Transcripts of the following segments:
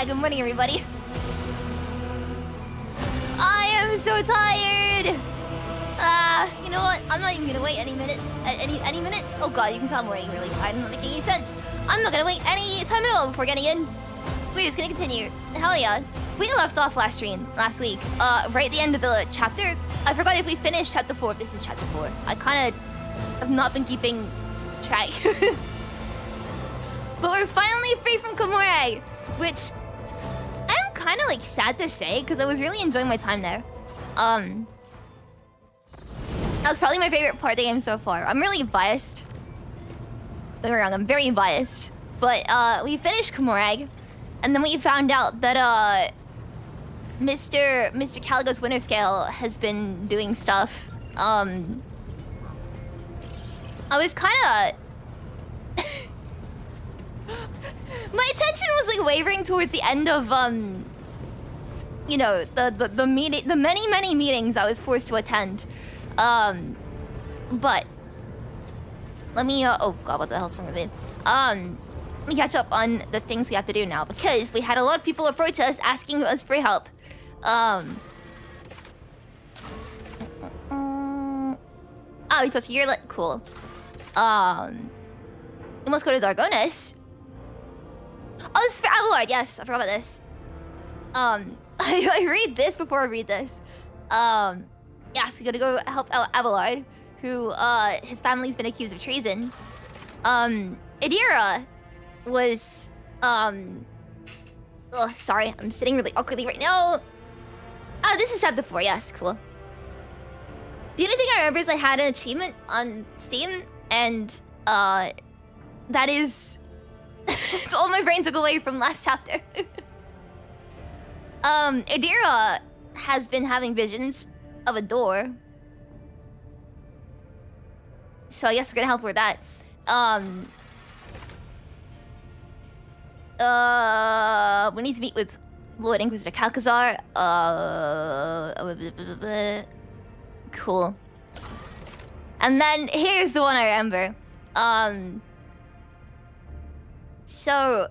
Good morning, everybody. I am so tired. You know what? I'm not even gonna wait any minutes. Any minutes? Oh god, you can tell I'm waiting really tired. I'm not making any sense. I'm not gonna wait any time at all before getting in. We're just gonna continue. Hell yeah. We left off last week. Right at the end of the chapter. I forgot if we finished chapter 4. This is chapter 4. I kind of have not been keeping track. But we're finally free from Commorragh, which I'm kind of like sad to say because I was really enjoying my time there. That was probably my favorite part of the game so far. I'm really biased. Don't get me wrong, I'm very biased. But we finished Commorragh, and then we found out that Mr. Caligo's Winter Scale has been doing stuff. I was kind of my attention was like wavering towards the end of you know, the many meetings I was forced to attend. But let me oh god, what the hell's wrong with me? Let me catch up on the things we have to do now because we had a lot of people approach us asking us for help. Oh, we touched Yrliet. Cool. We must go to Dargonus. Oh, this is for Abelard. Yes, I forgot about this. I read this before I read this. Yes, we gotta go help out Abelard, who his family's been accused of treason. Idira was oh, sorry, I'm sitting really awkwardly right now. Oh, this is chapter 4. Yes, cool. The only thing I remember is I had an achievement on Steam, and that is it's all my brain took away from last chapter. Idira has been having visions of a door, so I guess we're gonna help her with that. We need to meet with Lord Inquisitor Calcazar. Cool. And then here's the one I remember. So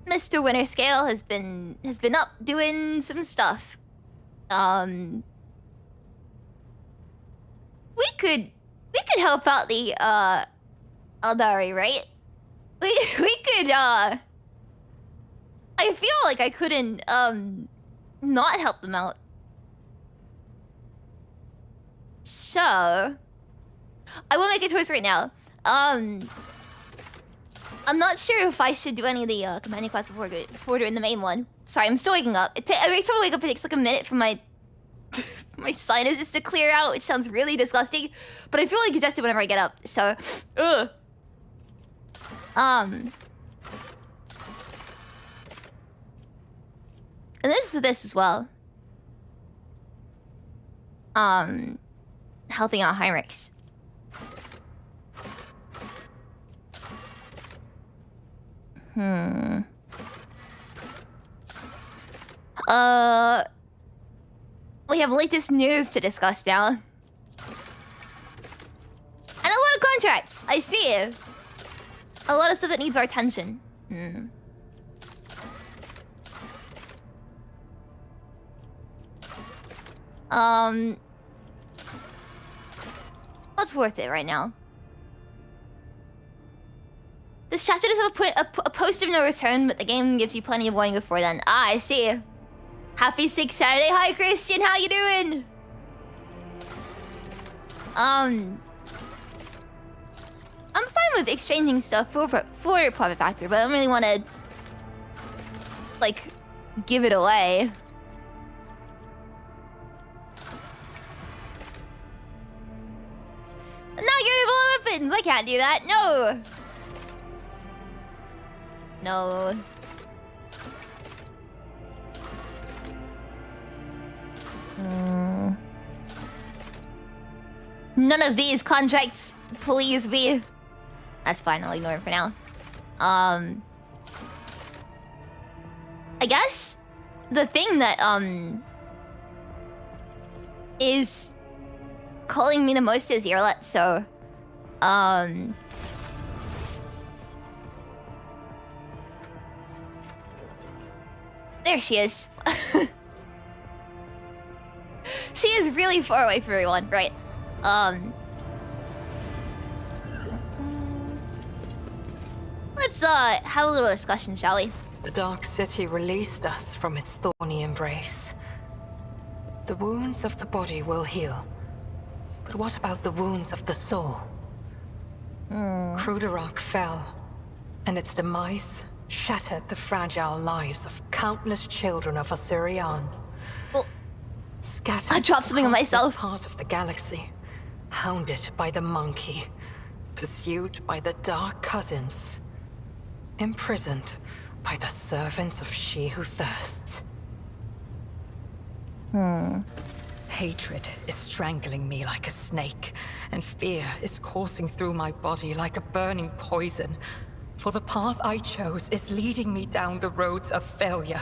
Mr. Winter Scale has been up doing some stuff. We could help out the Aldari, right? We could I feel like I couldn't not help them out. So I will make a choice right now. I'm not sure if I should do any of the companion class before doing the main one. Sorry, I'm still waking up. Every time I wake up, it takes like a minute for my my sinuses to clear out, which sounds really disgusting. But I feel like congested whenever I get up. So, and there's this as well. Helping out Heinrichs. We have latest news to discuss now. And a lot of contracts, I see. A lot of stuff that needs our attention. What's worth it right now? This chapter does have a post of no return, but the game gives you plenty of warning before then. Ah, I see. Happy 6th Saturday. Hi, Christian. How you doing? I'm fine with exchanging stuff for Profit Factor, but I don't really want to, like, give it away. Not giving weapons. I can't do that. No. No. None of these contracts, please be. That's fine, I'll ignore it for now. I guess the thing that is calling me the most is Yrliet, so there she is. She is really far away from everyone, right? Let's have a little discussion, shall we? The Dark City released us from its thorny embrace. The wounds of the body will heal. But what about the wounds of the soul? Commorragh fell, and its demise shattered the fragile lives of countless children of Osirian. Well, scattered I dropped something on across myself. this part of the galaxy, hounded by the monkey, pursued by the Dark Cousins, imprisoned by the servants of She Who Thirsts. Hatred is strangling me like a snake, and fear is coursing through my body like a burning poison. For the path I chose is leading me down the roads of failure.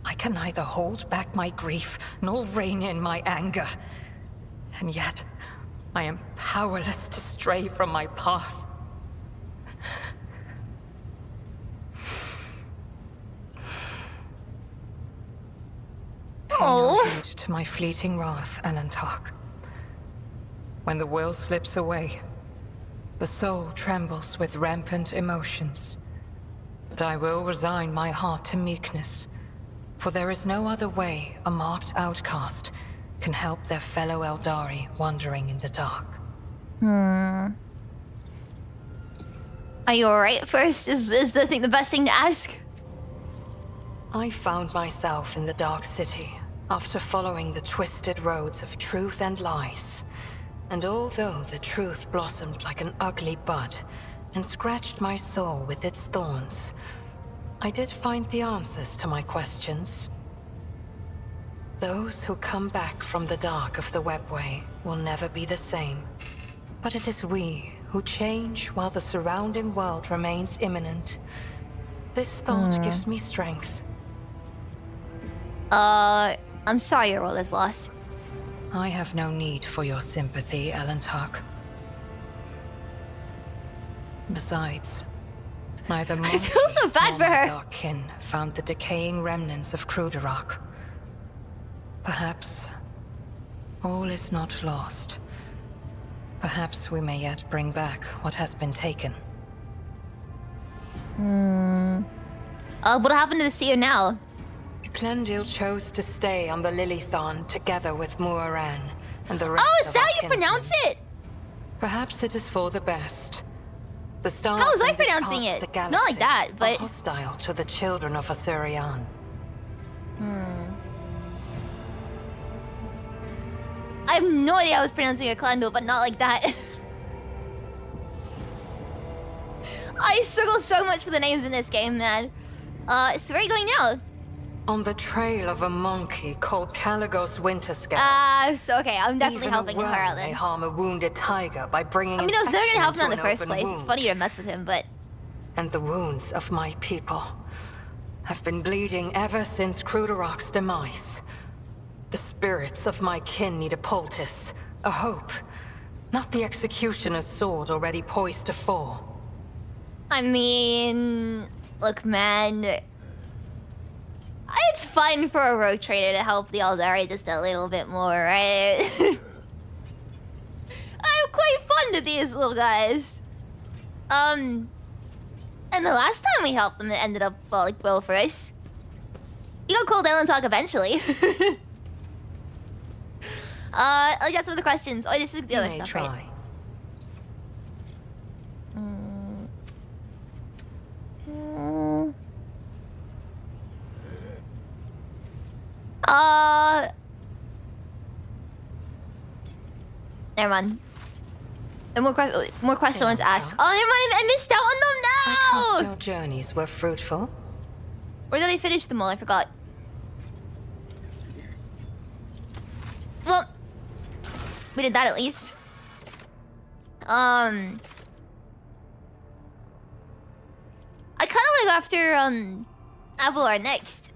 I can neither hold back my grief nor rein in my anger. And yet, I am powerless to stray from my path. Pay no heed to my fleeting wrath, Alantark. When the will slips away, the soul trembles with rampant emotions. But I will resign my heart to meekness, for there is no other way a marked outcast can help their fellow Eldari wandering in the dark. Are you alright first? Is the best thing to ask? I found myself in the Dark City after following the twisted roads of truth and lies. And although the truth blossomed like an ugly bud and scratched my soul with its thorns, I did find the answers to my questions. Those who come back from the dark of the webway will never be the same. But it is we who change while the surrounding world remains imminent. This thought gives me strength. I'm sorry your world is lost. I have no need for your sympathy, Alantark. Besides, neither I feel so bad for her. Dark Kin found the decaying remnants of Commorragh. Perhaps all is not lost. Perhaps we may yet bring back what has been taken. What happened to the CEO now? Clendil chose to stay on the Lilithon together with Muaran and the rest Oh, of is that our how you kinsmen. pronounce it? Perhaps it is for the best. The stars How was I in this pronouncing part of it? the Not like galaxy that, but- are hostile to the children of Osirian. I have no idea I was pronouncing it Clendil, but not like that. I struggle so much with the names in this game, man. So where are you going now? On the trail of a monkey called Caligos Winterscale. So okay, I'm definitely Even helping a her worm out may then. harm a wounded tiger by bringing I mean, I was never gonna help him in the infection first into an place. open It's wound. funny to mess with him, but... And the wounds of my people have been bleeding ever since Commorragh's demise. The spirits of my kin need a poultice, a hope, not the executioner's sword already poised to fall. I mean... Look, man... It's fun for a rogue trader to help the Eldari just a little bit more, right? I'm quite fond of these little guys. And the last time we helped them, it ended up, well for us. You got cold Alantark eventually. I got some of the questions. Oh, this is the other You may stuff, try. right? Never mind. And more questions I wanted to ask. Oh, never mind. I missed out on I trust them. No. your journeys were fruitful. Or did I finish them all? I forgot. Well, we did that at least. I kind of want to go after Avalar next.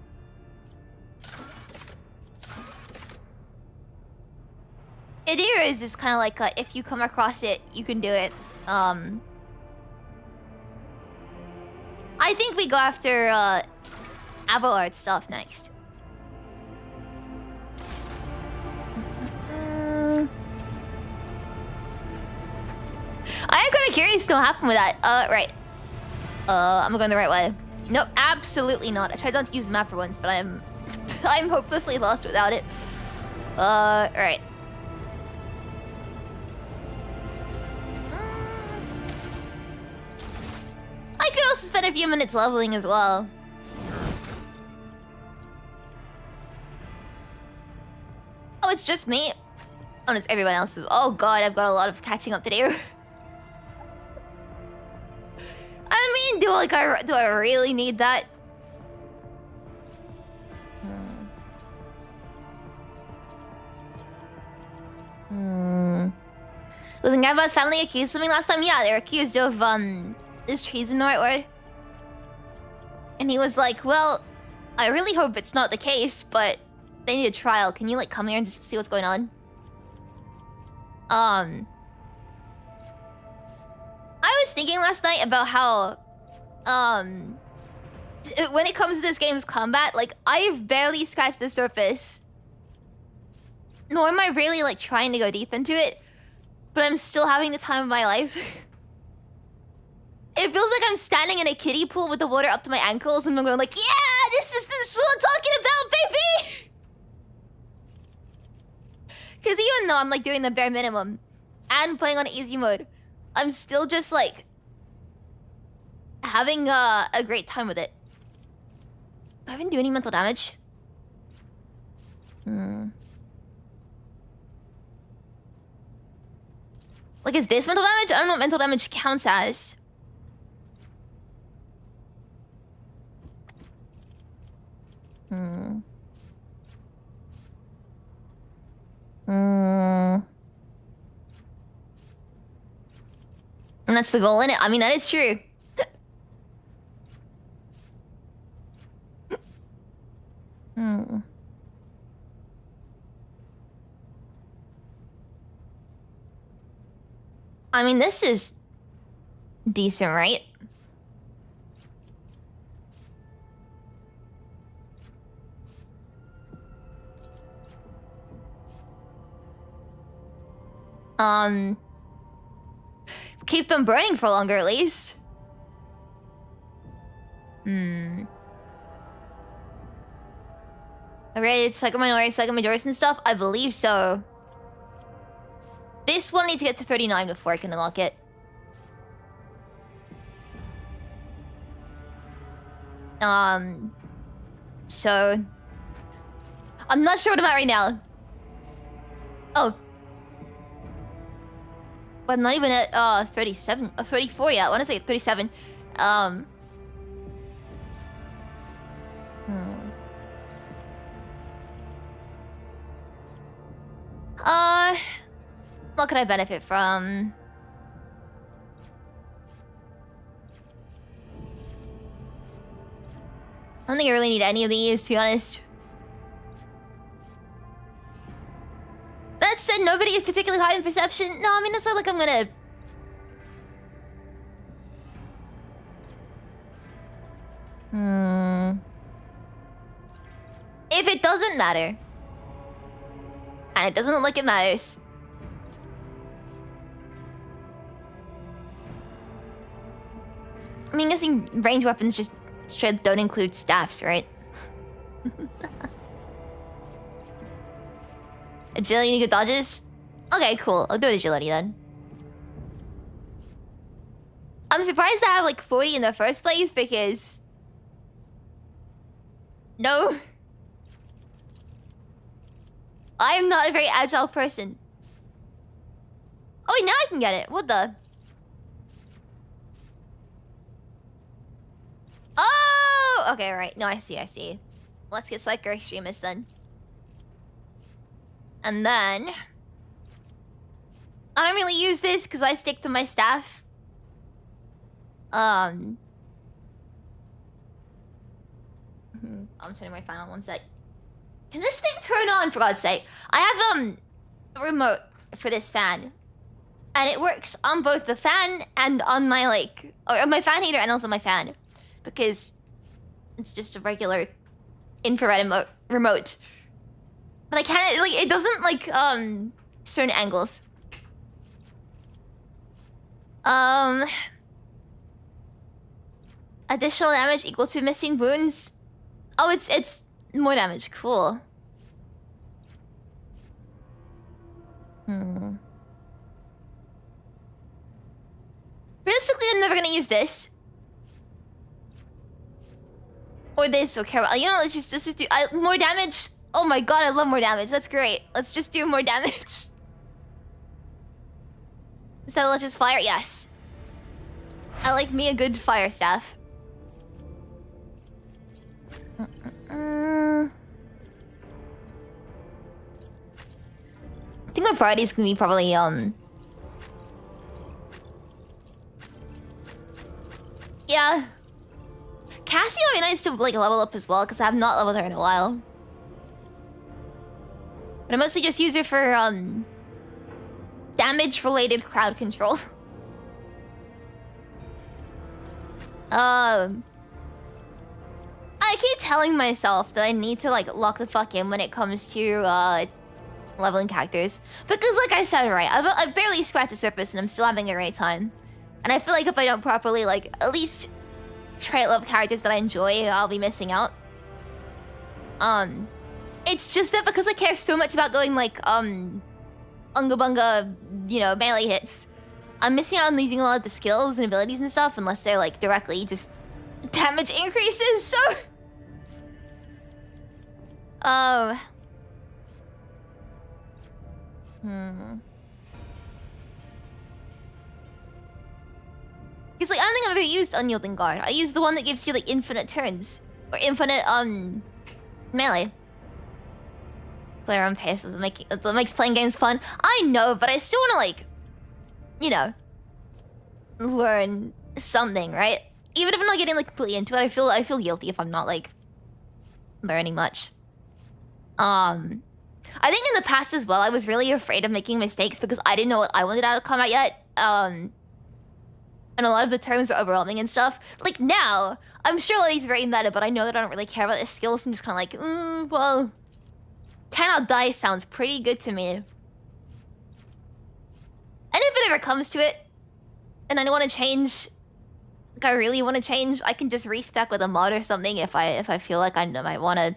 Idea is this kind of like if you come across it, you can do it. I think we go after Abelard stuff next. I am kind of curious to what happened with that. Right. I'm going the right way. Nope, absolutely not. I tried not to use the map for once, but I'm hopelessly lost without it. Right. I could also spend a few minutes leveling as well. Oh, it's just me? Oh, it's everyone else. Oh god, I've got a lot of catching up to do. I mean, do I really need that? Wasn't Gabba's family accused of something last time? Yeah, they were accused of, is treason the right word? And he was like, well, I really hope it's not the case, but they need a trial. Can you, like, come here and just see what's going on? I was thinking last night about how, when it comes to this game's combat, like, I've barely scratched the surface. Nor am I really, like, trying to go deep into it. But I'm still having the time of my life. It feels like I'm standing in a kiddie pool with the water up to my ankles and I'm going like, yeah, this is what I'm talking about, baby! Because even though I'm, like, doing the bare minimum and playing on easy mode, I'm still just, like, having a great time with it. Do I even do any mental damage? Like, is this mental damage? I don't know what mental damage counts as. And that's the goal in it. I mean, that is true. I mean, this is decent, right? Keep them burning for longer, at least. Okay, it's like my Doris and stuff? I believe so. This one needs to get to 39 before I can unlock it. So... I'm not sure what I'm at right now. Oh. But I'm not even at, 37... 34 yet. I want to say 37. What could I benefit from? I don't think I really need any of these, to be honest. That said, nobody is particularly high in perception. No, I mean, it's not like I'm gonna... If it doesn't matter, and it doesn't look like it matters, I mean, guessing range weapons just straight up don't include staffs, right? Agility, good dodges? Okay, cool. I'll do agility then. I'm surprised I have like 40 in the first place because... No. I am not a very agile person. Oh wait, now I can get it. What the? Oh! Okay, right. No, I see. Let's get Psycho Extremist then. And then... I don't really use this because I stick to my staff. I'm turning my fan on one sec. Can this thing turn on, for God's sake? I have, a remote for this fan. And it works on both the fan and on my, like... Or on my fan heater and also my fan. Because it's just a regular infrared remote. But I can't, like, it doesn't, like, certain angles. Additional damage equal to missing wounds. Oh, it's more damage. Cool. Realistically, I'm never gonna use this. Or this, or care about. You know, let's just do more damage. Oh my god, I love more damage. That's great. Let's just do more damage. So let's just fire. Yes. I like me a good fire staff. I think my priority is gonna be probably yeah. Cassie might be nice to like level up as well, because I have not leveled her in a while. But I mostly just use her for damage related crowd control. I keep telling myself that I need to like lock the fuck in when it comes to leveling characters, because like I said, right, I've barely scratched the surface and I'm still having a great time. And I feel like if I don't properly like at least try to love characters that I enjoy, I'll be missing out. It's just that because I care so much about going like unga bunga, you know, melee hits, I'm missing out on using a lot of the skills and abilities and stuff unless they're like directly just damage increases. So Because like I don't think I've ever used Unyielding Guard. I use the one that gives you like infinite turns. Or infinite melee. Play our own pace, it makes playing games fun. I know, but I still wanna like, you know, learn something, right? Even if I'm not getting like completely into it, I feel guilty if I'm not like learning much. I think in the past as well, I was really afraid of making mistakes because I didn't know what I wanted out of combat yet. And a lot of the terms are overwhelming and stuff. Like now, I'm sure he's very meta, but I know that I don't really care about his skills. I'm just kind of like, well, cannot die sounds pretty good to me. And if it ever comes to it, and I want to change, like I really want to change, I can just respec with a mod or something if I feel like I might want to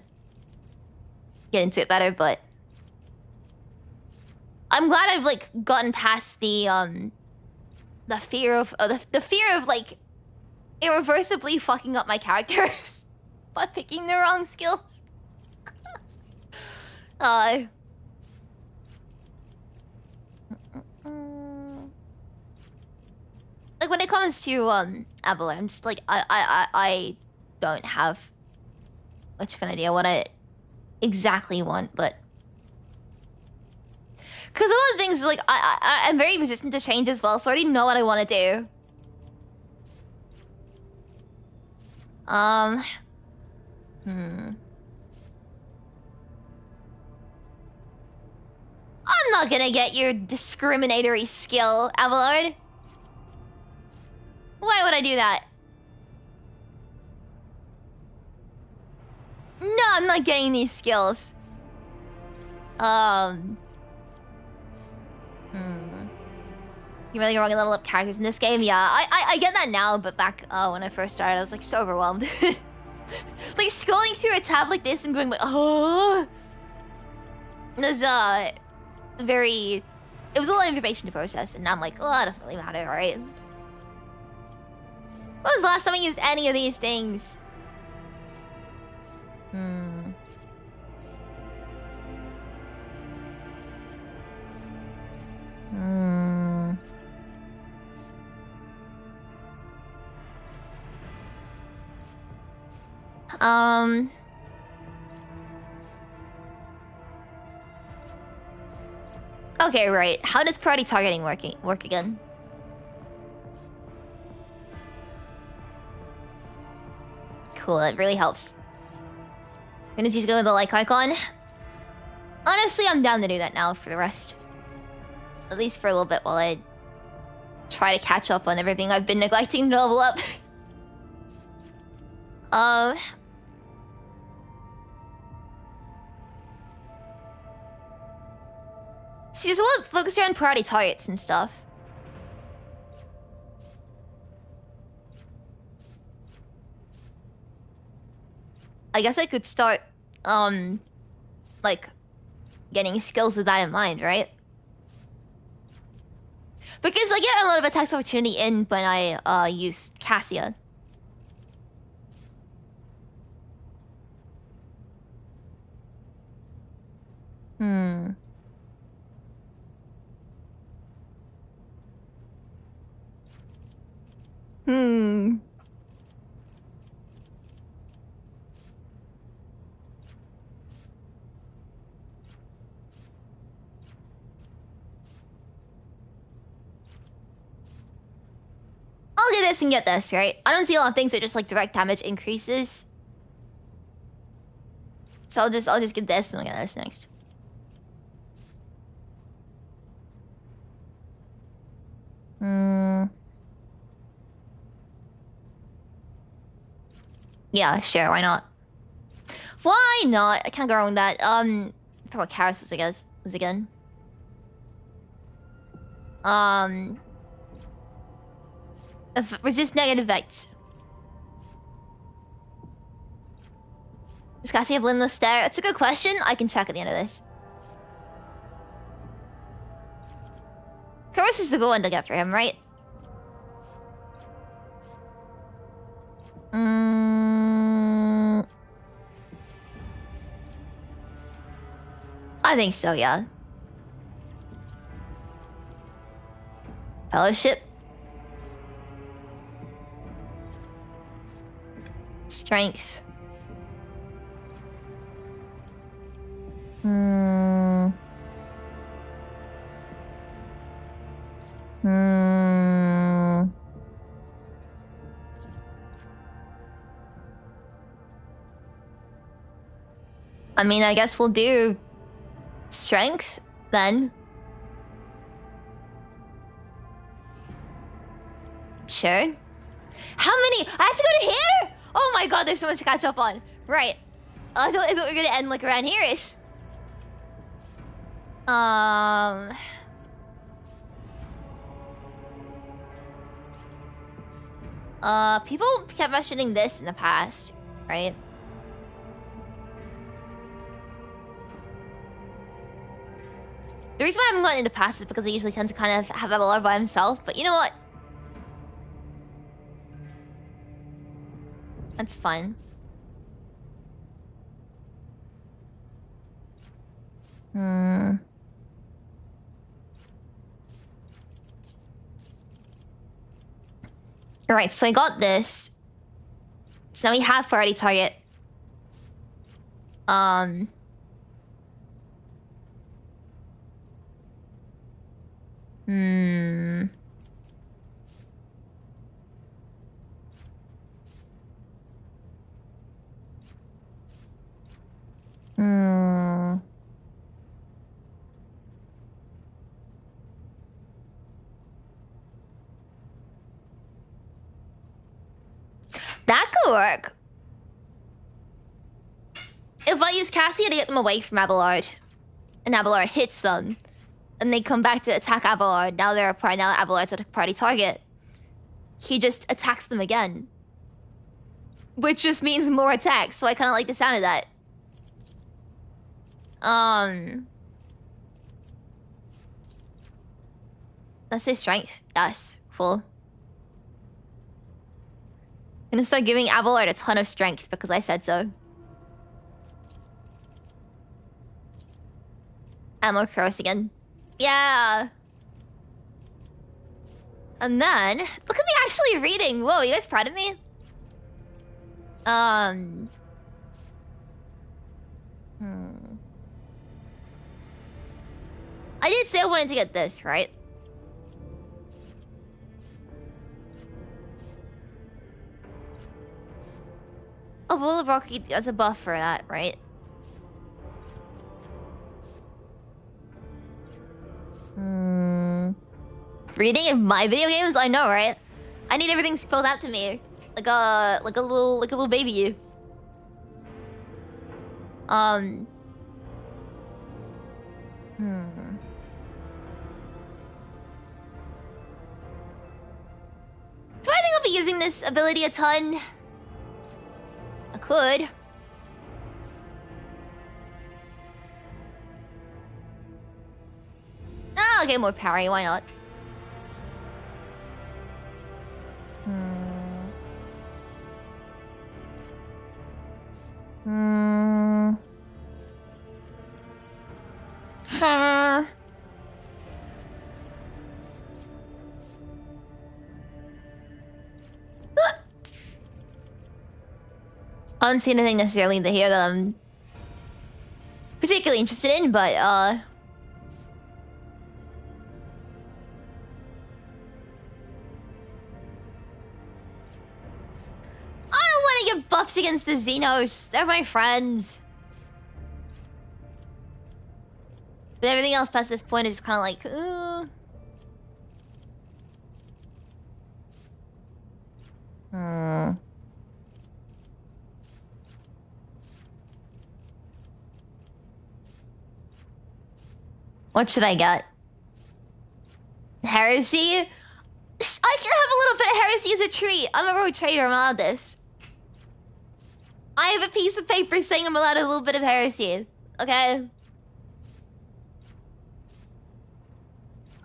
get into it better. But I'm glad I've like gotten past the fear of like irreversibly fucking up my characters by picking the wrong skills. Like when it comes to Avalanche, I'm just like I don't have much of an idea what I exactly want, but because one of the things is like I'm very resistant to change as well, so I already know what I want to do. I'm not gonna get your discriminatory skill, Avalard. Why would I do that? No, I'm not getting these skills. You really wrong to level up characters in this game? Yeah, I get that now, but back when I first started, I was like so overwhelmed. Like scrolling through a tab like this and going like, oh. It was it was a lot of information to process, and now I'm like, oh, it doesn't really matter, right? When was the last time I used any of these things? Okay, right. How does priority targeting work again? Cool, that really helps. Gonna just go with the like icon. Honestly, I'm down to do that now for the rest. At least for a little bit while I try to catch up on everything I've been neglecting to level up. See, there's a lot of focus around priority targets and stuff. I guess I could start, like, getting skills with that in mind, right? Because I get a lot of attacks opportunity in when I use Cassia. Hmm. I'll get this and get this, right? I don't see a lot of things that just like direct damage increases. So I'll just get this and I'll get this next. Yeah, sure, why not? Why not? I can't go wrong with that. For what Karis was, I guess, was again. Resist negative effects. Does Cassie have Limitless Stare? That's a good question. I can check at the end of this. Karis is the good one to get for him, right? I think so, yeah. Fellowship. Strength. I mean, I guess we'll do strength then. Sure. How many? I have to go to here? Oh my god, there's so much to catch up on. Right. I thought we were gonna end like around here-ish. People kept mentioning this in the past, right? The reason why I haven't gotten into past is because I usually tend to kind of have Abelard by himself, but you know what? That's fine. Alright, so I got this. So now we have priority target. That could work. If I use Cassia to get them away from Abelard, and Abelard hits them, and they come back to attack Abelard, now they're now Abelard's a priority target. He just attacks them again. Which just means more attacks, so I kind of like the sound of that. Let's say strength. Yes, cool. I'm gonna start giving Abelard a ton of strength because I said so. Ammo Cross again. Yeah. And then, look at me actually reading. Whoa, you guys proud of me? I did say I wanted to get this, right? A Bowl of Rocky as a buff for that, right? Reading in my video games? I know, right? I need everything spelled out to me. Like a little baby you. be using this ability a ton. I could. Ah, I'll get more parry, why not? Huh. I don't see anything necessarily in here that I'm particularly interested in, but I don't want to get buffs against the Xenos. They're my friends. But everything else past this point is just kind of like, What should I get? Heresy? I can have a little bit of heresy as a treat. I'm a rogue trader, I'm allowed this. I have a piece of paper saying I'm allowed a little bit of heresy. Okay?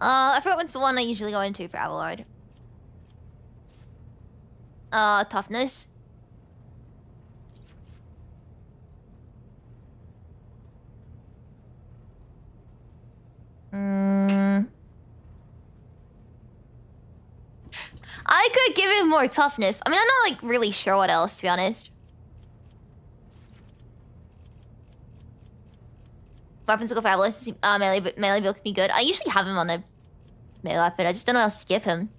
I forgot what's the one I usually go into for Abelard. Toughness. I could give him more toughness. I mean, I'm not like really sure what else, to be honest. Weapons go fabulous. Melee build could be good. I usually have him on the melee weapon. I just don't know what else to give him.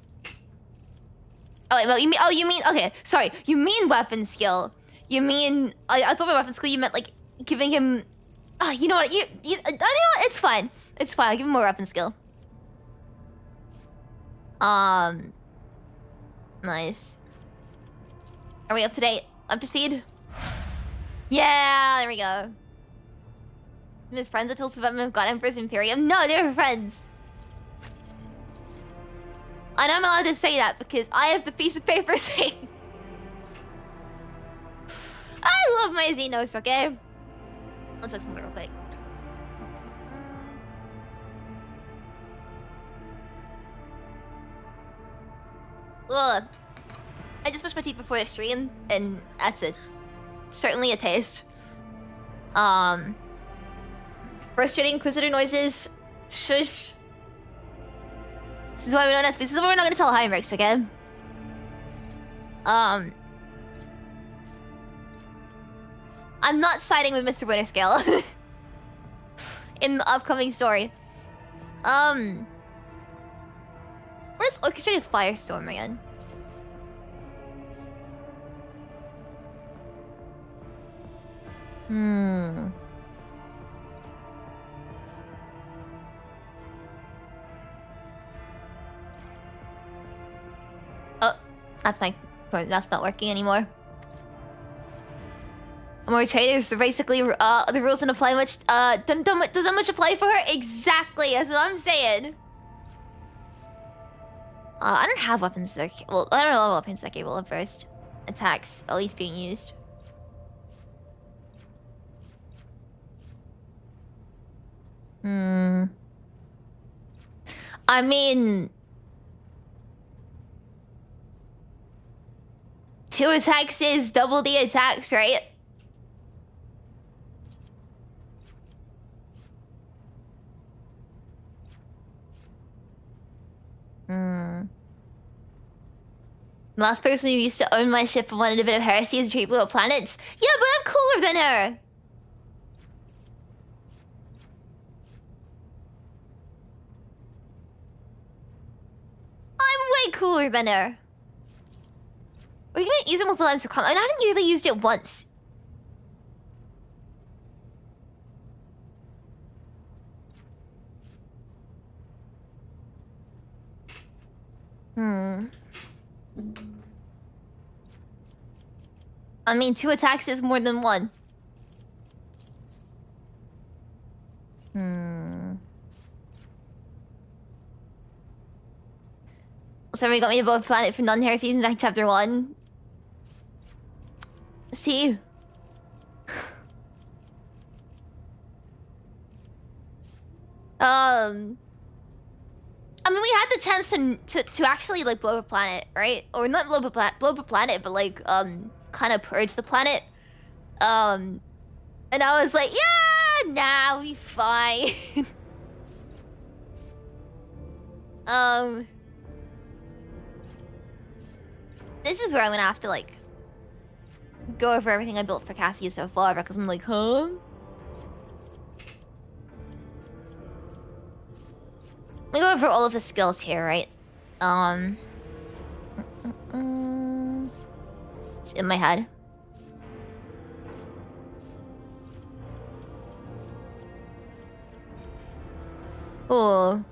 Oh wait, well, you mean? Oh, you mean? Okay, sorry. You mean weapon skill? You mean? I thought by weapon skill you meant like giving him. Oh, you know what? I know what? It's fine. It's fine. I'll give him more weapon skill. Nice. Are we up to date? Up to speed? Yeah, there we go. His friends until Development of God Emperor's Imperium? No, they're friends. And I'm allowed to say that because I have the piece of paper saying... I love my Xenos, okay? I'll check something real quick. Ugh. I just brushed my teeth before the stream, and that's it. Certainly a taste. Frustrating Inquisitor noises. Shush. This is why we don't ask. This is why we're not gonna tell Heinrichs, okay? I'm not siding with Mr. Winterscale in the upcoming story. What is Orchestrated Firestorm again? Oh, that's not working anymore. More traders, they're basically the rules don't apply much. Doesn't much apply for her? Exactly, that's what I'm saying. I don't have weapons that are, well, I don't know weapons that are capable of burst attacks at least being used. I mean, 2 attacks is double the attacks, right? The last person who used to own my ship and wanted a bit of heresy is Tree Blue Planets. Yeah, but I'm cooler than her. I'm way cooler than her. We can use it multiple times for combat. I haven't really used it once. I mean, 2 attacks is more than 1. Let's Somebody got me above planet for non-hair season back chapter 1. See? I mean, we had the chance to actually like blow up a planet, right? Or not blow up a planet, but like kind of purge the planet. And I was like, yeah, nah, we'll be fine. This is where I'm gonna have to like go over everything I built for Cassia so far, because I'm like, huh? Let me go over all of the skills here, right? It's in my head. Oh.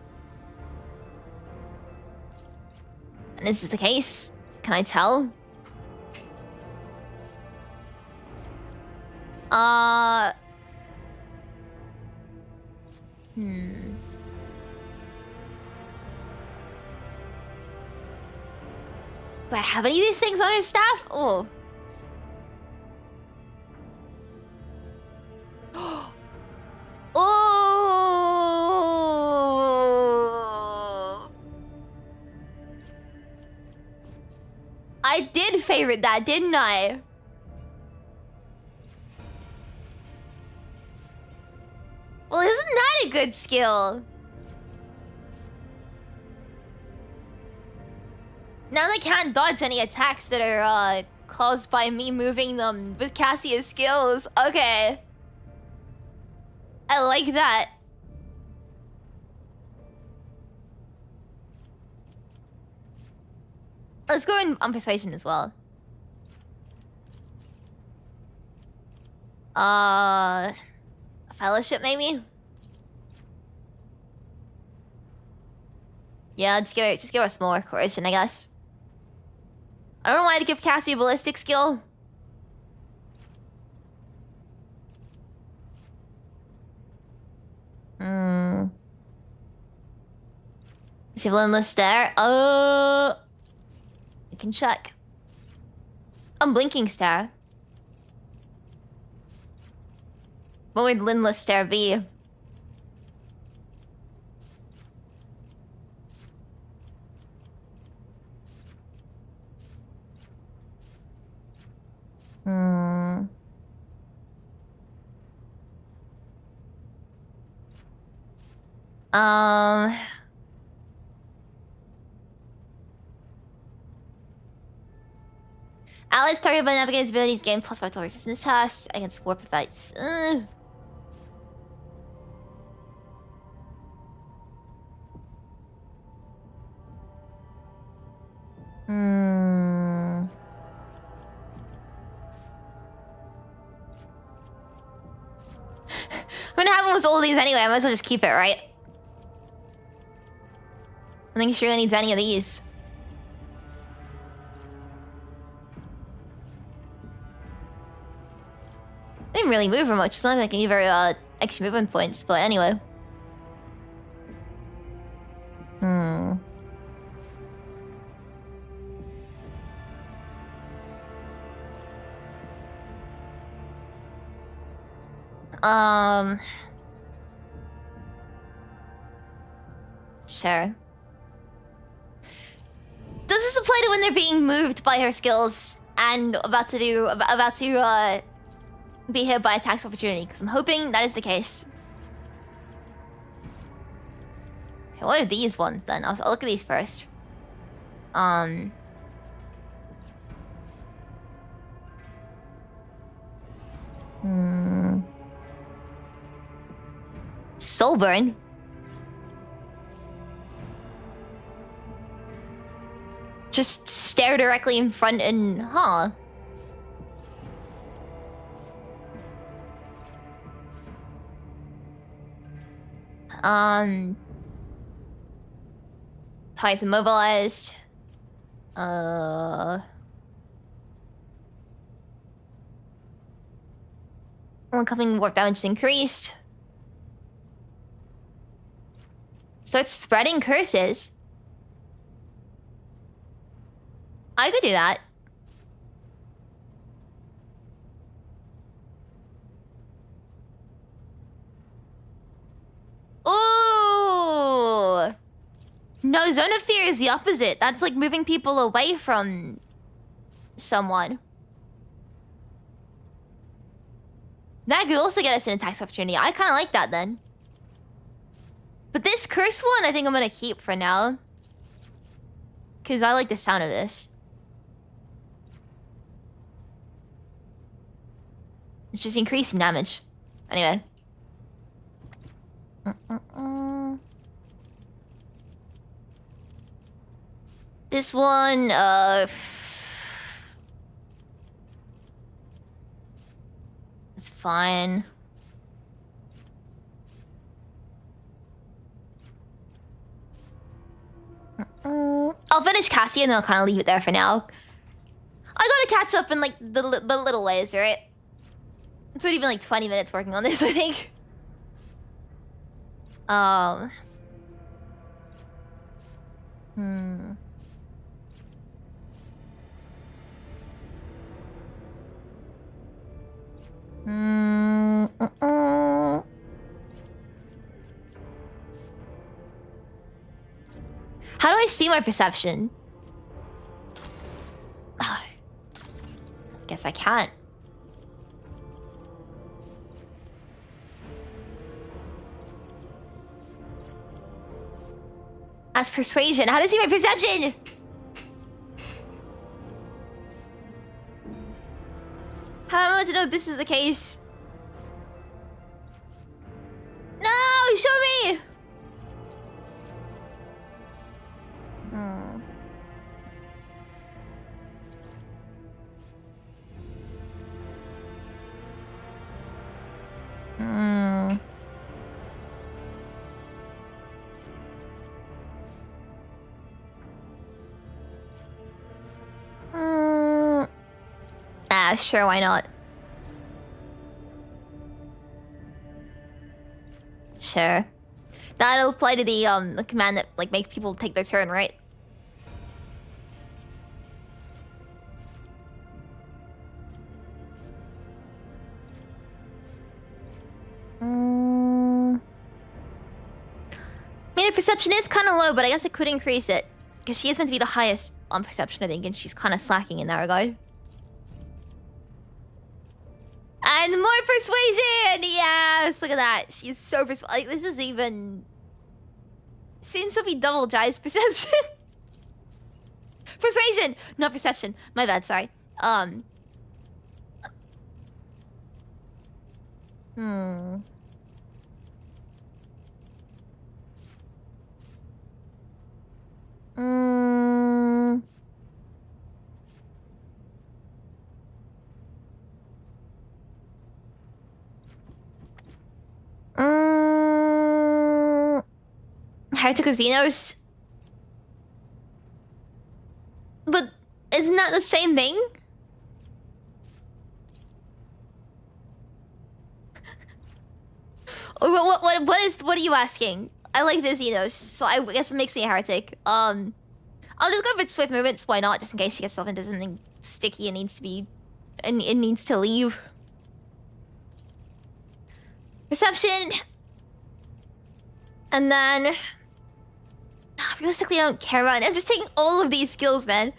And this is the case? Can I tell? Do I have any of these things on his staff? Oh. Oh. I did favorite that, didn't I? Well, isn't that a good skill? Now they can't dodge any attacks that are caused by me moving them with Cassia's skills. Okay. I like that. Let's go on persuasion as well. Fellowship maybe? Yeah, just give us more coercion, I guess. I don't know why to give Cassie a ballistic skill. Javelin stare. I can check. Unblinking stare. What would Linless stare be? Allies targeted by navigator's abilities gain +5 to resistance tests against warp effects. I'm gonna have almost all of these anyway. I might as well just keep it, right? I don't think she really needs any of these. I didn't really move her much. It's not like I can give her extra movement points, but anyway. Sure. Does this apply to when they're being moved by her skills and about to be hit by a tax opportunity? Because I'm hoping that is the case. Okay, what are these ones then? I'll look at these first. Soulburn. Just stare directly in front and huh. Tides immobilized. Incoming warp damage is increased. Starts spreading curses. I could do that. Oh no, Zone of Fear is the opposite. That's like moving people away from someone. That could also get us an attack opportunity. I kind of like that then. But this curse one, I think I'm gonna keep for now. Because I like the sound of this. It's just increasing damage. Anyway. This one, it's fine. I'll finish Cassie and then I'll kind of leave it there for now. I gotta catch up in like the little ways, right? It's already been like 20 minutes working on this, I think. How do I see my perception? Guess I can't. As persuasion, how do I see my perception? How am I to know this is the case? No, show me! Sure, why not? Sure. That'll apply to the command that like makes people take their turn, right? I mean, the perception is kind of low, but I guess I could increase it. Because she is meant to be the highest on perception, I think, and she's kind of slacking in that regard. And more persuasion! Yes! Look at that. She's so persuasive. Like, this is even... Soon she'll be double Jai's perception. Persuasion! Not perception. My bad, sorry. Heretic Casinos? But isn't that the same thing? What are you asking? I like the Xenos, so I guess it makes me a heretic. I'll just go with swift movements, why not? Just in case she gets herself into something sticky and needs to be... and it needs to leave. Perception! And then... realistically, I don't care about it. I'm just taking all of these skills, man.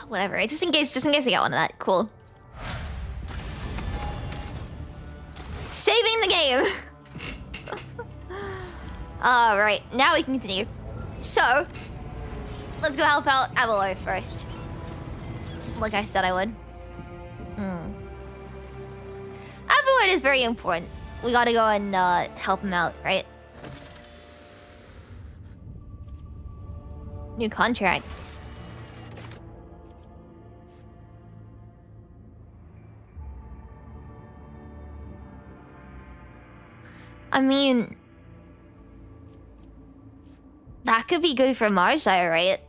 Whatever. Just in case I get one of that. Cool. Saving the game. Alright, now we can continue. So, let's go help out Abelard first. Like I said I would. Abelard is very important. We gotta go and help him out, right? New contract. I mean... That could be good for Marjai, right?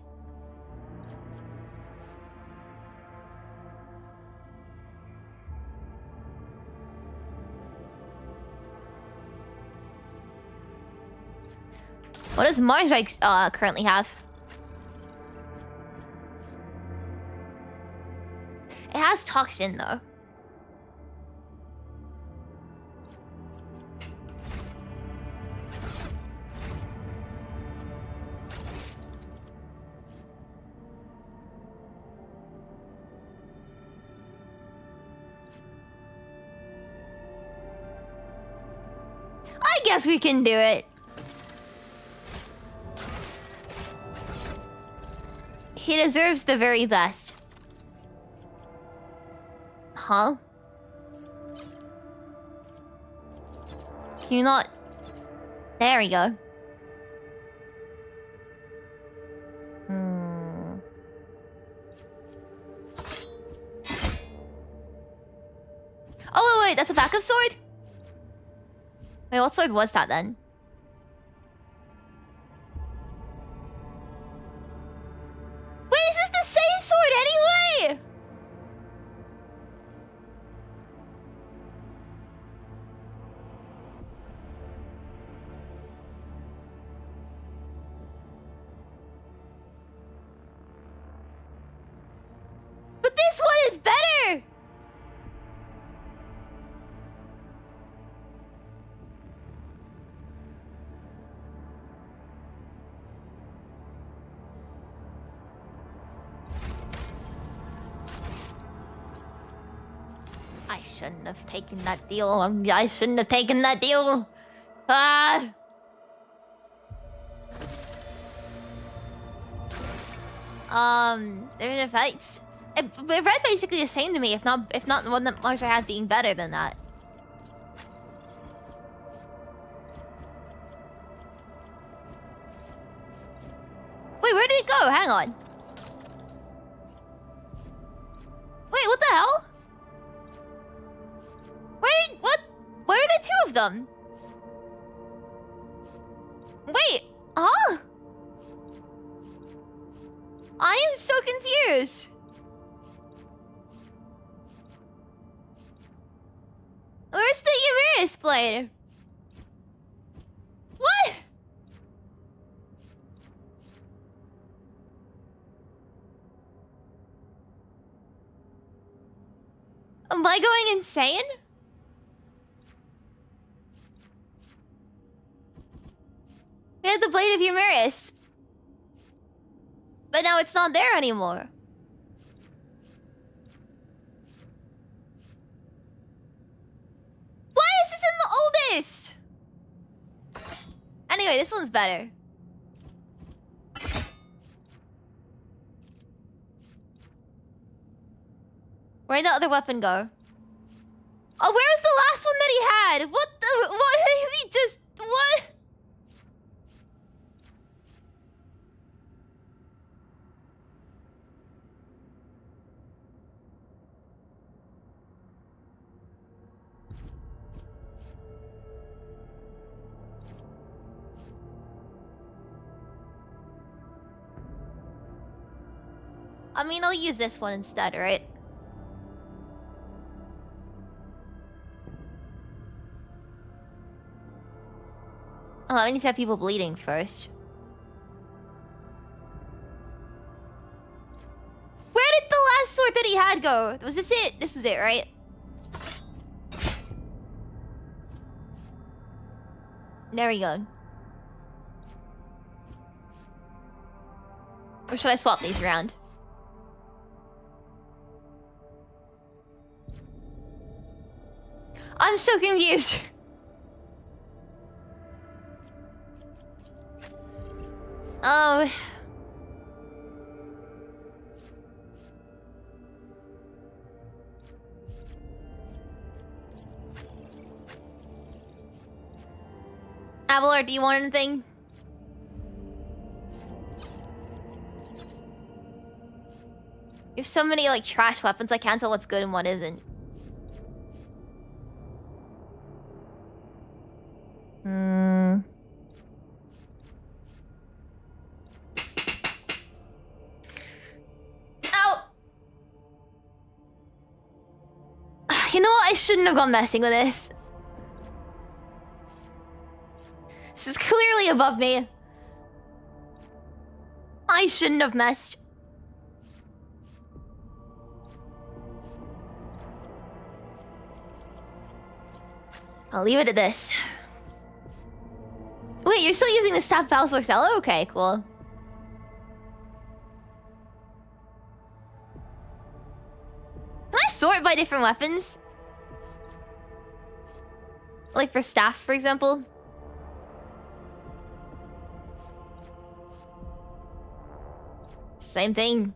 What does Marjai currently have? It has toxin though. I guess we can do it. He deserves the very best. Huh? Can you not? There we go. Oh, wait, that's a backup sword? Wait, what sword was that then? Wait, is this the same sword anyway? But this one is better! I shouldn't have taken that deal. I shouldn't have taken that deal. Ah! There's effects. It read basically the same to me, if not the one that Marjai had being better than that. Wait, where did it go? Hang on. Wait, what the hell? Where are the two of them? Wait, huh? I am so confused. Where's the Yrliet blade? What? Am I going insane? We had the blade of Yrliet. But now it's not there anymore. Why is this in the oldest? Anyway, this one's better. Where'd the other weapon go? Oh, where was the last one that he had? What is he just... What? I mean, I'll use this one instead, right? Oh, I need to have people bleeding first. Where did the last sword that he had go? Was this it? This was it, right? There we go. Or should I swap these around? I'm so confused. Oh. Abelard, do you want anything? You have so many, like, trash weapons, I can't tell what's good and what isn't. You know what? I shouldn't have gone messing with this. This is clearly above me. I shouldn't have messed. I'll leave it at this. Wait, you're still using the staff Pals Orcello? Okay, cool. Can I sort by different weapons? Like for staffs, for example? Same thing.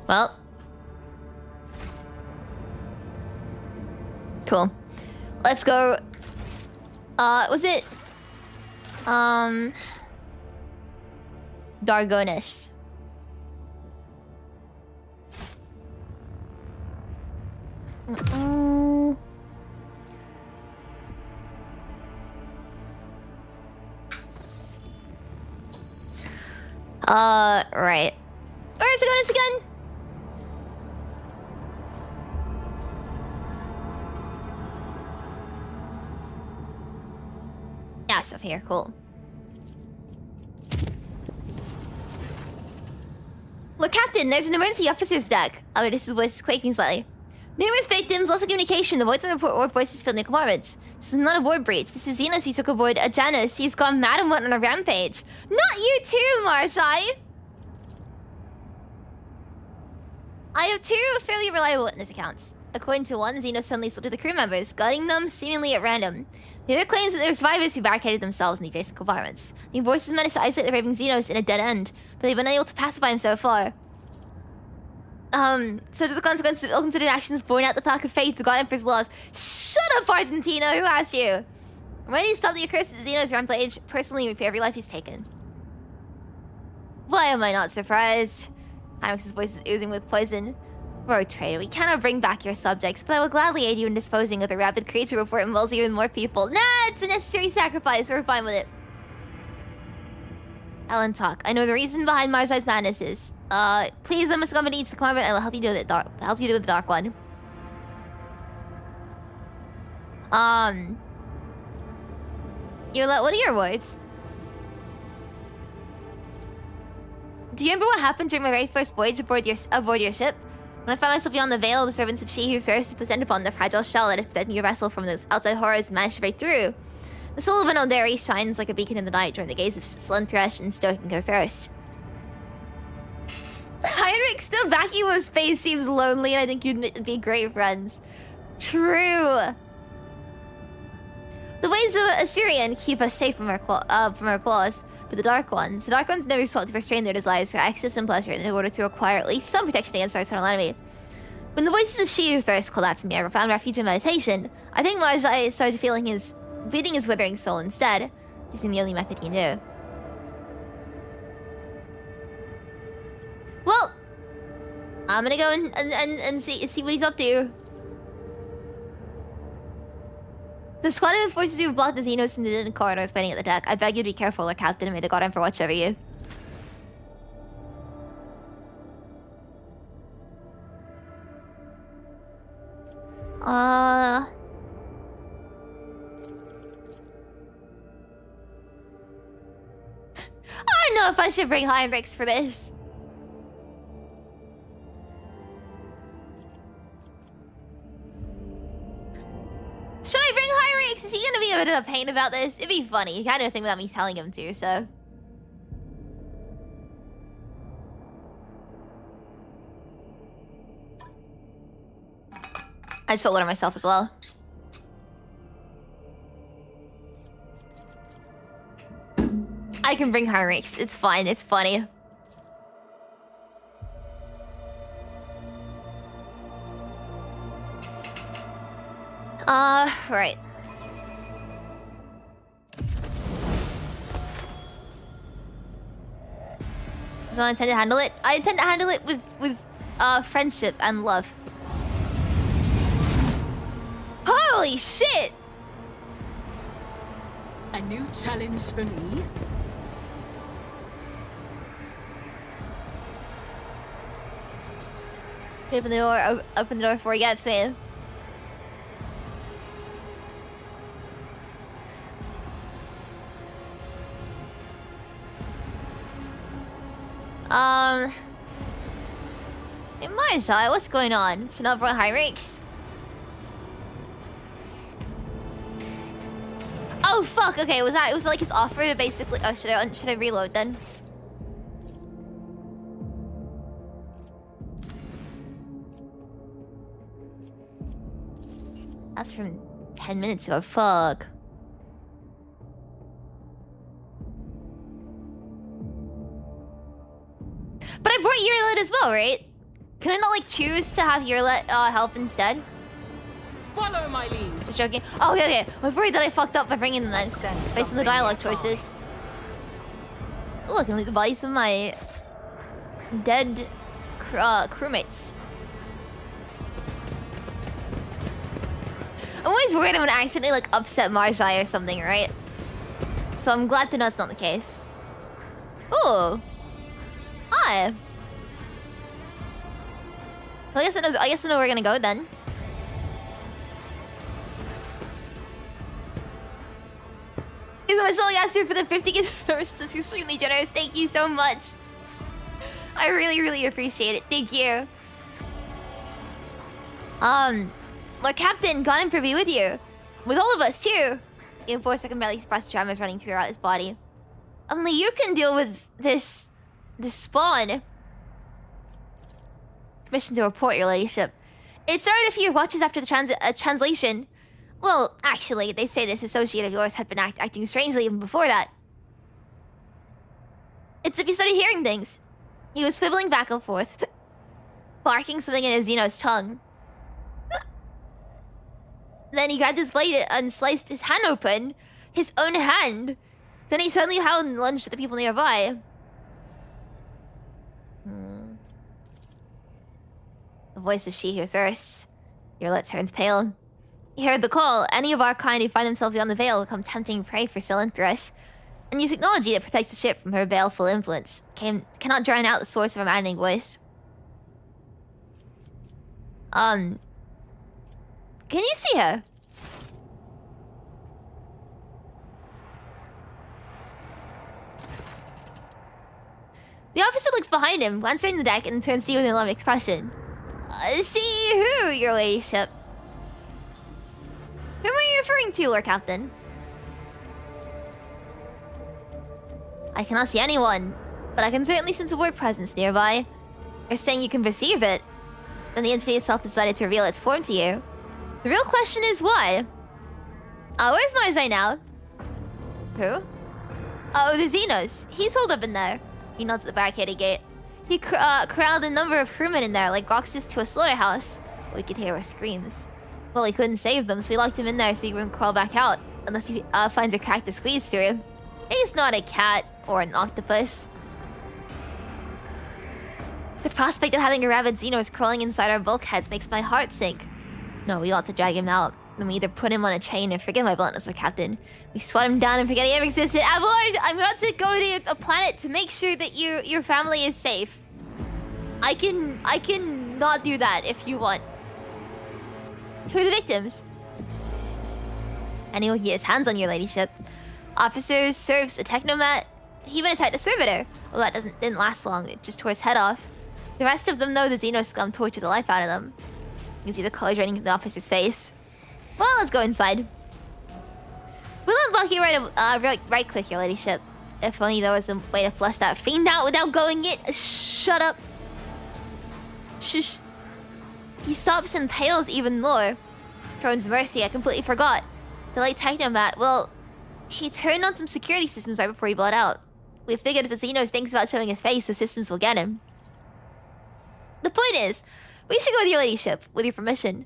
Well. Cool. Let's go. Was it? Dargonus. Right. Where's Dargonus again? Yeah, stuff here. Cool. Look, Captain, there's an emergency officer's deck. Oh, wait, his voice is quaking slightly. Numerous victims, loss of communication. The voids and report or voices filled in the compartments. This is not a board breach. This is Xenos who took aboard Janus. He's gone mad and went on a rampage. Not you too, Marshai! I have two fairly reliable witness accounts. According to one, Xenos suddenly slaughtered the crew members, gutting them seemingly at random. The other claims that they're survivors who barricaded themselves in the adjacent compartments. The voices managed to isolate the raving Xenos in a dead end, but they've been unable to pacify him so far. Such as the consequences of ill-considered actions borne out the path of faith, the God Emperor's laws. Shut up, Argentina! Who asked you? I'm ready to stop the accursed Xenos rampage, personally repay every life he's taken. Why am I not surprised? Hymex's voice is oozing with poison. Rogue Trader, we cannot bring back your subjects, but I will gladly aid you in disposing of the rabid creature before it involves even more people. Nah, it's a necessary sacrifice. We're fine with it. Ellen talk. I know the reason behind Marshai's madness is. Please let us accompany to the compartment. I will help you do the dark one. Yrliet, what are your words? Do you remember what happened during my very first voyage aboard your ship? When I found myself beyond the veil, the servants of she who thirst to present upon the fragile shell that is protecting your vessel from those outside horrors managed to break through. The soul of an Olderi shines like a beacon in the night during the gaze of Slim Thresh and stoking their thirst. Heinrich, still Vacuum's face seems lonely, and I think you'd be great friends. True. The ways of Assyrian keep us safe from our claws, but the Dark Ones never sought to restrain their desires for access and pleasure in order to acquire at least some protection against our eternal enemy. When the voices of she who thirst called out to me, I found refuge in meditation. I think Marshai started feeling bleeding his withering soul instead, using the only method he knew. Well, I'm gonna go and see what he's up to. The squad of forces who blocked the Xenos in the hidden corridors waiting at the deck. I beg you to be careful, or Captain, and may the God Emperor watch over you. I don't know if I should bring Heinrichs for this. Should I bring Heinrichs? Is he gonna be a bit of a pain about this? It'd be funny. He kind of think without me telling him to, so. I just put one on myself as well. I can bring Heinrichs. It's fine. It's funny. Right. So I intend to handle it? I intend to handle it with friendship and love. Holy shit! A new challenge for me? Open the door before he gets me. Hey Marshall, what's going on? Should not run high rakes. Oh fuck, okay, was it like his offer to basically... Oh, should I reload then? That's from 10 minutes ago, fuck. But I brought Yrliet as well, right? Can I not like choose to have Yrliet help instead? Follow my lead. Just joking. Oh, okay. I was worried that I fucked up by bringing them then, based on the dialogue choices. Oh, look, and look at the bodies of my dead crewmates. I'm always worried I'm gonna accidentally like upset Marjai or something, right? So I'm glad that that's not the case. Oh, hi. Well, I guess I know where we're gonna go then. Thank you so much, Oligaster, for the 50 gifts of service. You're extremely generous. Thank you so much. I really, really appreciate it. Thank you. Lord Captain, God and be with you. With all of us, too. In 4 second barely expressed tremors running throughout his body. Only you can deal with this spawn. Permission to report, your ladyship. It started a few watches after the translation. Well, actually, they say this associate of yours had been acting strangely even before that. It's if he started hearing things. He was swiveling back and forth, barking something in his Xeno's tongue. Then he grabbed his blade and sliced his hand open. His own hand. Then he suddenly howled and lunged at the people nearby. The voice of she who thirsts. Yrliet turns pale. He heard the call. Any of our kind who find themselves beyond the veil become tempting prey for Silenthress. And use technology that protects the ship from her baleful influence. Cannot drown out the source of her maddening voice. Can you see her? The officer looks behind him, glancing the deck, and turns to you with an alarmed expression. See who, your ladyship? Whom are you referring to, Lord Captain? I cannot see anyone, but I can certainly sense a word presence nearby. You're saying you can perceive it. Then the entity itself decided to reveal its form to you. The real question is why? Where's Marjai now? Who? Oh, the Xenos. He's holed up in there. He nods at the barricaded gate. He corralled a number of crewmen in there like boxes to a slaughterhouse. We could hear her screams. Well, he couldn't save them, so we locked him in there so he wouldn't crawl back out. Unless he finds a crack to squeeze through. He's not a cat or an octopus. The prospect of having a rabid Xenos crawling inside our bulkheads makes my heart sink. No, we ought to drag him out. Then we either put him on a chain and forget my bluntness, Sir Captain. We swat him down and forget he ever existed. Aboard! I'm about to go to a planet to make sure that your family is safe. I can not do that if you want. Who are the victims? Anyone can get his hands on, your ladyship. Officers, serfs, a technomat. He even attacked a servitor. Well, that didn't last long. It just tore his head off. The rest of them, though, the Xeno scum tortured the life out of them. You can see the color draining from the officer's face. Well, let's go inside. We'll unblock you right quick, your ladyship. If only there was a way to flush that fiend out without going it. Shut up. Shush. He stops and pales even more. Throne's mercy, I completely forgot. The late technomat, well, he turned on some security systems right before he bled out. We figured if the Xenos thinks about showing his face, the systems will get him. The point is, we should go with your ladyship, with your permission.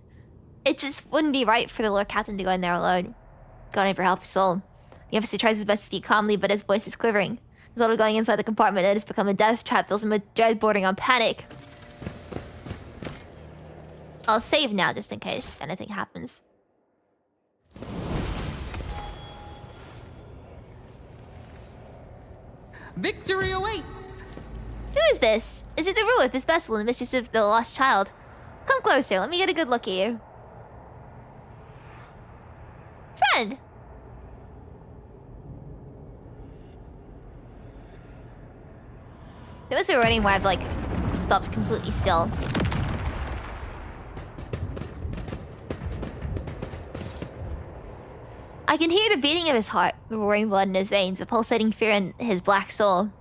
It just wouldn't be right for the Lord Captain to go in there alone. God ever help his soul. The officer tries his best to speak calmly, but his voice is quivering. The thought of going inside the compartment that has become a death trap fills him with dread bordering on panic. I'll save now, just in case anything happens. Victory awaits! Who is this? Is it the ruler of this vessel and the mistress of the lost child? Come closer. Let me get a good look at you. Friend. There must be a running where I've like stopped completely still. I can hear the beating of his heart, the roaring blood in his veins, the pulsating fear in his black soul.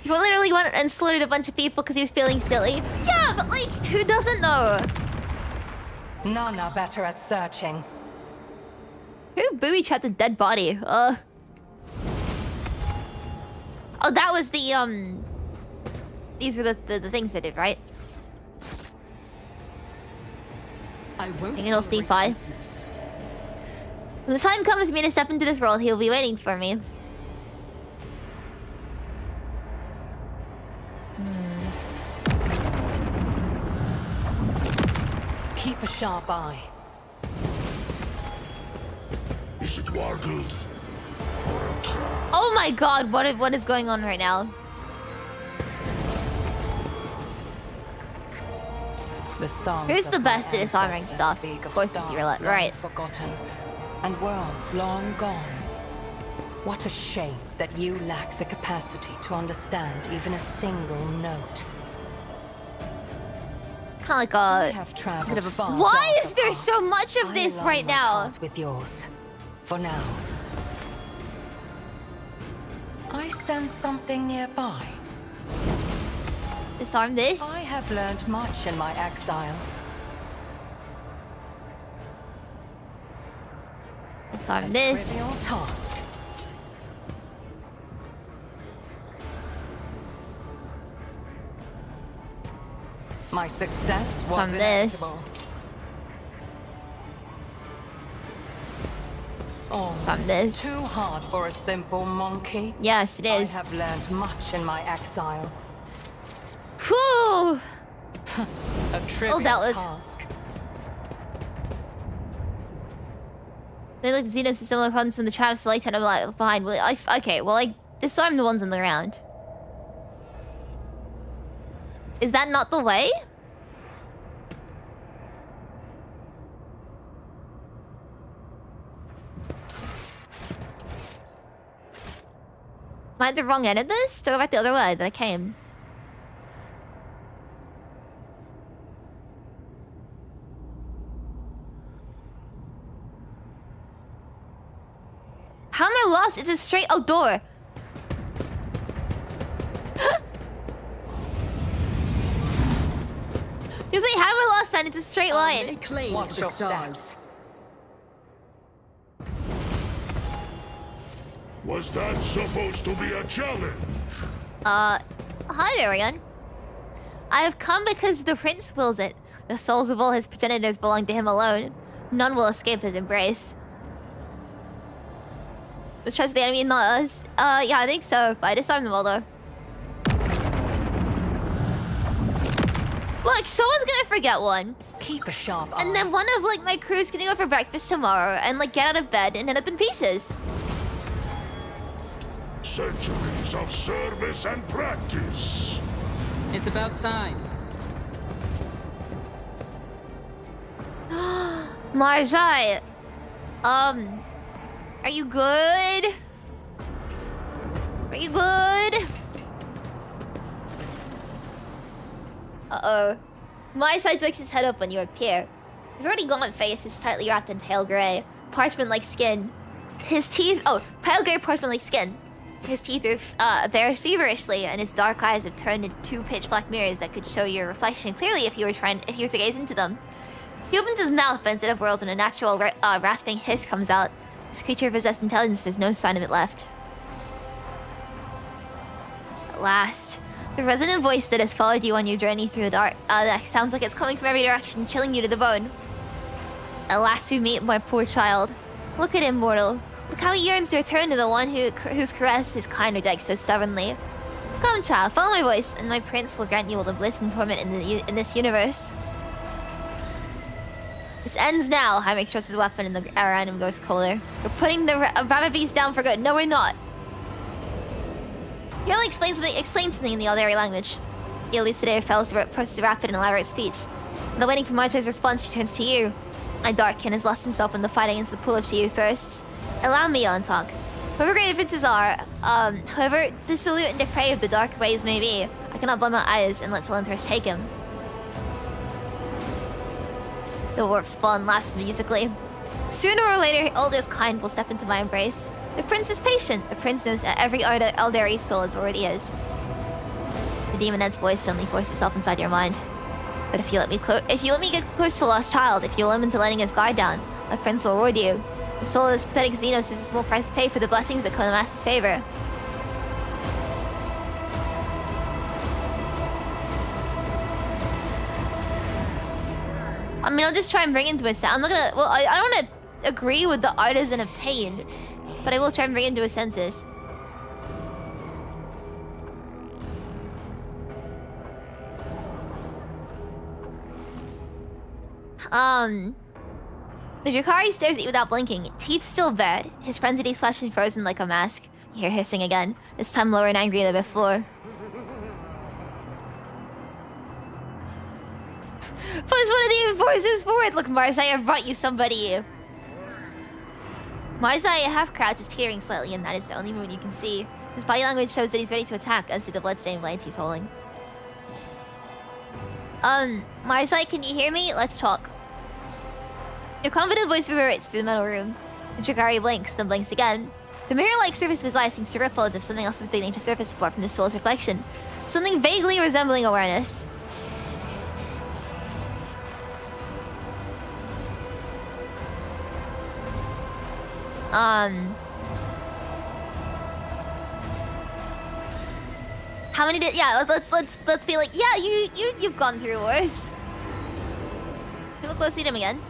He literally went and slaughtered a bunch of people because he was feeling silly. Yeah, but like, who doesn't know? None are better at searching. Who booby-trapped a dead body? Oh, that was the, These were the things they did, right? I won't. Think it'll sneak by. When the time comes for me to step into this world, he'll be waiting for me. Keep a sharp eye. Is it wargled or a trap? Oh my god, what is going on right now? The songs Here's of the my best at disarming ancestors stuff. speak Of course, it's stars Yrliet, long right? forgotten, and worlds long gone. What a shame that you lack the capacity to understand even a single note. Kind of like I a... have traveled far. Why darker is there so paths. much of this I right align my now? path with yours, for now. I sense something nearby. Disarm this? I have learned much in my exile. Disarm this. Trivial task. My success was Disarm this. inevitable. Oh, Disarm this. too hard for a simple monkey. Yes, it is. I have learned much in my exile. Whew! A trivial dealt with. task. They look at Xenos and similar ones from the traps, the light tunnel left behind. Well, okay, well, I disarm the ones on the ground. Is that not the way? Am I at the wrong end of this? To go back the other way that I came. How am I lost? It's a straight out door. He's like, how am I lost, man? It's a straight Lay line. claim Watch to the your stars. steps. Was that supposed to be a challenge? Hi there again. I have come because the prince wills it. The souls of all his progenitors belong to him alone. None will escape his embrace. Let's trust the enemy, not us. Yeah, I think so. But I disarmed them all, though. Look, someone's gonna forget one. Keep a sharp eye. And then one of, like, my crew's gonna go for breakfast tomorrow and, like, get out of bed and end up in pieces. Centuries of service and practice. It's about time. Marjai, are you good? Are you good? Uh-oh. Marjai takes his head up when you appear. His already gaunt face is tightly wrapped in pale gray, parchment-like skin. His teeth... Oh, pale gray parchment-like skin. His teeth are bare feverishly, and his dark eyes have turned into two pitch-black mirrors that could show your reflection clearly if you were to gaze into them. He opens his mouth, but instead of words, and a natural rasping hiss comes out. This creature possessed intelligence, there's no sign of it left. At last, the resonant voice that has followed you on your journey through the dark, that sounds like it's coming from every direction, chilling you to the bone. At last we meet, my poor child. Look at him, mortal. Look how he yearns to return to the one whose caress his kind rejects so stubbornly. Come, child, follow my voice, and my prince will grant you all the bliss and torment in this universe. This ends now. Jaime thrusts his weapon and the around him goes colder. We're putting the rabbit beast down for good. No, we're not. He Yrliet explains something in the Aldari language. The elucidator fails to post a rapid and elaborate speech. While waiting for Marjai's response, she turns to you. My Darkin has lost himself in the fight against the pool of Shiyu thirsts. Allow me on talk. Whoever great differences are, however dissolute and depraved the dark ways may be, I cannot blind my eyes and let sullen thirst take him. The warp spawn laughs musically. Sooner or later, all this kind will step into my embrace. The prince is patient. The prince knows that every Aldari soul is already his. The demonette's voice suddenly forces itself inside your mind. But if you let me get close to the lost child, if you allow him into letting his guard down, my prince will reward you. The soul of this pathetic Xenos is a small price to pay for the blessings that come in Master's favor. I mean, I'll just try and bring him to a sense. I'm not gonna... Well, I don't want to agree with the artisan of pain, but I will try and bring him to his senses. The Drakari stares at you without blinking, teeth still bared, his frenzied expression frozen like a mask. You hear hissing again, this time lower and angrier than before. Push one of the enforcers forward! Look, Marjai, I've brought you somebody! Marjai, half crouch, is teetering slightly, and that is the only movement you can see. His body language shows that he's ready to attack, as do the bloodstained blades he's holding. Marjai, can you hear me? Let's talk. Your confident voice reverberates through the metal room. The Drakari blinks, then blinks again. The mirror-like surface of his eyes seems to ripple as if something else is beginning to surface apart from the soul's reflection. Something vaguely resembling awareness. How many did... Yeah, let's be like, yeah, you've gone through worse. You look closely at him again.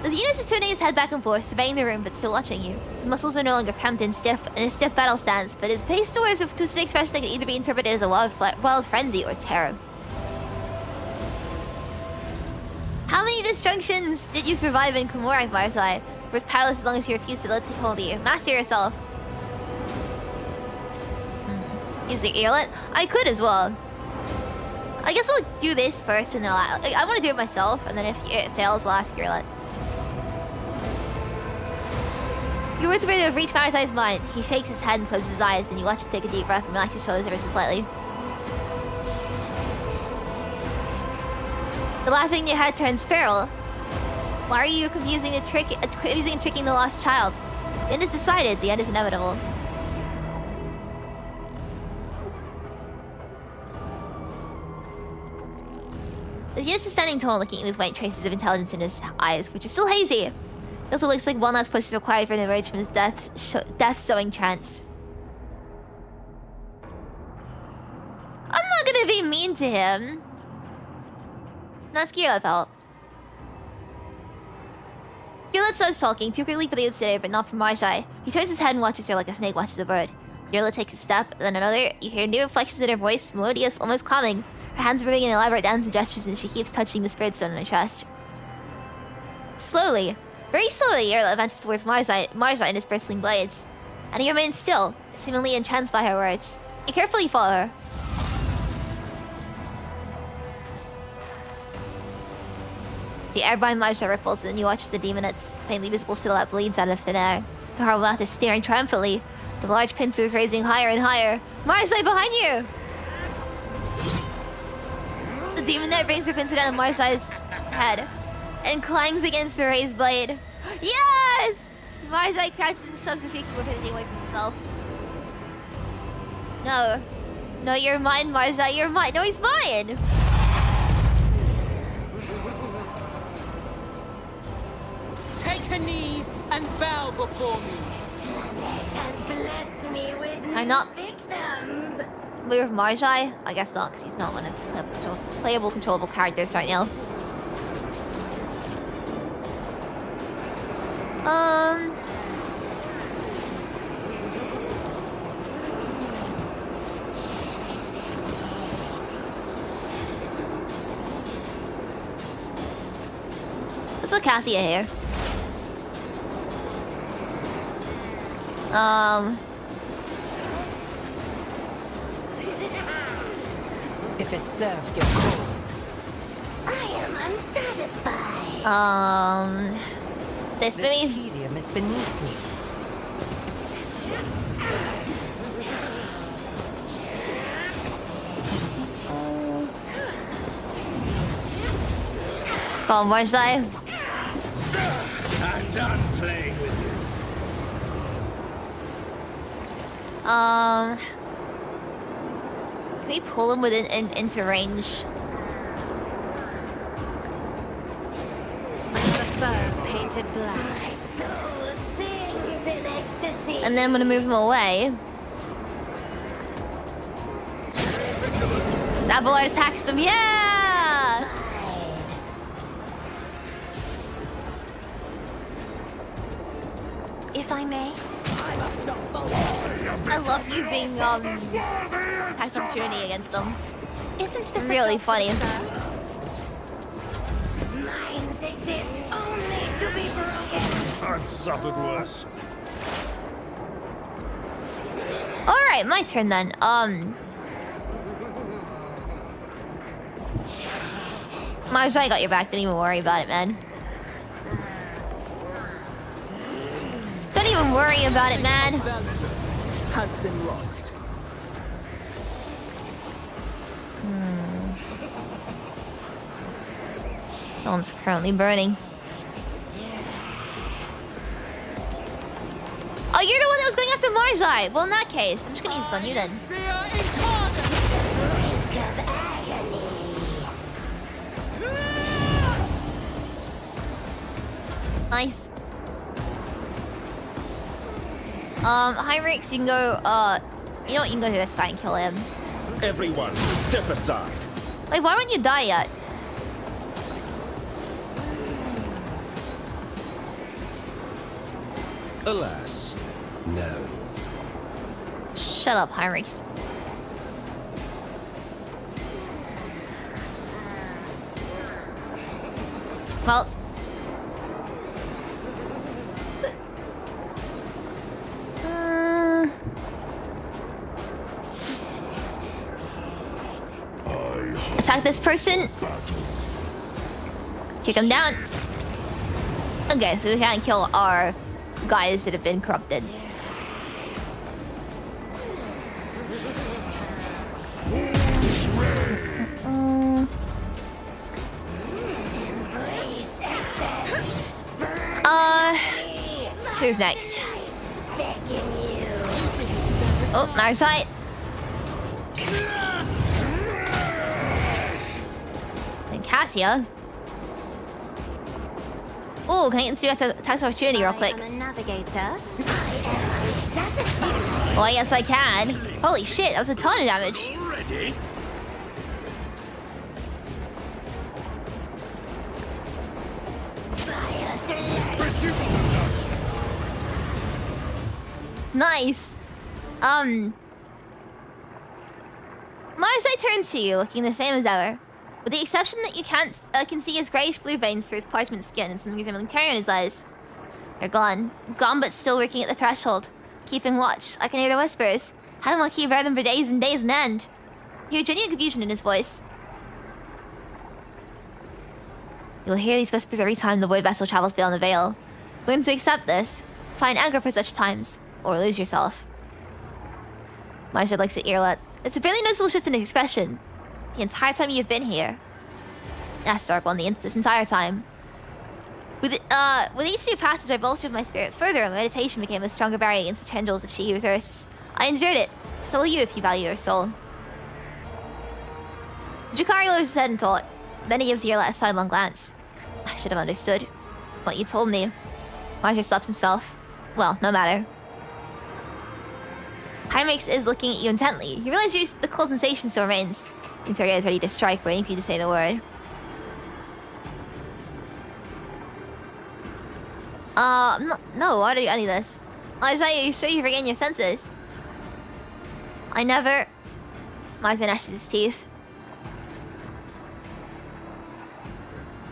The Xenos is turning his head back and forth, surveying the room, but still watching you. His muscles are no longer cramped and stiff in a stiff battle stance, but his face still wears a twisted expression that can either be interpreted as a wild frenzy or terror. How many disjunctions did you survive in Commorragh, Marjai? You were powerless as long as you refused to let it take hold of you. Master yourself. Use the Yrliet? I could as well. I guess I'll do this first and then I want to do it myself, and then if it fails, I'll ask Yrliet. Your words appear to have reached Marjai's mind. He shakes his head and closes his eyes, then you watch him take a deep breath and relax his shoulders ever so slightly. The laughing in your head turns feral. Why are you confusing and tricking the lost child? The end is decided, the end is inevitable. The Xenos is standing tall, looking at you with white traces of intelligence in his eyes, which are still hazy. It also looks like one last push is required for him to emerge from his death-sowing trance. I'm not gonna be mean to him. Not scared of help. Yrliet starts talking, too quickly for the outsider, but not for Marjai. He turns his head and watches her like a snake watches a bird. Yrliet takes a step, then another. You hear new inflections in her voice, melodious, almost calming. Her hands moving in elaborate dancing gestures, and she keeps touching the spirit stone on her chest. Slowly, very slowly, Yrliet advances towards Marjai and his bristling blades. And he remains still, seemingly entranced by her words. You carefully follow her. The air behind Marjai ripples, and you watch the demonette's faintly visible silhouette bleeds out of thin air. The horrible mouth is staring triumphantly. The large pincer is raising higher and higher. Marjai, behind you! The demonette brings her pincer down on Marjai's head and clangs against the raised blade. Yes! Marjai crouches and shoves the shaking weapon away from himself. No. No, you're mine, Marjai. You're mine. No, he's mine! Take a knee and bow before me. Has blessed me with I'm not victims. with Marjai? I guess not, because he's not one of the playable, controllable characters right now. Let's put Cassia here. If it serves your cause. I am unsatisfied. This This maybe. helium is beneath me. Go on, where's I? I'm done playing with you. Can we pull him into range? I prefer painted black. So things in ecstasy. And then I'm gonna move him away. Saboard attacks them, yeah! If I may. I love using attacks of opportunity against them. Isn't this Really a job funny. for themselves? Minds exist only to be broken. I've suffered worse. Alright, my turn then. Maj, I got your back, don't even worry about it, man. Don't even worry about it, man. Has been lost. That one's currently burning. Oh, you're the one that was going after Marzai. Well, in that case, I'm just gonna use this on you then. Fear incarnate. Nice. Heinrichs, you can go, you know what, you can go to this guy and kill him. Everyone, step aside. Wait, why won't you die yet? Alas, no. Shut up, Heinrichs. Well. Attack this person. Kick him down. Okay, so we can't kill our guys that have been corrupted. Who's next? Oh, Marsite. And Cassia. Oh, can I do attacks of opportunity real quick? I am a navigator. Well, yes, I can. Holy shit, that was a ton of damage. Already? Nice. Marsai turns to you, looking the same as ever. With the exception that you can see his grayish blue veins through his parchment skin and something resembling terror in his eyes. They're gone. Gone, but still lurking at the threshold. Keeping watch. I can hear the whispers. How do I keep hearing them for days and days on end? You hear genuine confusion in his voice. You'll hear these whispers every time the void vessel travels beyond the veil. Learn to accept this. Find anger for such times. Or lose yourself. Maja looks at Yrliet. It's a barely noticeable shift in his expression. The entire time you've been here. Asked Dargon this entire time. With each new passage, I bolstered my spirit further, and my meditation became a stronger barrier against the tendrils of she who thirsts. I endured it. So will you if you value your soul. Jukari lowers his head in thought. Then he gives Yrliet a sidelong glance. I should have understood. What you told me. Maja stops himself. Well, no matter. Heinrichs is looking at you intently. You realize the cold sensation still remains. Interia is ready to strike, waiting for you to say the word. No, why do you any of this? Isaiah, you sure you regain your senses? I never... Martin gnashes his teeth.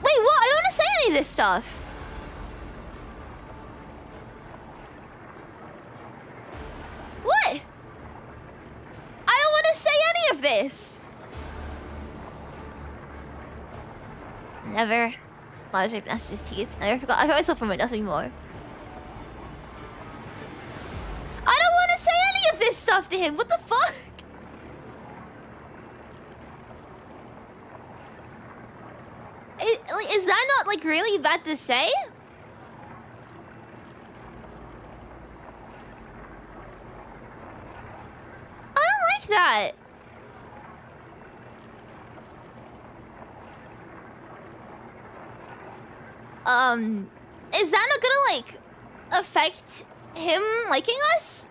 Wait, what? I don't want to say any of this stuff. What? I don't want to say any this. Never. Large shape Nash's teeth. I forgot myself from it, nothing more. I don't want to say any of this stuff to him. What the fuck? Is that not like really bad to say? I don't like that. Is that not gonna like affect him liking us?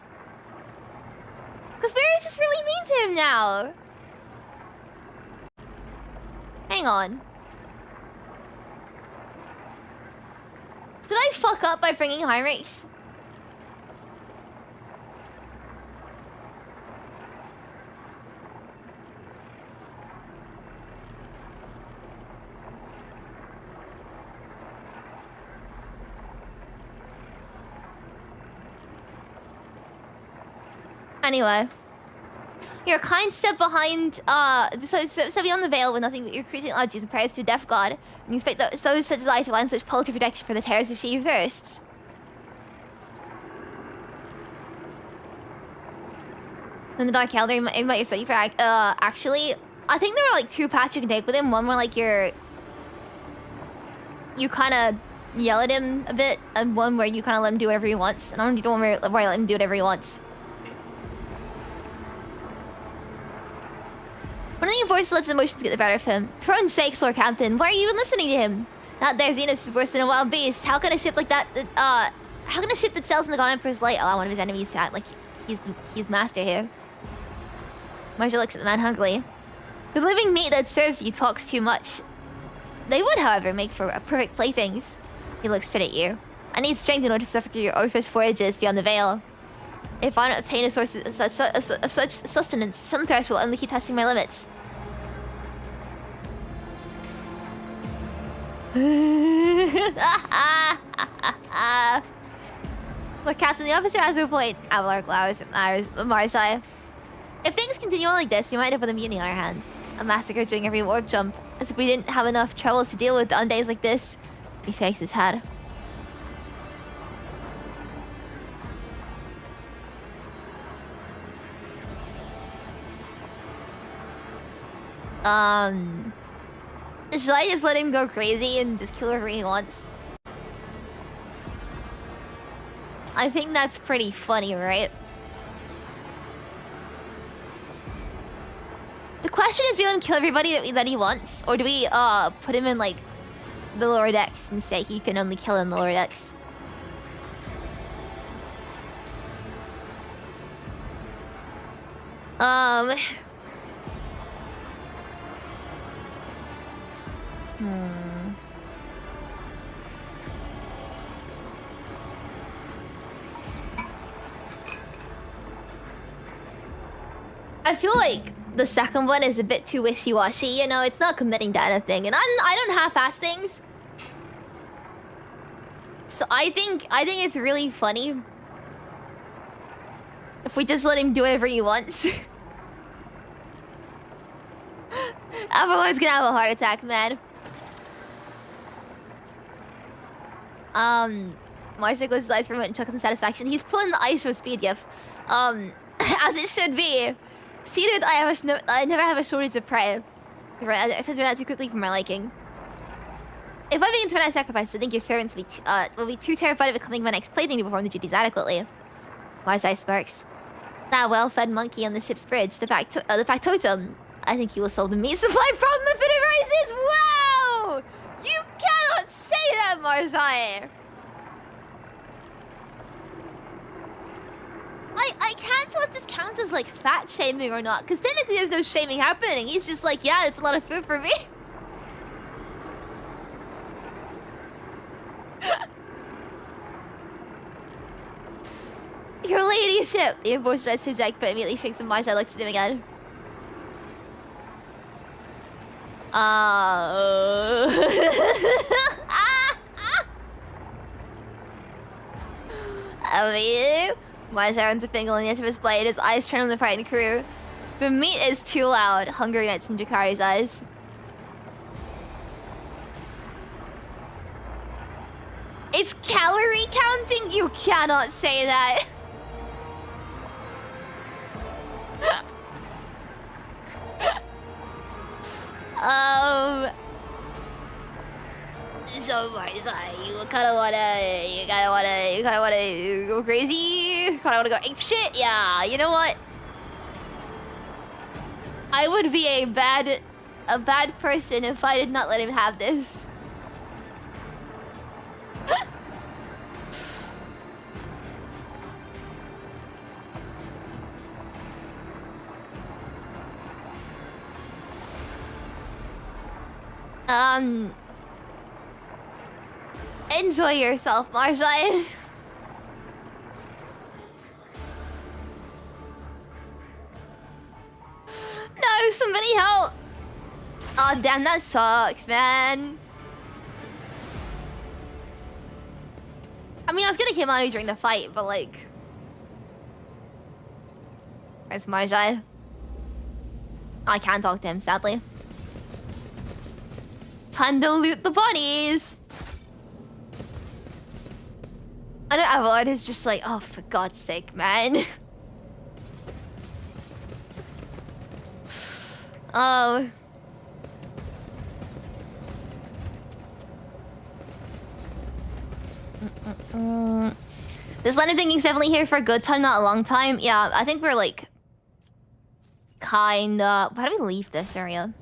Because Barry's just really mean to him now. Hang on. Did I fuck up by bringing Heinrichs? Anyway. You're a kind step behind, so beyond the veil with nothing but your cruising allergies and prayers to a deaf god, and you expect those such as I to line such paltry protection for the terrors of she who thirsts. In the Dark Elder, you might yourself for actually, I think there were like 2 paths you can take with him. One where like you kind of yell at him a bit, and one where you kind of let him do whatever he wants. And I don't do the one where I let him do whatever he wants. One of the voices lets emotions get the better of him. For own sakes, Lord Captain, why are you even listening to him? That there, Xenos is worse than a wild beast. How can a ship like that, how can a ship that sails in the God Emperor's light allow one of his enemies to act like he's master here? Marja looks at the man hungrily. The living meat that serves you talks too much. They would, however, make for perfect playthings. He looks straight at you. I need strength in order to suffer through your Orpheus voyages beyond the veil. If I don't obtain a source of such sustenance, some thirst will only keep testing my limits. Look, Captain, the officer has a point. Avalar glowers at Marshai. If things continue on like this, we might end up with a mutiny on our hands. A massacre during every warp jump. As if we didn't have enough troubles to deal with on days like this. He shakes his head. Should I just let him go crazy and just kill whoever he wants? I think that's pretty funny, right? The question is, do we let him kill everybody that he wants? Or do we put him in like the lower decks and say he can only kill in the lower decks? I feel like the second one is a bit too wishy-washy, you know, it's not committing to anything, and I don't half-ass things. So I think it's really funny if we just let him do whatever he wants. Avalar's gonna have a heart attack, man. Marcy goes his eyes for a moment and chuckles in satisfaction. He's pulling the ice show speed gif. As it should be. Seated, I never have a shortage of prey. You're right, I said that too quickly for my liking. If I begin to run sacrifice, I think your servants will be too terrified of becoming my next plaything to perform the duties adequately. Marjai smirks. That well-fed monkey on the ship's bridge, the factotum. I think he will solve the meat supply problem if it arises. Wow! You cannot say that, Marjai! I can't tell if this counts as like fat shaming or not, because technically there's no shaming happening. He's just like, yeah, it's a lot of food for me. Your ladyship! The enforcer tries to object, but immediately shrinks and Marjai looks at him again. Marjai runs a finger on the edge of his blade, his eyes turn on the frightened crew. The meat is too loud. Hunger Nights in Jakari's eyes. It's calorie counting? You cannot say that. So Marza, you kinda wanna go crazy? Kinda wanna go ape shit? Yeah, you know what? I would be a bad person if I did not let him have this. Enjoy yourself, Marshall. No, somebody help! Oh damn, that sucks, man. I mean, I was gonna kill Manu during the fight, but like... Where's Marjai? I can't talk to him, sadly. Time to loot the bodies! I know Avalard is just like, oh, for God's sake, man. Oh. This line of thinking's definitely here for a good time, not a long time. Yeah, I think we're like... Kinda... How do we leave this area?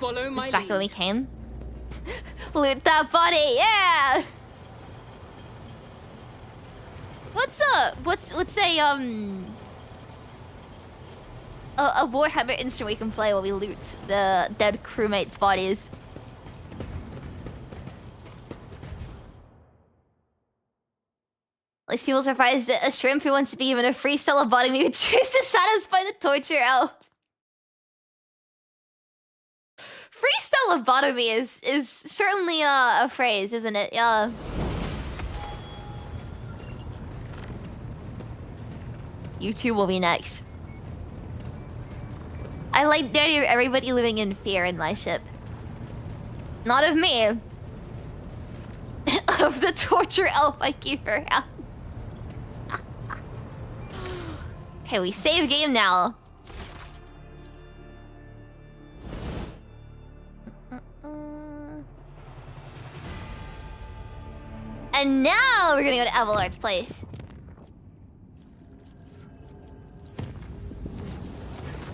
Follow my Just back lead. the way we came. Loot that body, yeah! What's a Warhammer instrument we can play while we loot the dead crewmates' bodies? At least people are surprised that a shrimp who wants to be given a freestyle lobotomy would choose to satisfy the torture elf. Freestyle lobotomy is certainly a phrase, isn't it? Yeah. You two will be next. I like everybody living in fear in my ship. Not of me. Of the torture elf I keep around. Okay, we save game now. And now we're gonna go to Avalard's place.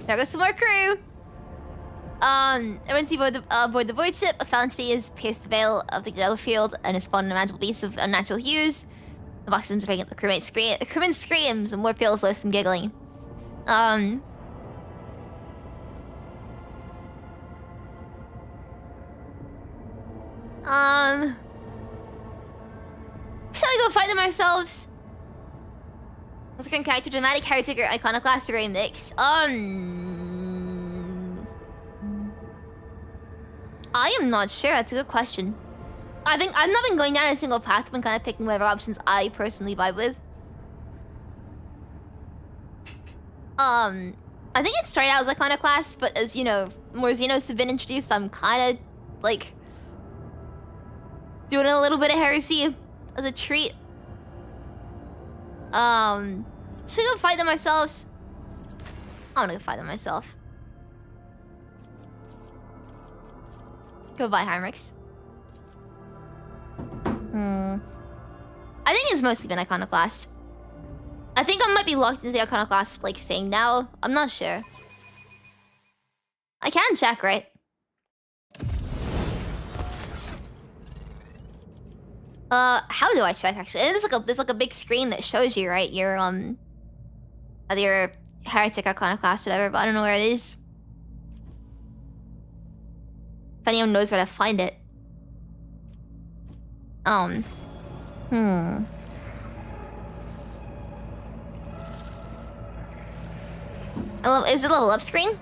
There goes some more crew. Everyone see aboard the void ship. A fantasy has pierced the veil of the battlefield and has spawned unimaginable beasts of unnatural hues. The boxes are picking up the crewmate scream. The crewman screams and more feels less than giggling. Shall we go fight them ourselves? What's the current character? Dramatic, caretaker, iconoclast, or a mix? I am not sure. That's a good question. I've not been going down a single path. I've been kind of picking whatever options I personally vibe with. I think it started out as iconoclast, but as you know, more Xenos have been introduced, I'm kind of like doing a little bit of heresy as a treat. Should we go fight them ourselves? I wanna go fight them myself. Goodbye, Heinrichs. I think it's mostly been iconoclast. I think I might be locked into the iconoclast like thing now. I'm not sure. I can check, right? How do I check actually? And there's like a big screen that shows you, right? Your either your heretic, iconoclast, whatever, but I don't know where it is. If anyone knows where to find it. Is it level up screen?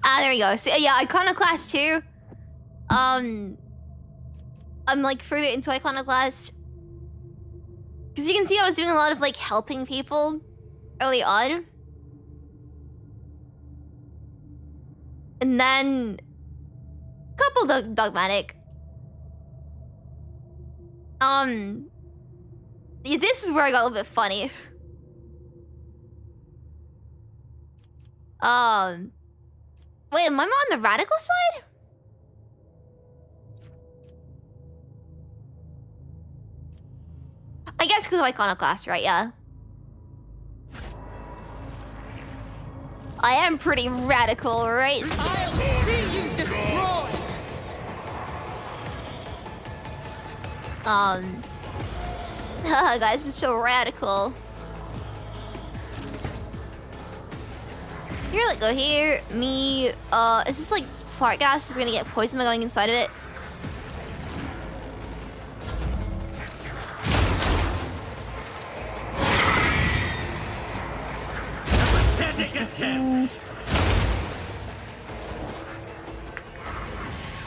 Ah, there we go. So yeah, iconoclast 2. I'm like further into iconoclast. Because you can see I was doing a lot of like helping people early on. And then couple dogmatic. Yeah, this is where I got a little bit funny. Wait, am I on the radical side? I guess because of Iconoclast, right? Yeah. I am pretty radical, right? I'll see you destroyed! Guys, I'm so radical. Here, like, go here. Me, is this like fart gas? We're gonna get poisoned by going inside of it.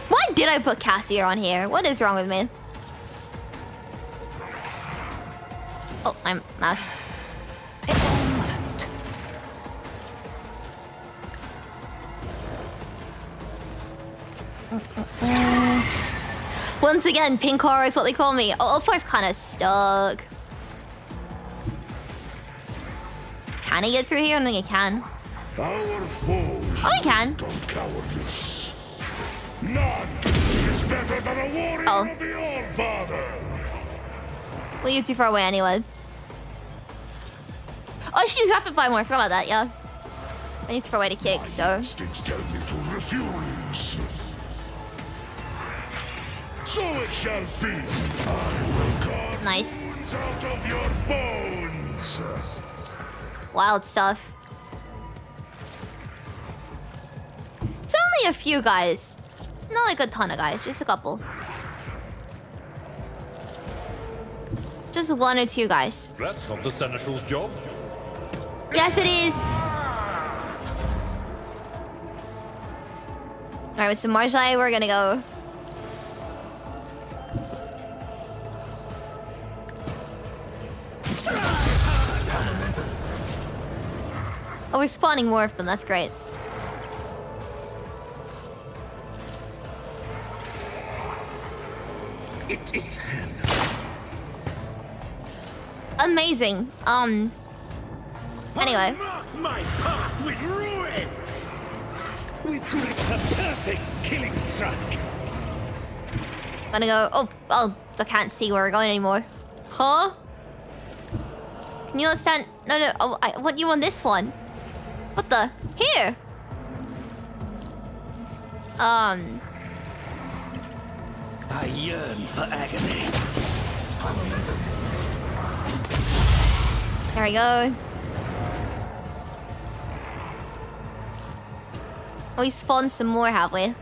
Why did I put Cassier on here? What is wrong with me? Oh, I'm mouse. It almost. Once again, pink horror is what they call me. Oh, Ulfar's kind of stuck. Can I get through here? I don't think I can. Our foes Oh, I can. don't cowardice. None is better than a warrior Oh. of the All-Father. Well, you're too far away anyway. Oh, I should use rapid fire more. I forgot about that, yeah. I need too far away to kick, so... Instincts tell me to refuse. So it shall be. I will carve Nice. wounds out of your bones. Wild stuff. It's only a few guys. Not like a ton of guys, just a couple. Just one or two guys. That's not the Seneschal's job. Yes, it is. Alright, with some Marjai, we're gonna go. Oh, we're spawning more of them. That's great. It is Henlo. Amazing. Anyway. Mark my path with ruin. With a perfect killing strike. Gonna go. Oh, I can't see where we're going anymore. Huh? Can you understand? No. Oh, I want you on this one. What the? Here. I yearn for agony. There we go. Oh, we spawned some more, have we?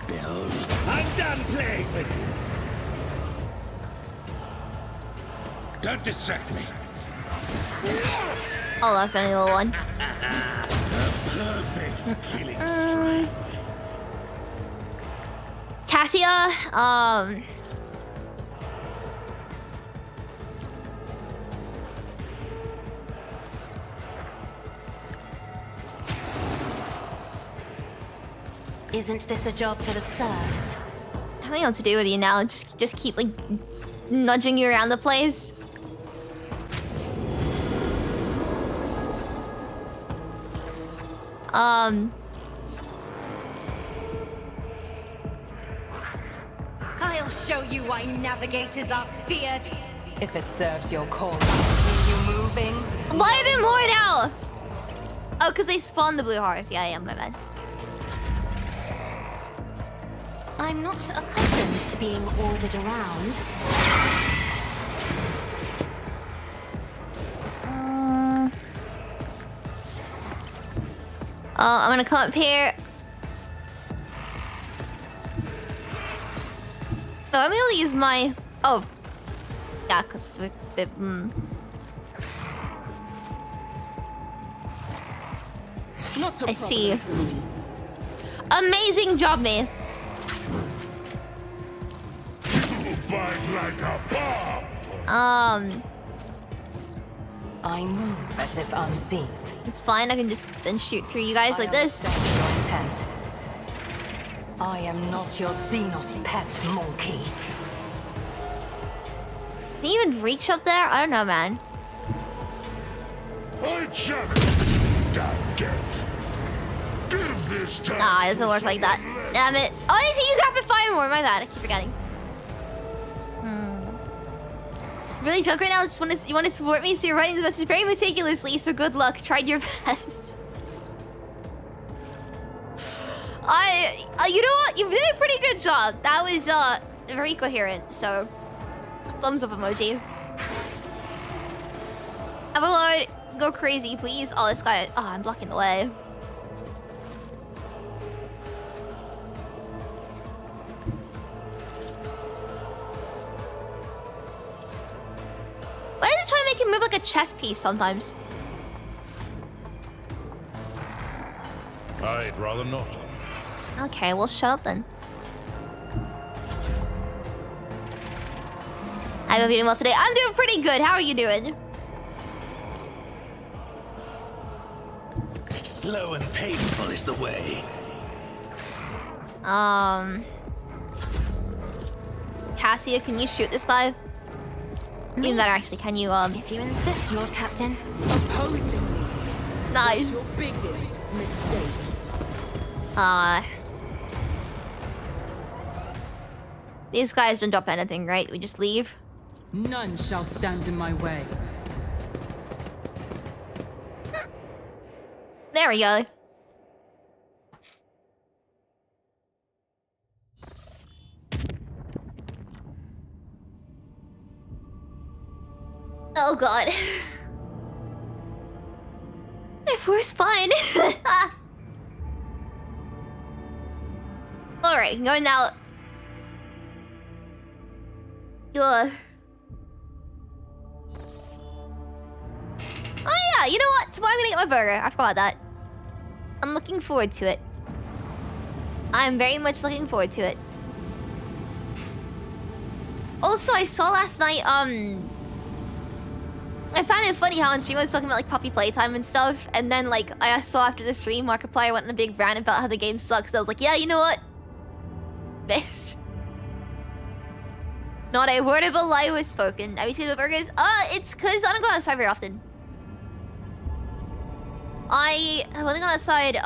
Behold, I'm done playing with you. Don't distract me. Oh, that's only a little one. Perfect killing strike. Cassia, Isn't this a job for the serfs? I don't know what to do with you now. Just keep like nudging you around the place. I'll show you why navigators are feared. If it serves your cause, are you moving? Why are there more now? Oh, because they spawned the blue horse. Yeah, my bad. I'm not accustomed to being ordered around. I'm gonna come up here. Oh, I'm gonna use my... Oh. Yeah, because Not a I see. problem. Amazing job, me. Bite like a bomb. I move as if unseen. It's fine, I can just then shoot through you guys like this. Your intent. I am not your Xenos pet monkey. Can you even reach up there? I don't know, man. I challenge that get. Give this time. Nah, it doesn't work like that. Damn it. Oh, I need to use rapid fire more. My bad. I keep forgetting. Really drunk right now? You want to support me? So you're writing the message very meticulously. So good luck. Tried your best. You know what? You did a pretty good job. That was very coherent. So thumbs up emoji. Everlord, go crazy, please. Oh, this guy. Oh, I'm blocking the way. Why does it try to make him move like a chess piece sometimes? I'd rather not. Okay, well, shut up then. I hope you're doing well today. I'm doing pretty good. How are you doing? Slow and painful is the way. Cassia, can you shoot this guy? Even better, actually. Can you, If you insist, Lord Captain. Opposing me. Nice. Your biggest mistake. These guys don't drop anything, right? We just leave? None shall stand in my way. There we go. Oh god. My poor spine. Alright, going now. Ugh. Oh yeah, you know what? Tomorrow I'm gonna get my burger. I forgot about that. I'm looking forward to it. I'm very much looking forward to it. Also, I saw last night, I found it funny how on stream I was talking about like puppy playtime and stuff, and then like I saw after the stream Markiplier went on a big rant about how the game sucks. So I was like, yeah, you know what? Based. Not a word of a lie was spoken. Have you seen the burgers? It's cause I don't go outside very often. I only gone outside,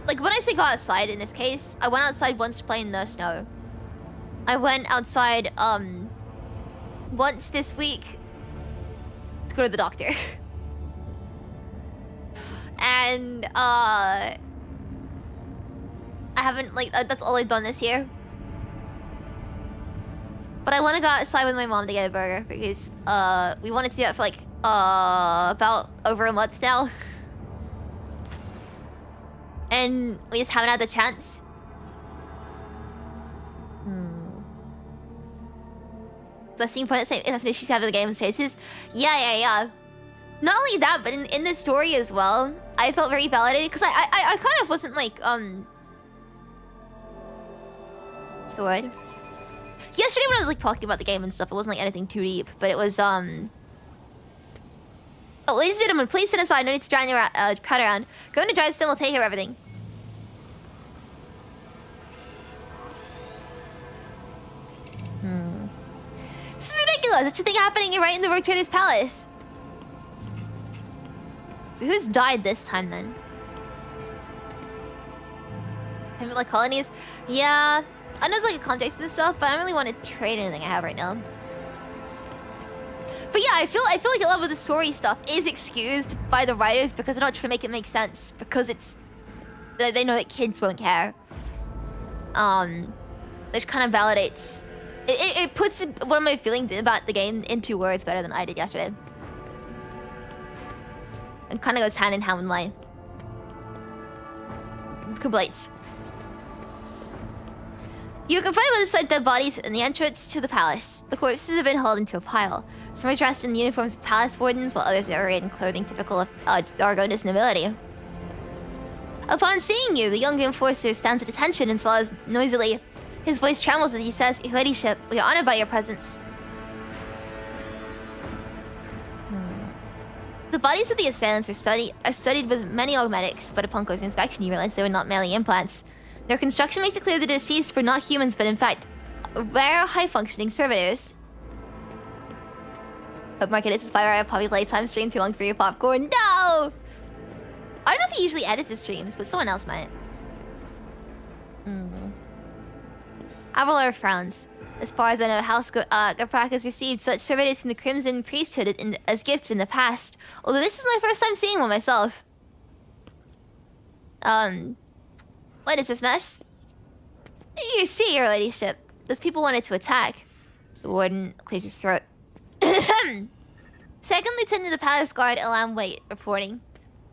like when I say go outside in this case, I went outside once to play in the snow. I went outside, once this week to go to the doctor. And, I haven't, like, that's all I've done this year. But I want to go outside with my mom to get a burger because, we wanted to do that for, like, about over a month now. And we just haven't had the chance. So I've seen point saying that's what she's having the game chases. Yeah. Not only that, but in the story as well, I felt very validated because I kind of wasn't like what's the word? Yesterday when I was like talking about the game and stuff, it wasn't like anything too deep, but it was Oh, ladies and gentlemen, please sit aside. No need to drive around, cut around. Go into drive sim, we'll take care of everything. This is ridiculous. Such a thing happening right in the Rogue Trader's palace. So who's died this time then? Have like colonies? Yeah. I know it's like a context and stuff, but I don't really want to trade anything I have right now. But yeah, I feel like a lot of the story stuff is excused by the writers because they're not trying to make it make sense because it's they know that kids won't care. Which kind of validates. It puts one of my feelings about the game in 2 words better than I did yesterday. It kind of goes hand in hand with my complaints. You can find one of the dead bodies in the entrance to the palace. The corpses have been hauled into a pile. Some are dressed in the uniforms of palace wardens, while others are arrayed in clothing typical of Dargonus nobility. Upon seeing you, the young enforcer stands at attention and swallows noisily. His voice trembles as he says, "Your ladyship, we are honored by your presence." bodies of the assailants are studied with many augmetics, but upon closer inspection, you realize they were not merely implants. Their construction makes it clear that the deceased were not humans, but in fact, rare, high-functioning servitors. Bookmark it, this is 5 hour puppy playtime stream, too long for your popcorn. No! I don't know if he usually edits his streams, but someone else might. Avalar frowns. As far as I know, House Gaprak has received such servitors from the Crimson Priesthood as gifts in the past. Although this is my first time seeing one myself. What is this mess? You see, your ladyship. Those people wanted to attack. The warden clears his throat. Second Lieutenant of the Palace Guard, Elam Waite, reporting.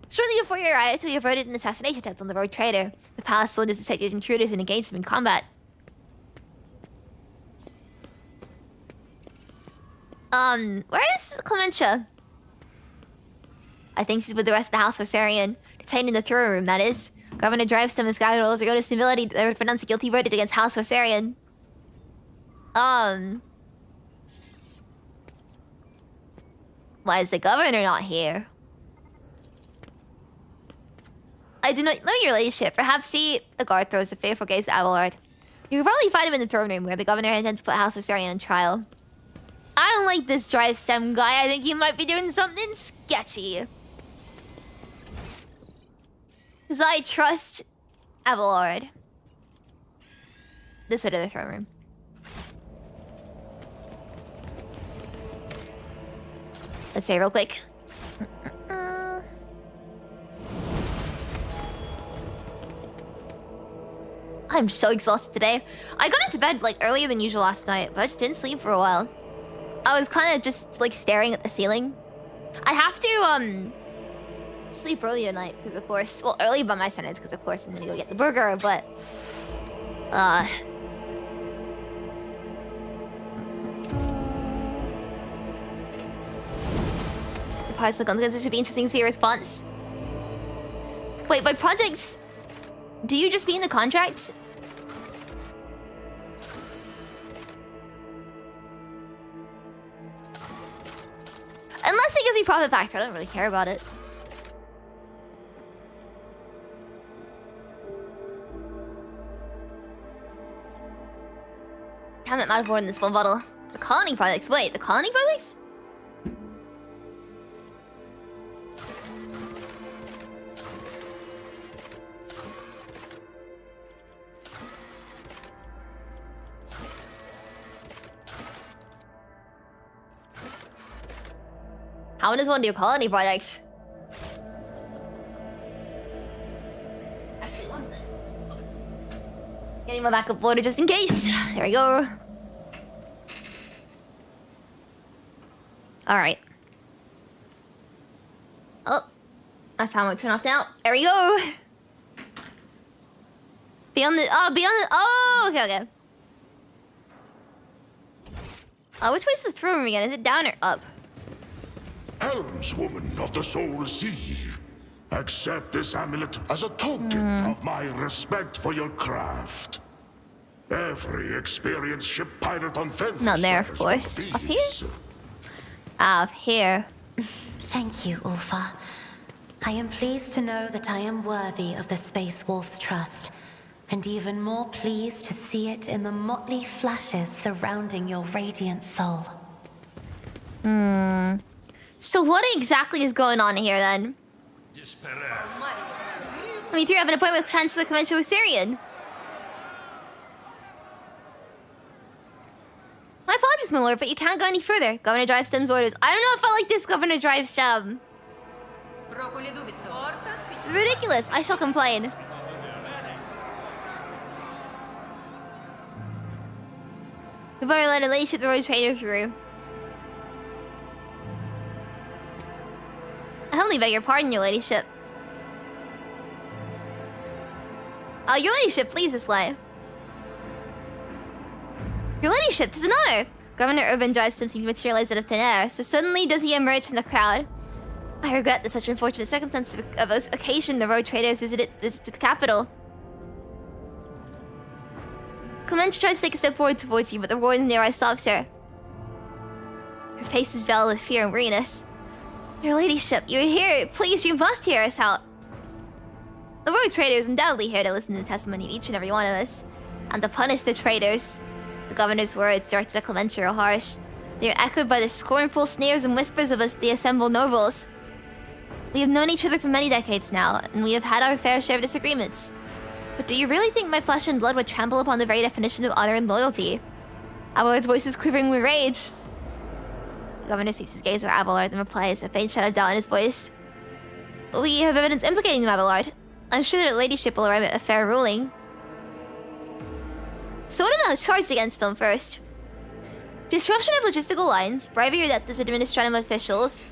Shortly before your arrival, we averted an assassination attempt on the Rogue Trader. The palace soldiers detected intruders and engaged them in combat. Where is Clementia? I think she's with the rest of the House Viserion. Detained in the throne room, that is. Governor Drivestem has gathered all of Dargonus nobility that would pronounce a guilty verdict against House Viserion. Why is the governor not here? I do not know, your ladyship. Perhaps the guard throws a fearful gaze at Abelard. You can probably find him in the throne room where the governor intends to put House Viserion on trial. I don't like this Drivestem guy. I think he might be doing something sketchy. Because I trust Abelard. This way to the throne room. Let's say real quick. I'm so exhausted today. I got into bed like earlier than usual last night, but I just didn't sleep for a while. I was kind of just like staring at the ceiling. I have to sleep early tonight because of course, well, early by my standards because of course I'm gonna go get the burger, but the price of the guns should be interesting to see your response. Wait, by projects, do you just mean the contract? Unless it gives me profit factor, I don't really care about it. Damn it, Matterport in this one bottle. The colony projects. Wait, the colony projects? How does one do colony projects? Actually, one sec. Getting my backup border just in case. There we go. Alright. Oh. My Fanmark turned off now. There we go. Beyond the... Oh, okay. Which way's the throne room again? Is it down or up? Helmswoman of the Soul Sea, accept this amulet as a token of my respect for your craft. Every experienced ship pirate on Fenris. Not there, of course. Up here? Up here. Thank you, Ulfa. I am pleased to know that I am worthy of the Space Wolf's trust, and even more pleased to see it in the motley flashes surrounding your radiant soul. So what exactly is going on here, then? I mean, if you have an appointment with Chancellor Convention with Syrian. My apologies, my lord, but you can't go any further. Governor Drivestem's orders. I don't know if I like this Governor Drivestem. This is ridiculous. I shall complain. We've already let a lady ship the Rogue Trader through. I humbly beg your pardon, your ladyship. Your ladyship, please this way. Your ladyship, 'tis an honor. Governor Urban Drivestem seems to materialize out of thin air, so suddenly does he emerge from the crowd. I regret that such unfortunate circumstances of occasion the Rogue Traders visited the capital. Clementia tries to take a step forward towards you, but the warden nearby stops her. Her face is veiled with fear and weariness. Your ladyship, you're here. Please, you must hear us out. The Rogue Trader is undoubtedly here to listen to the testimony of each and every one of us, and to punish the traitors. The governor's words, directed at Clementia, are harsh. They are echoed by the scornful sneers and whispers of us, the assembled nobles. We have known each other for many decades now, and we have had our fair share of disagreements. But do you really think my flesh and blood would trample upon the very definition of honor and loyalty? Abelard's voice is quivering with rage. The governor sweeps his gaze over Abelard and replies, a faint shadow of doubt in his voice. We have evidence implicating them, Abelard. I'm sure that ladyship will arrive at a fair ruling. So what about charged against them first? Disruption of logistical lines, bribery or death as administrative officials,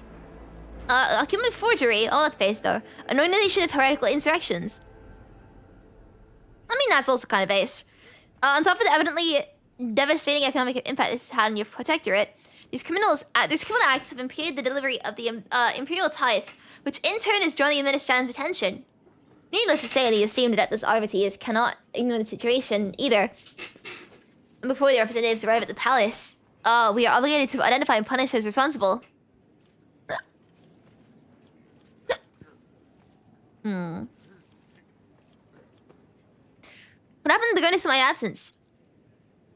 document forgery, oh that's based though, an organization of heretical insurrections. I mean, that's also kind of based. On top of the evidently devastating economic impact this had on your protectorate, these criminal acts have impeded the delivery of the imperial tithe, which in turn has drawn the administration's attention. Needless to say, the esteemed Adeptus Arbites cannot ignore the situation either. And before the representatives arrive at the palace, we are obligated to identify and punish those responsible. What happened to Dargonus in my absence?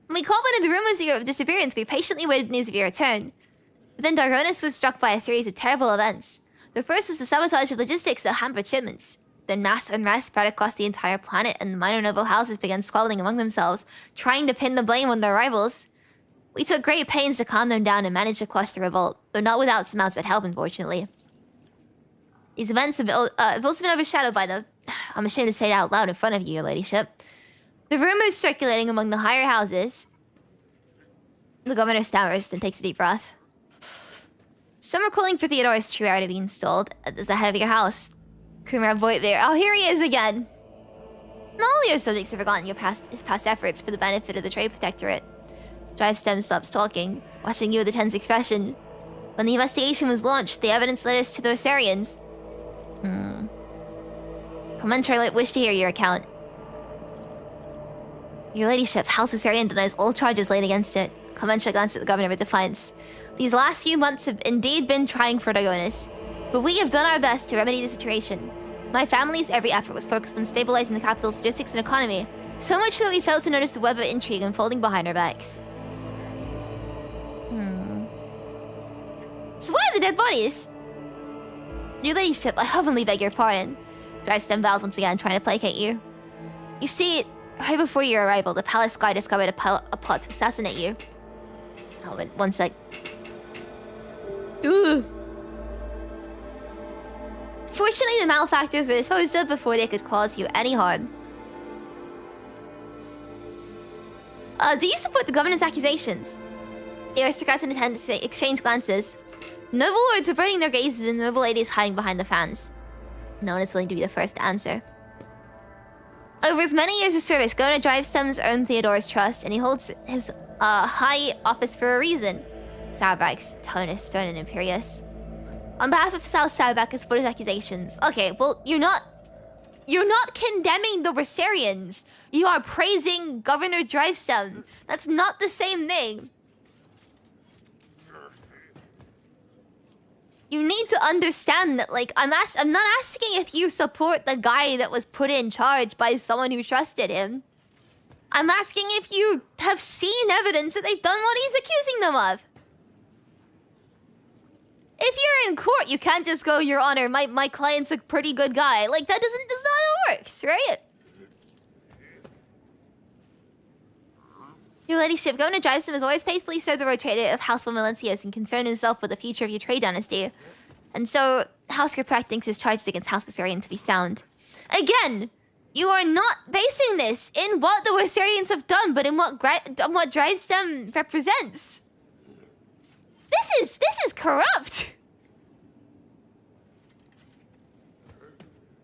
When we combated the rumors of your disappearance, we patiently waited news of your return. But then Dargonus was struck by a series of terrible events. The first was the sabotage of logistics that hampered shipments. Then mass unrest spread across the entire planet, and the minor noble houses began squabbling among themselves, trying to pin the blame on their rivals. We took great pains to calm them down and managed to quash the revolt, though not without some outside help, unfortunately. These events have also been overshadowed by the... I'm ashamed to say it out loud in front of you, your ladyship. The rumors circulating among the higher houses. The governor stammers, then takes a deep breath. Some are calling for Theodorus Trier to be installed as the head of your house. Commorragh Voigtveer. Oh, here he is again. Not all your subjects have forgotten his past efforts for the benefit of the trade protectorate. Drivestem stops talking, watching you with a tense expression. When the investigation was launched, the evidence led us to the Osarians. Yrliet wished to hear your account. Your ladyship, House Osarian denies all charges laid against it. Clementia glanced at the governor with defiance. These last few months have indeed been trying for Dargonus, but we have done our best to remedy the situation. My family's every effort was focused on stabilizing the capital's logistics and economy, so much that we failed to notice the web of intrigue unfolding behind our backs. So why are the dead bodies? Your ladyship, I humbly beg your pardon. Drivestem bows once again, trying to placate you. You see, right before your arrival, the palace guard discovered a plot to assassinate you. Oh, wait, one sec. Ugh. Fortunately, the malefactors were disposed of before they could cause you any harm. Do you support the governor's accusations? The aristocrats in attendance exchange glances. Noble lords averting their gazes and noble ladies hiding behind the fans. No one is willing to be the first to answer. Over his many years of service, Governor Drivestem's earned Theodorus' trust, and he holds his high office for a reason. Sauerback's tone is stern and imperious. On behalf of South Sauerback, I support his accusations. Okay, well, you're not condemning the Rosarians. You are praising Governor Drivestem. That's not the same thing. You need to understand that, like, I'm not asking if you support the guy that was put in charge by someone who trusted him. I'm asking if you have seen evidence that they've done what he's accusing them of. If you're in court, you can't just go, Your Honor, my client's a pretty good guy. Like, that's not how it works, right? Your ladyship, Governor Drivestem has always faithfully served the Rogue Trader of House of Valencius and concerned himself with the future of your trade dynasty. And so, House Kirkpatrick thinks his charges against House Viserion to be sound. Again, you are not basing this in what the Viserions have done, but in what Drivestem represents. This is corrupt.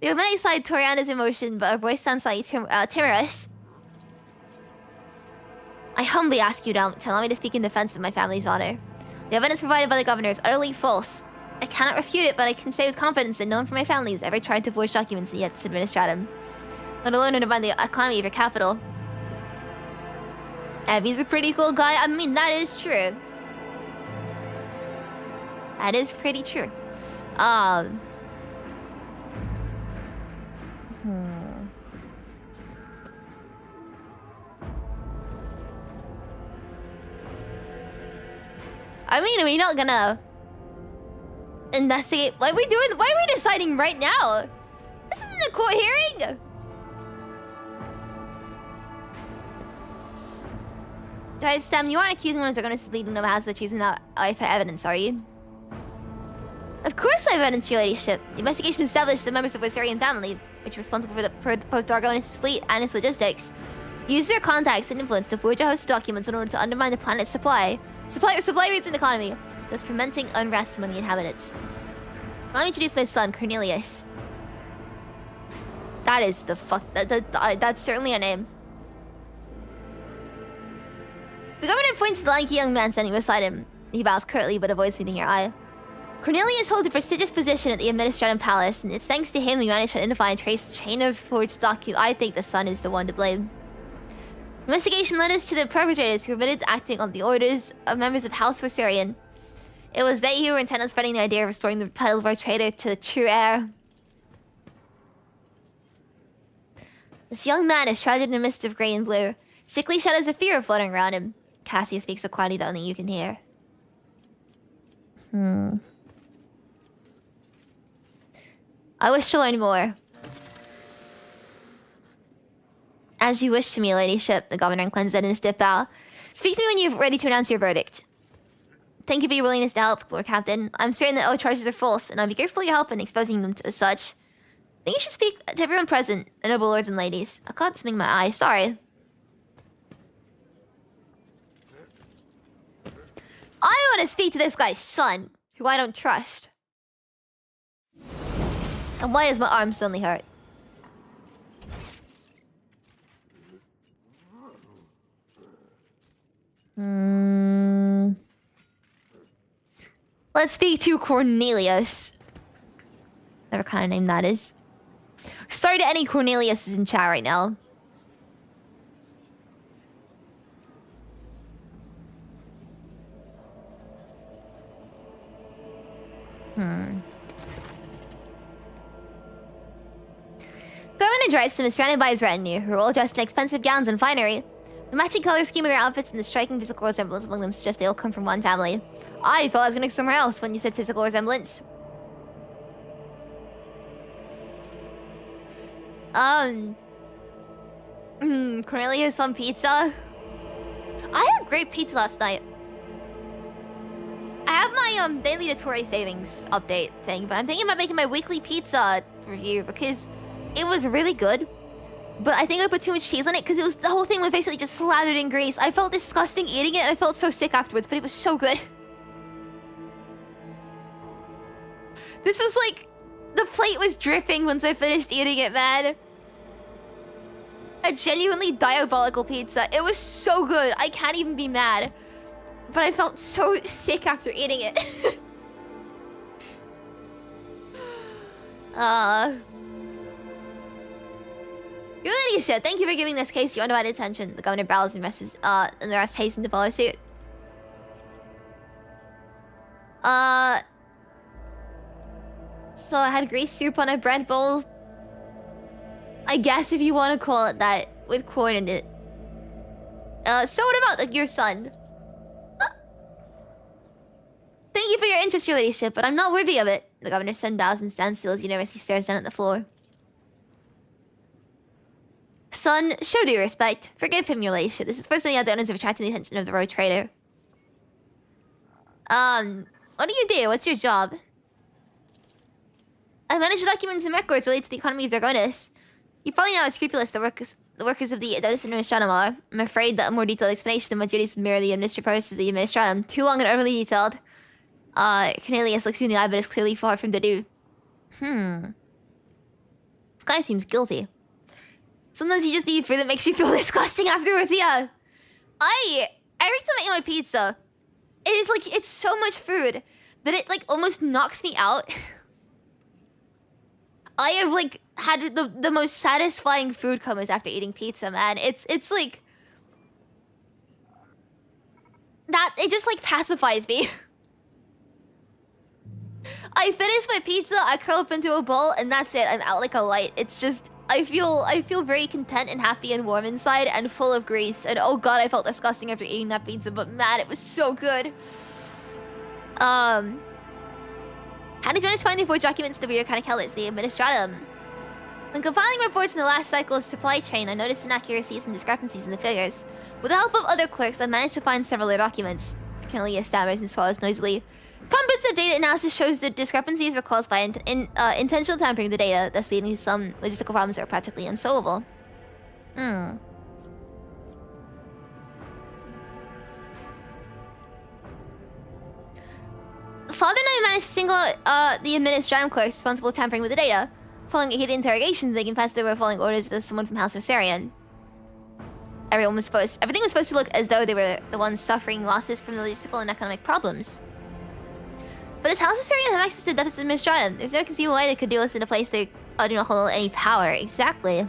The many side Toriana's emotion, but her voice sounds slightly timorous. I humbly ask you to allow me to speak in defense of my family's honor. The evidence provided by the governor is utterly false. I cannot refute it, but I can say with confidence that no one from my family has ever tried to forge documents and yet administratum. Let alone undermine the economy of your capital. Ebi's a pretty cool guy. I mean, that is true. That is pretty true. Um. I mean, are we not gonna investigate? Why are we deciding right now? This isn't a court hearing. Drive Stem, you aren't accusing one of Dargonus' leading no has the choosing out evidence, are you? Of course I have evidence, your ladyship. The investigation established the members of the Osirian family, which are responsible for both Dargonus' fleet and its logistics, used their contacts and influence to forge a host of documents in order to undermine the planet's supply rates and economy, thus fomenting unrest among the inhabitants. Let me introduce my son, Cornelius. That is the fuck. That's certainly a name. The governor points to the lanky young man standing beside him. He bows curtly but avoids meeting your eye. Cornelius holds a prestigious position at the Administratum Palace, and it's thanks to him we managed to identify and trace the chain of forged documents. I think the son is the one to blame. Investigation led us to the perpetrators who admitted to acting on the orders of members of House Vorsarian. It was they who were intent on spreading the idea of restoring the title of our trader to the true heir. This young man is shrouded in a mist of grey and blue. Sickly shadows of fear are floating around him. Cassia speaks so quietly that only you can hear. I wish to learn more. As you wish to me, ladyship, the governor inclines in a stiff bow. Speak to me when you're ready to announce your verdict. Thank you for your willingness to help, Lord Captain. I'm certain that all charges are false, and I'll be grateful for your help in exposing them as such. I think you should speak to everyone present, the noble lords and ladies. I caught something in my eye, sorry. I want to speak to this guy's son, who I don't trust. And why is my arm suddenly hurt? Let's speak to Cornelius. Whatever kind of name that is. Sorry to any Corneliuses in chat right now. Governor Drysdale is surrounded by his retinue, who are all dressed in expensive gowns and finery. The matching color scheme of their outfits and the striking physical resemblance among them suggest they all come from one family. I thought I was going to go somewhere else when you said physical resemblance. Cornelius on pizza. I had a great pizza last night. I have my daily Tory savings update thing, but I'm thinking about making my weekly pizza review because it was really good. But I think I put too much cheese on it because the whole thing was basically just slathered in grease. I felt disgusting eating it and I felt so sick afterwards, but it was so good. This was like, the plate was dripping once I finished eating it, man. A genuinely diabolical pizza. It was so good. I can't even be mad. But I felt so sick after eating it. Your ladyship, thank you for giving this case your undivided attention. The governor bows and the rest hasten to follow suit. So I had grease soup on a bread bowl. I guess if you want to call it that, with corn in it. So what about like your son? Thank you for your interest, your ladyship, but I'm not worthy of it. The governor's son bows and stands still as he nervously stares down at the floor. Son, show due respect. Forgive him, your ladyship. This is the first time you had the honors of attracting the attention of the Rogue Trader. What do you do? What's your job? I manage documents and records related to the economy of Dargonus. You probably know how scrupulous the workers of the Administratum are. I'm afraid that a more detailed explanation of my duties would mirror the administrative processes of the Administratum. Too long and overly detailed. Cornelius looks you in the eye, but is clearly far from to do. This guy seems guilty. Sometimes you just eat food that makes you feel disgusting afterwards, yeah. Every time I eat my pizza, it is like, it's so much food that it like almost knocks me out. I have like had the most satisfying food comas after eating pizza, man. It's like that, it just like pacifies me. I finish my pizza, I curl up into a ball, and that's it. I'm out like a light. It's just I feel very content and happy and warm inside and full of grease. And oh god, I felt disgusting after eating that pizza, but man, it was so good. How did you manage to find the forged documents that we were kind of careless, the administratum? When compiling reports in the last cycle's supply chain, I noticed inaccuracies and discrepancies in the figures. With the help of other clerks, I managed to find several other documents. Cornelia stammers and swallows noisily. Comprehensive data analysis shows that discrepancies were caused by intentional tampering with the data, thus leading to some logistical problems that are practically unsolvable. Father and I managed to single out the administrative clerks responsible for tampering with the data. Following heated interrogations, they confessed they were following orders of someone from House Viserion. Everything was supposed to look as though they were the ones suffering losses from the logistical and economic problems. But as House Viserion have access to the deficit administratum, there's no conceivable way they could do this in a place they do not hold any power. Exactly.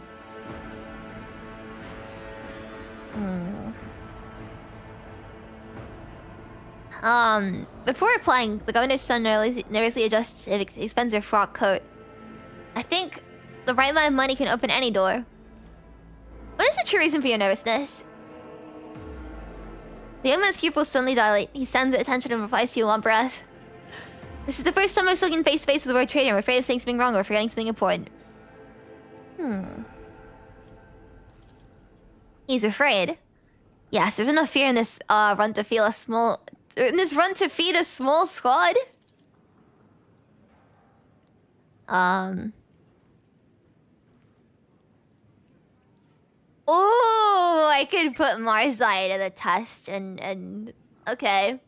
Before replying, the governor's son nervously adjusts his expensive frock coat. I think the right amount of money can open any door. What is the true reason for your nervousness? The young man's pupils suddenly dilate. He stands at attention and replies to you in one breath. This is the first time I've spoken face to face with the Rogue Trader. I'm afraid of saying something wrong or forgetting something important. He's afraid. Yes, there's enough fear in this run to feed a small squad. Oh, I could put Marzai to the test and okay.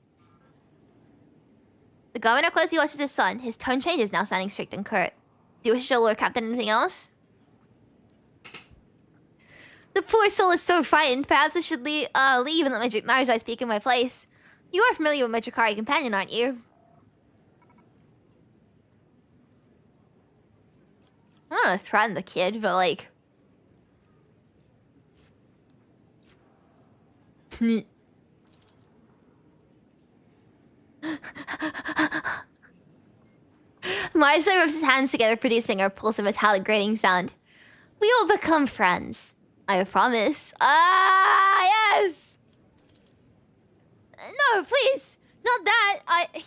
The governor closely watches his son. His tone changes, now sounding strict and curt. Do you wish to show Lord Captain anything else? The poor soul is so frightened. Perhaps I should leave and let Marzai speak in my place. You are familiar with my Drakari companion, aren't you? I don't want to threaten the kid, but like... Marzai rubs his hands together, producing a repulsive metallic grating sound. We will become friends. I promise. Yes! No, please! Not that!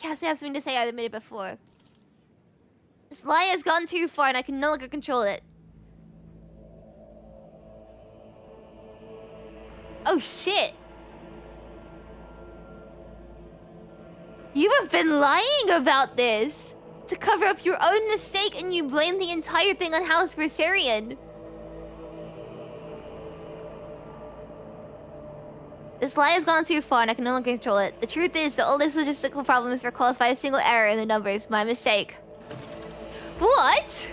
Yes, I have something to say. I admitted before. This lie has gone too far and I can no longer control it. Oh shit! You have been lying about this! To cover up your own mistake, and you blame the entire thing on House Viserion. This lie has gone too far and I can no longer control it. The truth is, the oldest logistical problems were caused by a single error in the numbers. My mistake. What?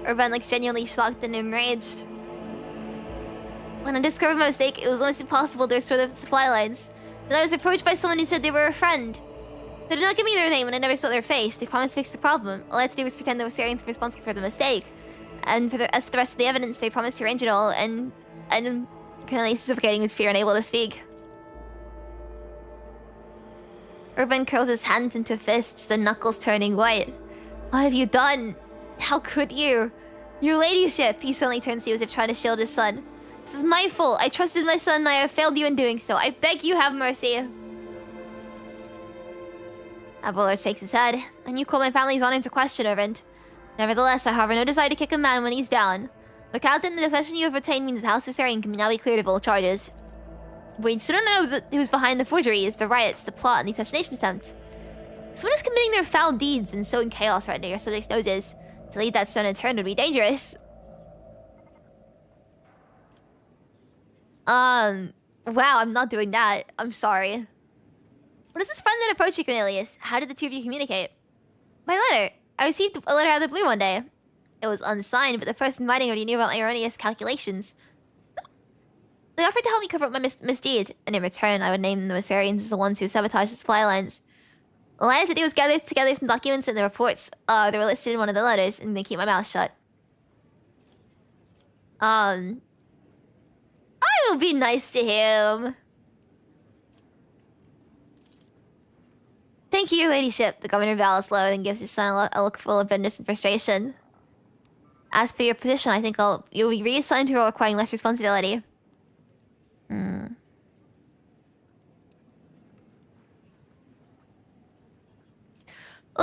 Urban looks genuinely shocked and enraged. When I discovered my mistake, it was almost impossible to restore the supply lines. Then I was approached by someone who said they were a friend. They did not give me their name and I never saw their face. They promised to fix the problem. All I had to do was pretend the Viserions were responsible for the mistake. And as for the rest of the evidence, they promised to arrange it all and currently suffocating with fear, unable to speak. Urban curls his hands into fists, the knuckles turning white. What have you done? How could you? Your ladyship! He suddenly turns to you as if trying to shield his son. This is my fault. I trusted my son and I have failed you in doing so. I beg you have mercy. Abolor shakes his head. And you call my family's honor into question, Urban. Nevertheless, I harbor no desire to kick a man when he's down. Look out, then the confession you have obtained means the House Viserion can now be cleared of all charges. But you still don't know who's behind the forgeries, the riots, the plot, and the assassination attempt. Someone is committing their foul deeds and sowing chaos right under your subjects' noses. To lead that stone in turn would be dangerous. Wow, I'm not doing that. I'm sorry. What is this friend that approached you, Cornelius? How did the two of you communicate? By letter. I received a letter out of the blue one day. It was unsigned, but the person writing already knew about my erroneous calculations. They offered to help me cover up my misdeed, and in return, I would name the Viserions as the ones who sabotaged the supply lines. All I had to do was gather together some documents and the reports that were listed in one of the letters, and then keep my mouth shut. I will be nice to him. Thank Thank you, your ladyship. The governor bows low and gives his son a look full of bitterness and frustration. As for your position, I think you'll be reassigned to a role requiring less responsibility. All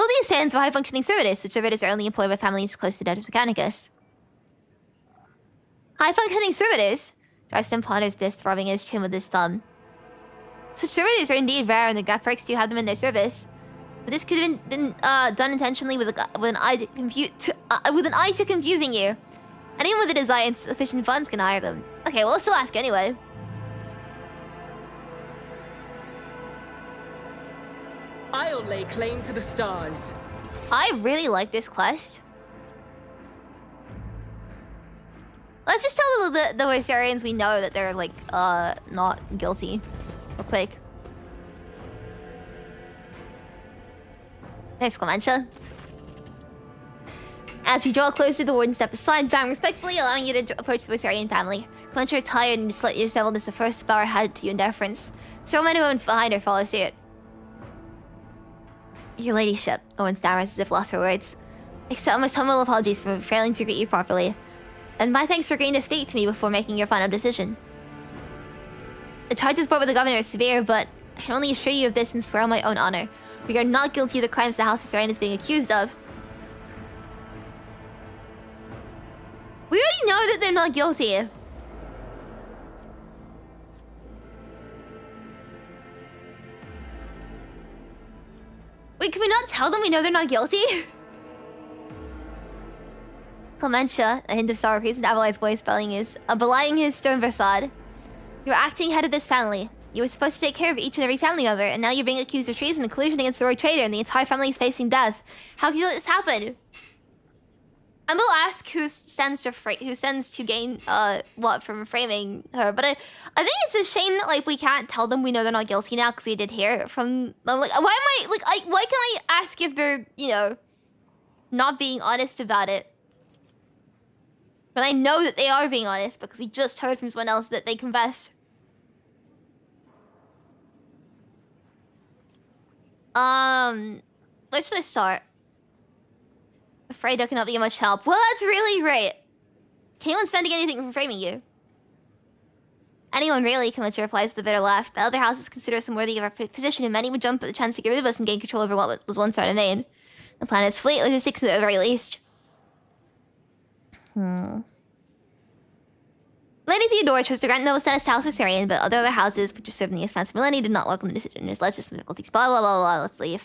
these hands are high-functioning servitors. The servitors are only employed by families close to dead as Mechanicus. High-functioning servitors? Darcy ponders this, throbbing his chin with his thumb. Such servitors are indeed rare, and the Graphics do have them in their service. But this could have been done intentionally with an eye to confusing you. Anyone with a desire and sufficient funds can hire them. Okay, well, let's still ask anyway. I'll lay claim to the stars. I really like this quest. Let's just tell the Wysarians we know that they're, like, not guilty. Real quick. There's Clementia. As you draw closer, the warden steps aside, bowing respectfully, allowing you to approach the Wysarian family. Clementia is tired and slightly disheveled as the first bower had to you in deference. So many women behind her follow suit. Your ladyship, Owen stammers as if lost for words. Accept most humble apologies for failing to greet you properly. And my thanks for agreeing to speak to me before making your final decision. The charges brought by the governor are severe, but I can only assure you of this and swear on my own honor. We are not guilty of the crimes the House of Saren is being accused of. We already know that they're not guilty. Wait, can we not tell them we know they're not guilty? Clementia, a hint of sour crease in Abelard's voice, belying his stern facade. You're acting head of this family. You were supposed to take care of each and every family member, and now you're being accused of treason and collusion against the Rogue Trader, and the entire family is facing death. How can you let this happen? And we'll ask who stands to gain what from framing her, but I think it's a shame that, like, we can't tell them we know they're not guilty now because we did hear it from them. Like, why can I ask if they're, you know, not being honest about it? But I know that they are being honest because we just heard from someone else that they confessed. Where should I start? Afraid I cannot be of much help. Well, that's really great. Can anyone stand to get anything from framing you? Anyone really, Clementia replies with a bitter laugh. The other houses consider us unworthy of our position, and many would jump at the chance to get rid of us and gain control over what was once our domain. The planet's fleet logistics at the very least. Lady Theodora chose to grant noble status to House Viserion, but other houses, which were served in the expansive millennia, did not welcome the decision. There's led to some difficulties. Blah, blah, blah, blah. Let's leave.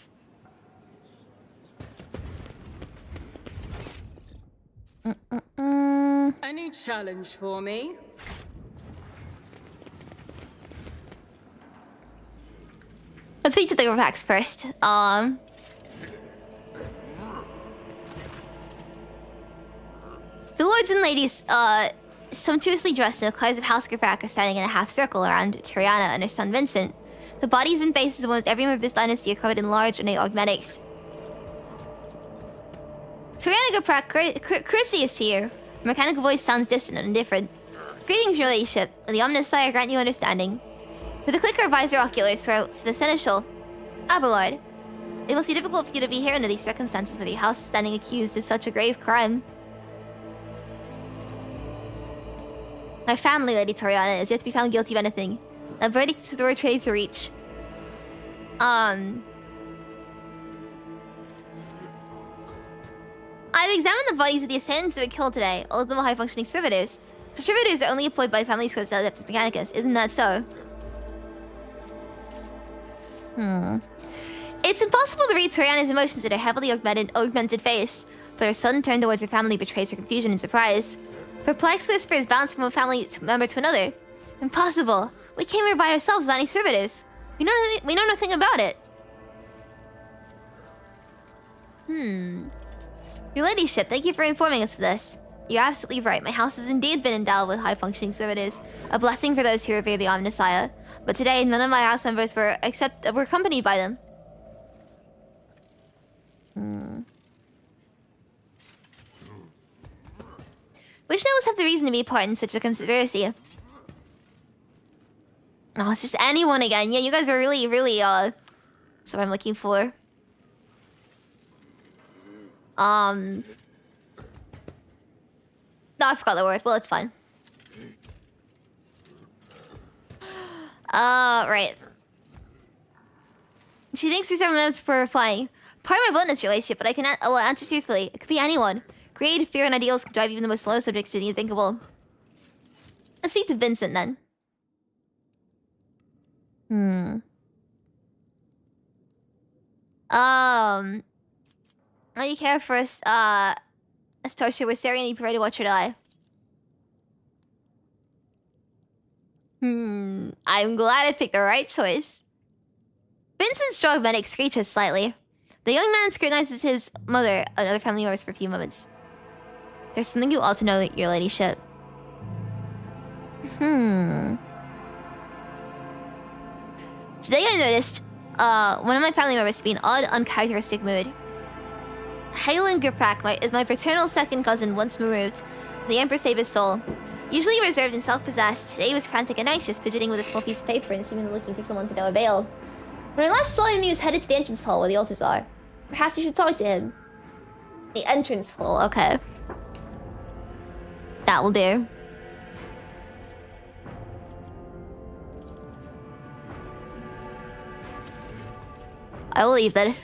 A new challenge for me. Let's speak to the Graphics first. The lords and ladies, sumptuously dressed in the colours of House Graphic are standing in a half circle around Tiriana and her son Vincent. The bodies and faces of almost every member of this dynasty are covered in large ornate augmentics. Tiriana Graphic, courteous to you. Her mechanical voice sounds distant and indifferent. Greetings, your ladyship. The ominous sire grant you understanding. With a clicker of visor oculars to the seneschal, Abelard. It must be difficult for you to be here under these circumstances with your house standing accused of such a grave crime. My family, Lady Toriana, is yet to be found guilty of anything. A verdict is the Rogue Trader to reach. I've examined the bodies of the assailants that were killed today. All of them are high-functioning servitors. The servitors are only employed by families close to Adeptus Mechanicus. Isn't that so? It's impossible to read Toriana's emotions in her heavily augmented face, but her sudden turn towards her family betrays her confusion and surprise. Perplexed whispers bounce from one family member to another. Impossible. We came here by ourselves without any servitors. We know nothing about it. Your ladyship, thank you for informing us of this. You're absolutely right. My house has indeed been endowed with high-functioning servitors, a blessing for those who revere the Omnissiah. But today, none of my house members were accompanied by them. Which nobles have the reason to be part in such a conspiracy? Oh, it's just anyone again. Yeah, you guys are really, that's what I'm looking for. No, I forgot the word. Well, it's fine. Right. She thinks there's 7 minutes for flying. Part of my villainous relationship, but I will answer truthfully. It could be anyone. Greed, fear, and ideals can drive even the most loyal subjects to the unthinkable. Let's speak to Vincent then. How do you care for us, Astoria was staring and you prepared to watch her die? I'm glad I picked the right choice. Vincent's strong medic screeches slightly. The young man scrutinizes his mother and other family members for a few moments. There's something you ought to know, your ladyship. Today I noticed, one of my family members to be in odd, uncharacteristic mood. Haylan Gurpak is my paternal second cousin, once removed. The Emperor save his soul. Usually reserved and self-possessed, today he was frantic and anxious, fidgeting with a small piece of paper and seemingly looking for someone to no avail. When I last saw him, he was headed to the entrance hall where the altars are. Perhaps you should talk to him. The entrance hall, okay. That will do. I will leave then.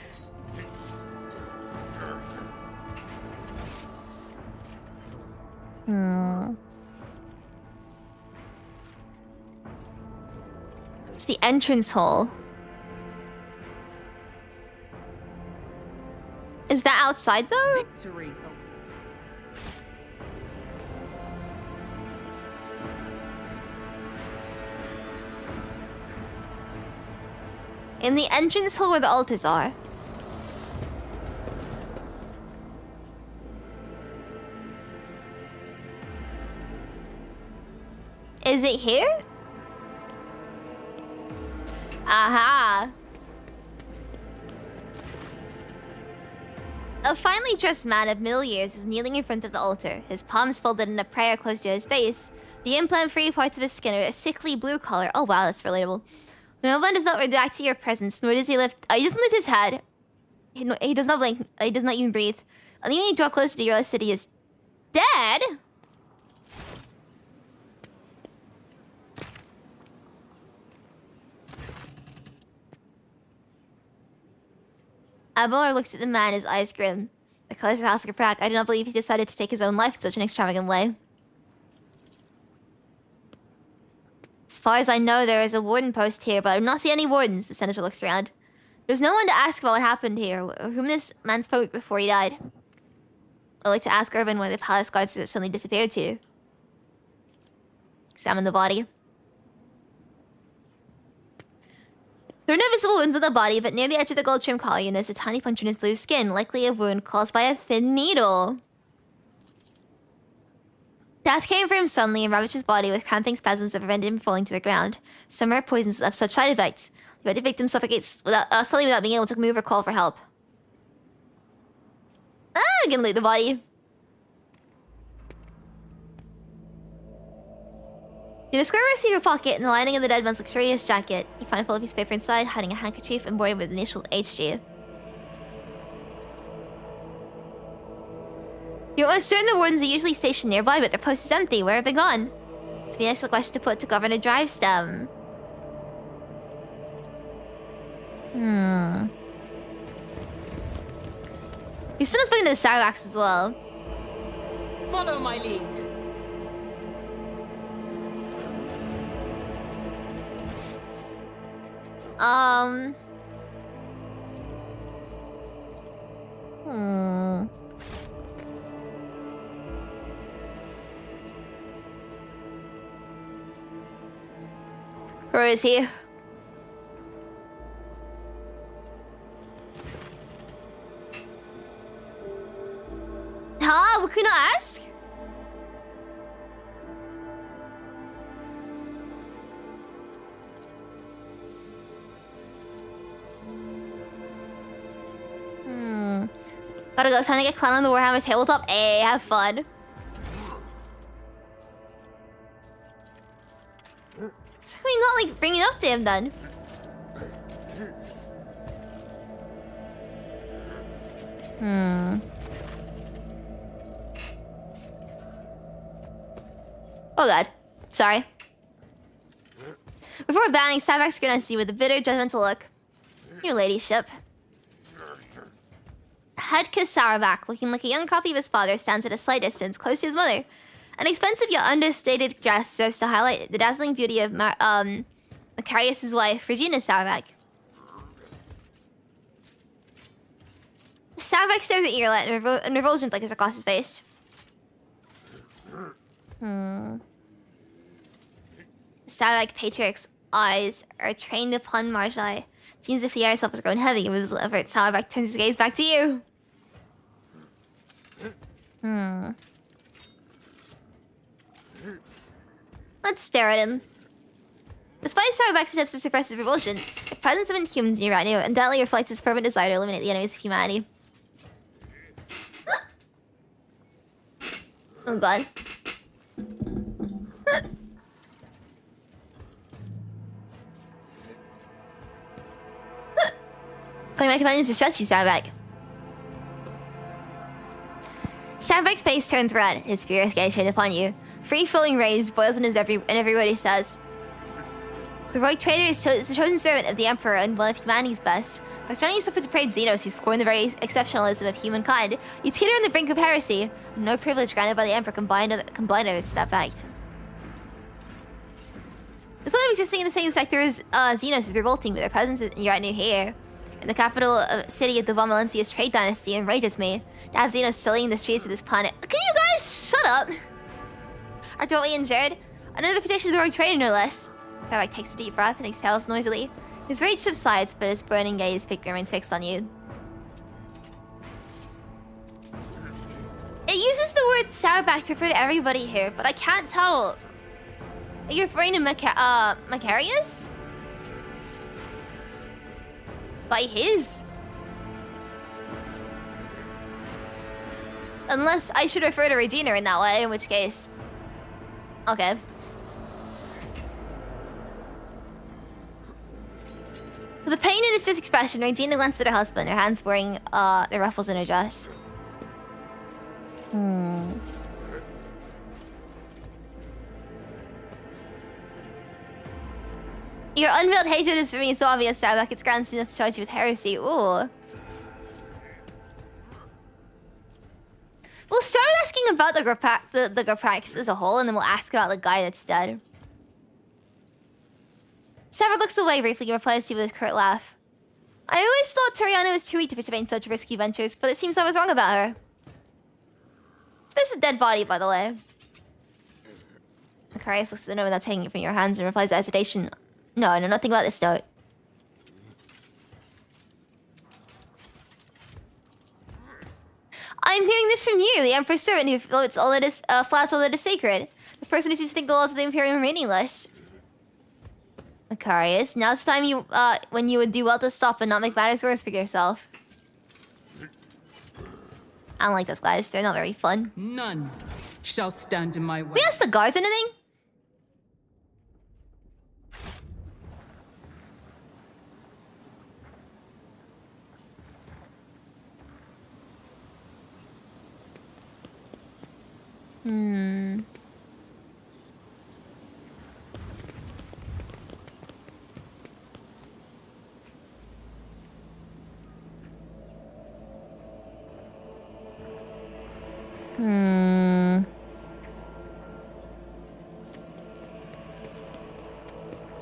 It's the entrance hall. Is that outside though? Victory. In the entrance hall where the altars are. Is it here? Aha! A finely dressed man of middle years is kneeling in front of the altar, his palms folded in a prayer close to his face. The implant-free parts of his skin are a sickly blue color. Oh wow, that's relatable. The nobleman does not react to your presence, nor does he lift... he doesn't lift his head. He does not blink. He does not even breathe. Only when you draw closer to Yrliet city is dead? Abelard looks at the man, his eyes grim. The colors of House Gurpak. I do not believe he decided to take his own life in such an extravagant way. As far as I know, there is a warden post here, but I do not see any wardens. The senator looks around. There's no one to ask about what happened here, or whom this man spoke before he died. I'd like to ask Irvin where the palace guards suddenly disappeared to. Examine the body. There are no visible wounds on the body, but near the edge of the gold trim collar, you notice a tiny puncture in his blue skin, likely a wound caused by a thin needle. Death came for him suddenly and ravaged his body with cramping spasms that prevented him from falling to the ground. Some rare poisons have such side effects. The victim suffocates slowly without being able to move or call for help. I can loot the body. You discover a secret pocket in the lining of the dead man's luxurious jacket. You find a full piece of paper inside, hiding a handkerchief embroidered with the initials HG. You're almost certain the wardens are usually stationed nearby, but their post is empty. Where have they gone? It's an excellent question to put to Governor Drivestem. He's still spoken to the Sarlax as well. Follow my lead. Where is he? Huh? What can I ask? Gotta go. Time to get clown on the Warhammer tabletop. Hey, have fun. So can we not like bring it up to him then? Oh god. Sorry. Before bowing, Savak's gonna see with a bitter, judgmental look. Your ladyship. Hedka Saravak, looking like a young copy of his father, stands at a slight distance, close to his mother. An expensive yet understated dress serves to highlight the dazzling beauty of Macarius' wife, Regina Saravak. Saravak stares at Yrliet and revulsion flickers across his face. Saravak Patriarch's eyes are trained upon Marjai. Seems as if the air itself has grown heavy with his effort. Saravak turns his gaze back to you. Let's stare at him. Despite Saravak's attempts to suppress his revulsion, the presence of inhumans near Rhino undoubtedly reflects his fervent desire to eliminate the enemies of humanity. Oh god. Playing my companions distress you, Saravak. Saravak's face turns red, his furious gaze trained upon you. Free-flowing rage boils in every word he says. The Rogue Trader is the chosen servant of the Emperor and one of humanity's best. By surrounding yourself with depraved Xenos who scorn the very exceptionalism of humankind, you teeter on the brink of heresy. No privilege granted by the Emperor can blind others to that fact. The thought of existing in the same sector as Xenos is revolting, but their presence in your new here. In the capital city of the Von Valencia's trade dynasty enrages me. To have Xenos sullying the streets of this planet. Can you guys shut up? Are totally injured? Another petition of the Rogue Trader, no less. Saravak takes a deep breath and exhales noisily. His rage subsides, but his burning gaze remains fixed on you. It uses the word Saravak to refer to everybody here, but I can't tell. Are you referring to Macarius? By his? Unless I should refer to Regina in that way, in which case... Okay. With a pain in his expression, Regina glanced at her husband, her hands wearing the ruffles in her dress. Your unveiled hatred is for me so obvious, Saravak. It's grounds enough to charge you with heresy. Ooh. We'll start asking about the Graprax as a whole, and then we'll ask about the guy that's dead. Saravak looks away briefly and replies to you with a curt laugh. I always thought Toriana was too weak to participate in such risky ventures, but it seems I was wrong about her. So there's a dead body, by the way. Macarius looks at the note without taking it from your hands and replies with hesitation. No, nothing about this note. I'm hearing this from you, the Emperor's servant who floats all that is, flats all that is sacred. The person who seems to think the laws of the Imperium are meaningless. Macarius, now it's time when you would do well to stop and not make matters worse for yourself. I don't like those guys, they're not very fun. None shall stand in my way. We ask the guards anything?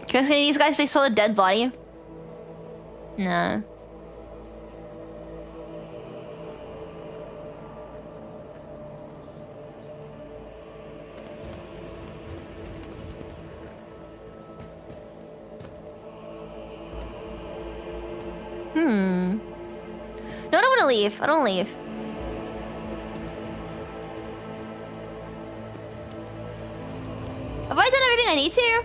Can I say these guys, they saw a dead body? No. No, I don't want to leave. I don't leave. Have I done everything I need to?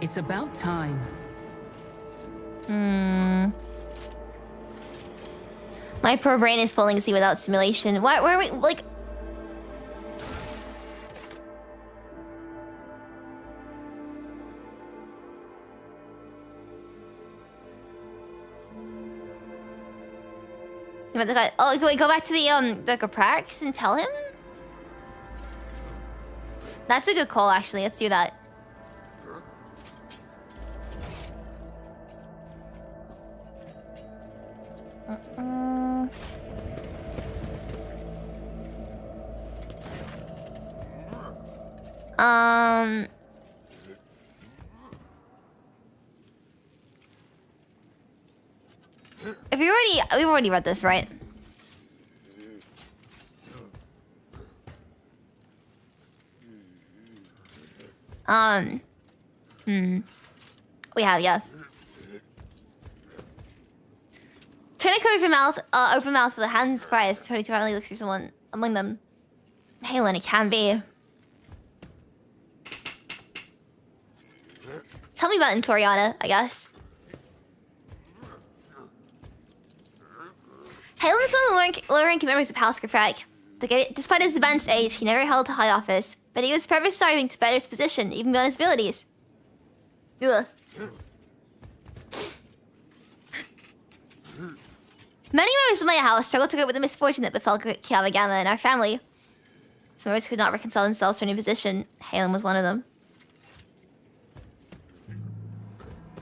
It's about time. My poor brain is falling asleep without simulation. Why? Where are we? Like. met the guy. Oh, can we go back to the Commorragh and tell him? That's a good call, actually. Let's do that. If we've already read this, right? We have, yeah. Tony covers her mouth, open mouth with a hand cry as Tony finally looks for someone among them. Halen, it can be. Tell me about him, Toriana, I guess. Halen's one of the lower-ranking members of House Commorragh. Despite his advanced age, he never held a high office, but he was forever striving to better his position, even beyond his abilities. Ugh. Many members of my house struggled to cope with the misfortune that befell Kiavagama and our family. Some of us could not reconcile themselves to a new position. Halen was one of them.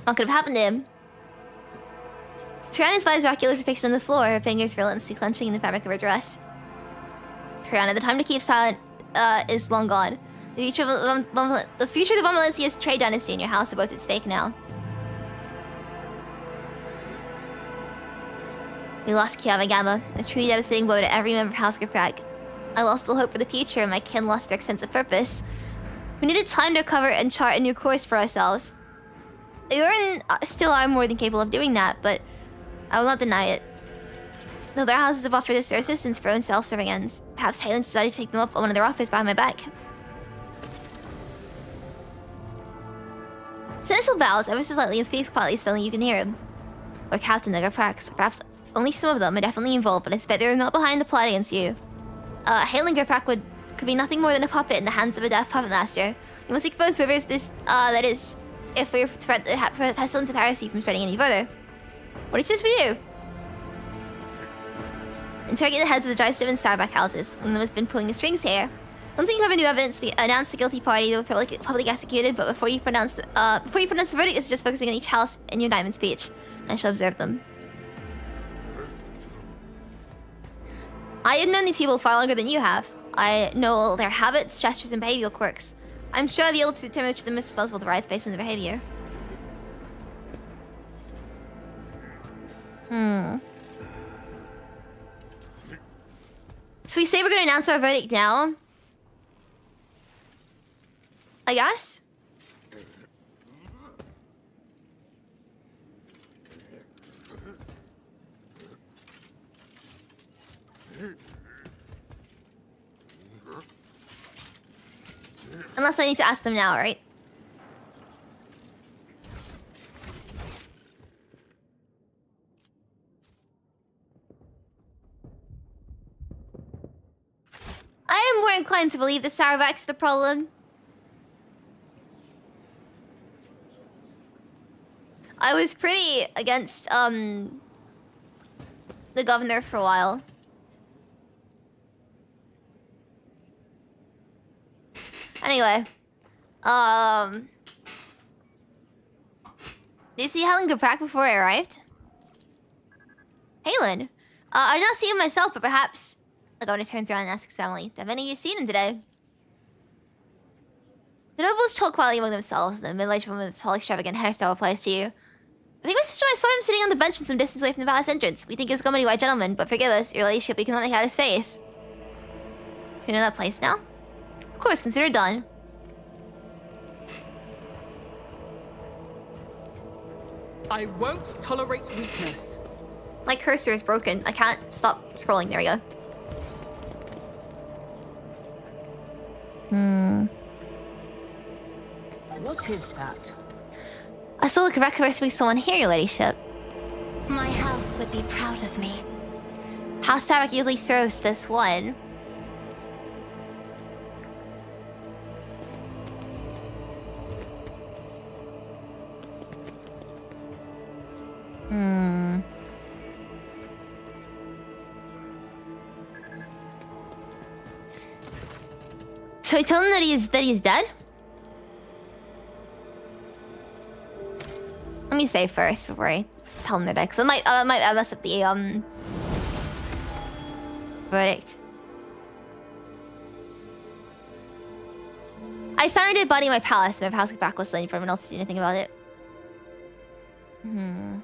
What could have happened to him? Triana's visor oculars are fixed on the floor, her fingers relentlessly clenching in the fabric of her dress. Triana, the time to keep silent is long gone. The future of the Von Valencia's trade dynasty and your house are both at stake now. We lost Kiavagama, a truly devastating blow to every member of House Commorragh. I lost all hope for the future, and my kin lost their sense of purpose. We needed time to recover and chart a new course for ourselves. Yrliet still are more than capable of doing that, but I will not deny it. Though their houses have offered us their assistance for own self-serving ends, perhaps Halen decided to take them up on one of their offers behind my back. Seneschal bows ever so slightly and speaks quietly so only you can hear him. Or Captain Commorragh, perhaps only some of them are definitely involved, but I suspect they are not behind the plot against you. Halen Commorragh could be nothing more than a puppet in the hands of a deaf puppet master. You must expose whoever this, that is, if we prevent the pestilence of heresy from spreading any further. What is this for you? Interrogate the heads of the Drystead and Starback houses. One of them has been pulling the strings here. Once you cover new evidence, we announce the guilty party will be publicly executed, but before you pronounce the verdict, it's just focusing on each house in your indictment speech. I shall observe them. I have known these people far longer than you have. I know all their habits, gestures, and behavioral quirks. I'm sure I'll be able to determine which of them is responsible for the riots based on their behavior. So we say we're gonna announce our verdict now? I guess? Unless I need to ask them now, right? I am more inclined to believe the Saravak's the problem. I was pretty against, the governor for a while. Anyway, did you see Helen Commorragh before I arrived? Halen? I did not see him myself, but perhaps the governor turns around and asks his family, have any of you seen him today? The nobles talk quietly among themselves. The middle-aged woman with the tall, extravagant hairstyle replies to you. I think my sister and I saw him sitting on the bench in some distance away from the palace entrance. We think he was accompanied by a gentleman, but forgive us, your ladyship, we cannot make out his face. You know that place now? Of course, consider it done. I won't tolerate weakness. My cursor is broken. I can't stop scrolling. There we go. What is that? I still look back to be someone here, your ladyship. My house would be proud of me. House Tarek usually serves this one. Should we tell him that he's dead? Let me say first before I tell him they're dead, because I might mess up the verdict. I found a dead body in my palace. My house back was slain for everyone else to do anything about it. A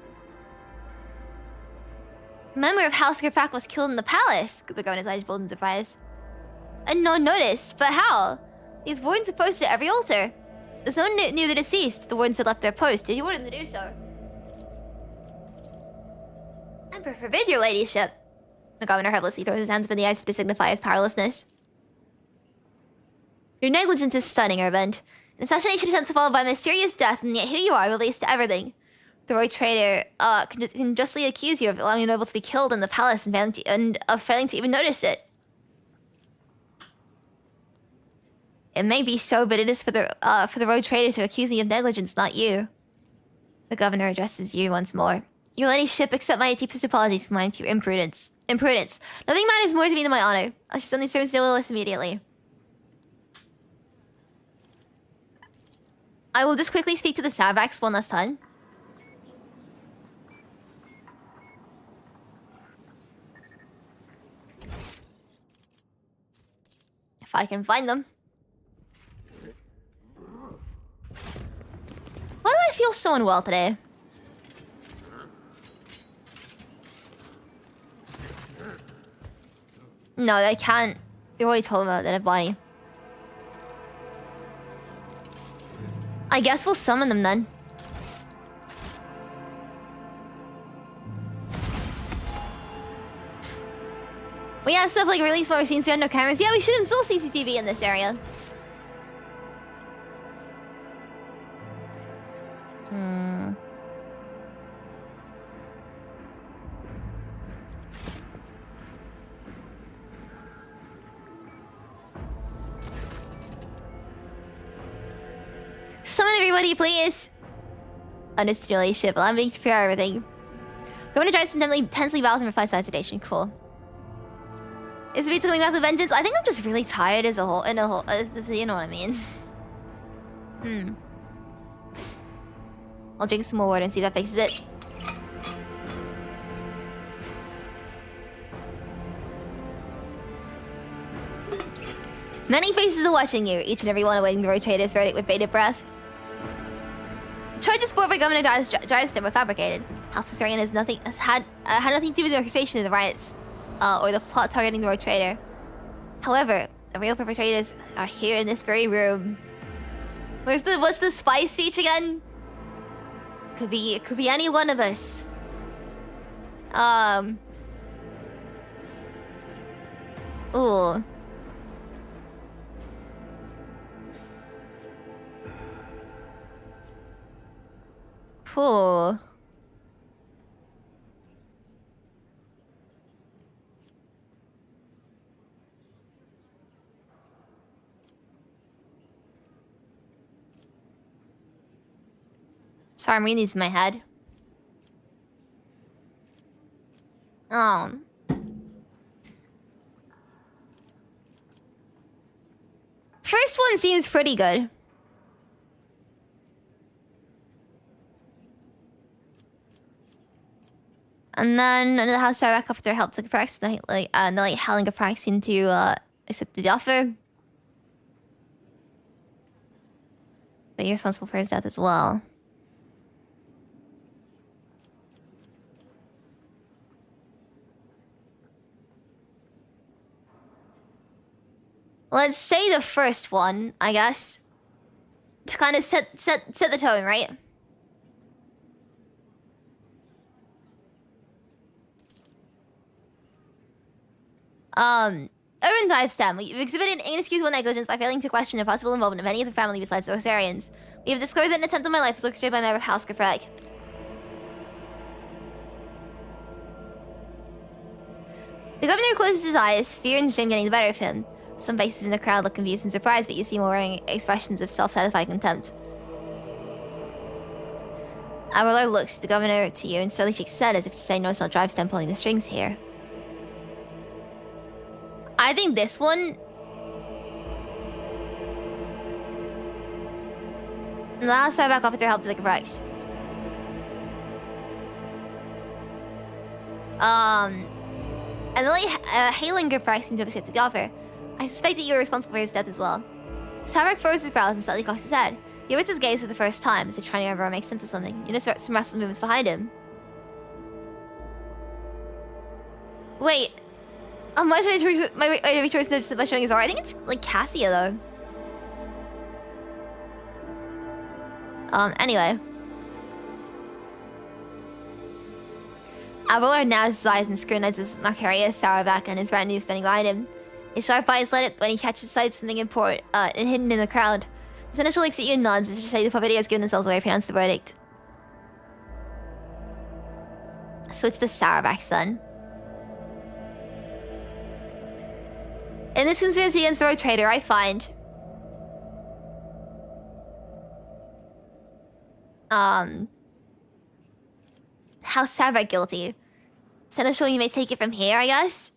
member of House Kirpak was killed in the palace. The governor's eyes rolled in surprise. And no one noticed, but how? These wardens are posted at every altar. There's no one knew the deceased. The wardens had left their post. Did you order them to do so? Emperor forbid, your ladyship. The governor helplessly throws his hands up in the ice to signify his powerlessness. Your negligence is stunning, Urband. An assassination attempt followed by a mysterious death, and yet here you are, released to everything. The Rogue Trader can justly accuse you of allowing a noble to be killed in the palace and of failing to even notice it. It may be so, but it is for the Rogue Trader to accuse me of negligence, not you. The governor addresses you once more. Your ladyship, accept my deepest apologies for my imprudence. Nothing matters more to me than my honor. I shall send these servants to Yrliet immediately. I will just quickly speak to the Savax one last time. If I can find them. Why do I feel so unwell today? No, they can't. You already told them about that body. I guess we'll summon them then. We have stuff like release more machines, we have no cameras. Yeah, we should install CCTV in this area. Summon everybody, please. Understood, your ladyship. Allow me to prepare everything. Governor Dryson tensely vows and replies to sedation. Cool. Is the beat coming back with vengeance? I think I'm just really tired as a whole. You know what I mean. I'll drink some more water and see if that fixes it. Many faces are watching you, each and every one awaiting the Rogue Trader's verdict with bated breath. The charges brought by Governor Dryston were fabricated. House Viserion had nothing to do with the orchestration of the riots, or the plot targeting the Rogue Trader. However, the real perpetrators are here in this very room. What's the spy speech again? It could be any one of us. Ooh. Cool. Sorry, I'm reading these in my head. First one seems pretty good. And then the house I offered their help to the Prax, the light howling of Prax seemed to accept the offer. But you're responsible for his death as well. Let's say the first one, I guess. To kind of set the tone, right? Urban Dive Stem. We've exhibited inexcusable negligence by failing to question the possible involvement of any other family besides the Rosarians. We have discovered that an attempt on my life was orchestrated by a member of House Kirpak. The governor closes his eyes, fear and shame getting the better of him. Some faces in the crowd look confused and surprised, but you see more wearing expressions of self-satisfied contempt. Our Lord looks the governor to you and slowly shakes his head as if to say, no, it's not Drive Stem pulling the strings here. I think this one And the last back offered their help to the Caprex. And only Hailing Caprex seemed to have accepted the offer. I suspect that you were responsible for his death as well. Savak furrows his brows and slightly cocks his head. He averts his gaze for the first time, as if trying to remember or make sense of something. You notice some restless movements behind him. Wait. My choice by showing his aura. I think it's like Cassia though. Anyway. Abelard narrows his eyes and scrutinizes Macarius, Saravac, and his retinue standing behind him. His sharp eyes light up when he catches sight of something important and hidden in the crowd. The seneschal looks at you and nods, as if to say the puppet has given themselves away, pronounce the verdict. So it's the Saravacs then. In this conspiracy against the Rogue Trader, I find... House Saravac guilty. Seneschal, you may take it from here, I guess?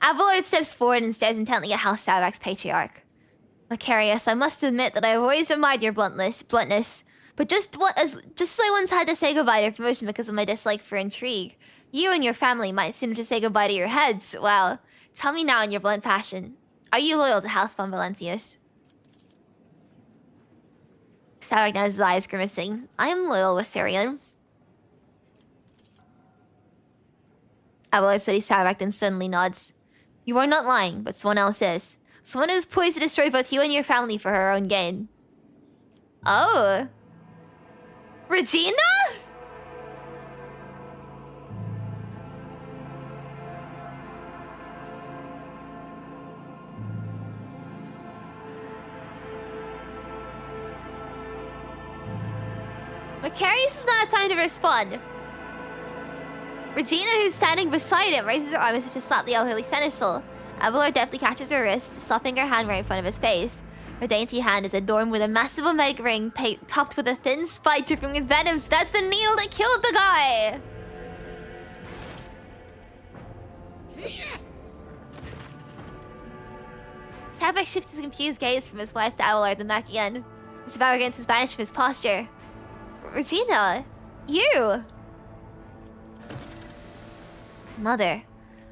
Abelard steps forward and stares intently at House Saravac's patriarch. Macarius, I must admit that I have always admired your bluntness, but just so I once had to say goodbye to your promotion because of my dislike for intrigue. You and your family might soon have to say goodbye to your heads. Well, tell me now in your blunt fashion, are you loyal to House von Valentius? Saravac nods his eyes, grimacing. I am loyal, Viserion. Abelard studies Saravac, then suddenly nods. You are not lying, but someone else is. Someone who is poised to destroy both you and your family for her own gain. Oh. Regina? Macarius does not have time to respond. Regina, who's standing beside him, raises her arm as if to slap the elderly seneschal. Abelard deftly catches her wrist, stopping her hand right in front of his face. Her dainty hand is adorned with a massive omega ring topped with a thin spike dripping with venom. So that's the needle that killed the guy! Saravac shifts his confused gaze from his wife to Abelard, then back again. His arrogance is banished from his posture. Regina, you! Mother.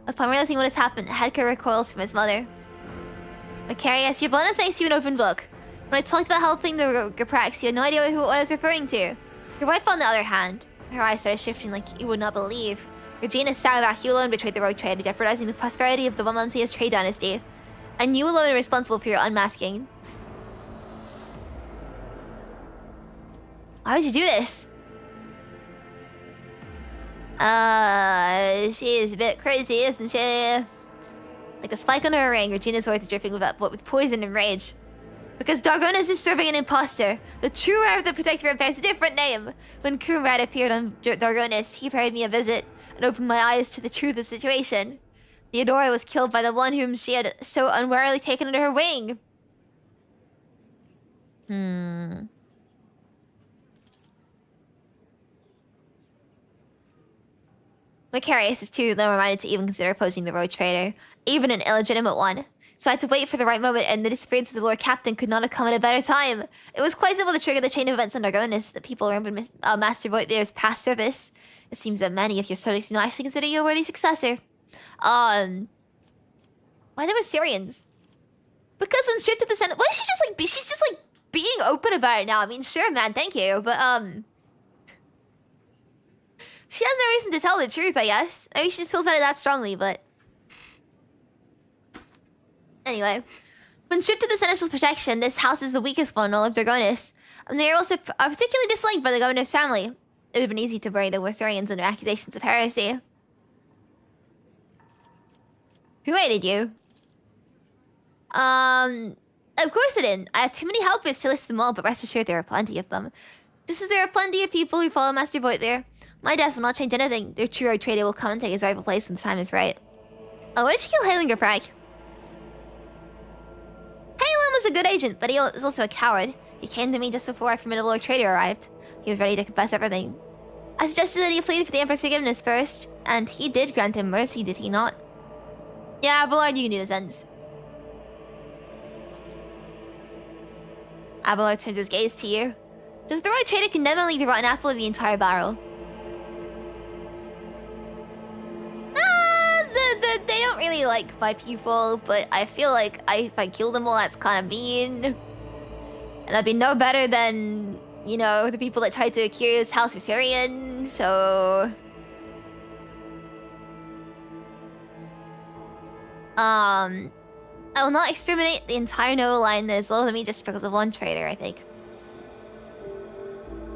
Upon realizing what has happened, Hedka recoils from his mother. Macarius, your bluntness makes you an open book. When I talked about helping the Gaprax, you had no idea what I was referring to. Your wife, on the other hand, her eyes started shifting like you would not believe. Regina Saravac, you alone betrayed the Rogue Trader, jeopardizing the prosperity of the Valentius trade dynasty. And you alone are responsible for your unmasking. Why would you do this? She is a bit crazy, isn't she? Like the spike on her ring, Regina's words are dripping with poison and rage. Because Dargonus is serving an imposter. The true heir of the Protectorate bears a different name. When Commorragh appeared on Dargonus, he paid me a visit and opened my eyes to the truth of the situation. Theodora was killed by the one whom she had so unwarily taken under her wing. Macarius is too low-minded to even consider opposing the Rogue Trader, even an illegitimate one. So I had to wait for the right moment, and the disappearance of the Lord Captain could not have come at a better time. It was quite simple to trigger the chain of events on Dargonus. The people remembered Master Voigtvir's past service. It seems that many of your subjects do not actually consider you a worthy successor. Why there were Syrians? Because when stripped to the Senate, why is she just like she's just like being open about it now? I mean, sure, man, thank you, but she has no reason to tell the truth, I guess. I mean, she just feels about it that strongly, but anyway, when stripped to the Seneschal's protection, this house is the weakest one in all of Dargonus, and they are also particularly disliked by the governor's family. It would have been easy to bury the Warsarians under accusations of heresy. Who aided you? Of course I didn't. I have too many helpers to list them all, but rest assured there are plenty of them. Just as there are plenty of people who follow Master Voigtvir, my death will not change anything. Their true Rogue Trader will come and take his rightful place when the time is right. Oh, why did you kill Halinger Prag? Halen was was a good agent, but he was also a coward. He came to me just before our formidable Rogue Trader arrived. He was ready to confess everything. I suggested that he plead for the Emperor's forgiveness first, and he did grant him mercy, did he not? Yeah, Abelard, you can do the sentence. Abelard turns his gaze to you. Does the Rogue Trader condemn only the rotten apple or the entire barrel? They don't really like my people, but I feel like if I kill them all, that's kind of mean. And I'd be no better than, you know, the people that tried to accuse House Viserion, so... I will not exterminate the entire Nova line that is loyal to me just because of one traitor, I think.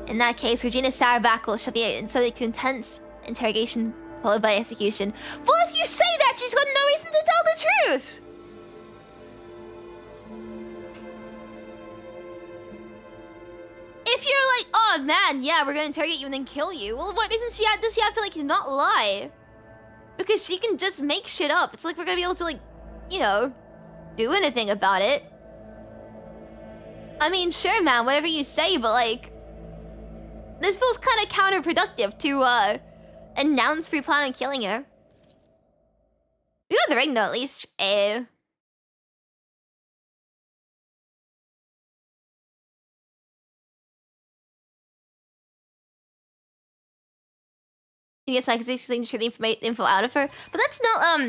In that case, Regina Sarabakal shall be subject to intense interrogation followed by execution. Well, if you say that, she's got no reason to tell the truth! If you're like, oh man, yeah, we're gonna interrogate you and then kill you, well, what reason does she have to, like, not lie? Because she can just make shit up. It's like we're gonna be able to, like, you know, do anything about it. I mean, sure, man, whatever you say, but, like... This feels kind of counterproductive to, announce we plan on killing her. We got the ring, though, at least. Yes, I can basically shoot the info out of her. But that's not,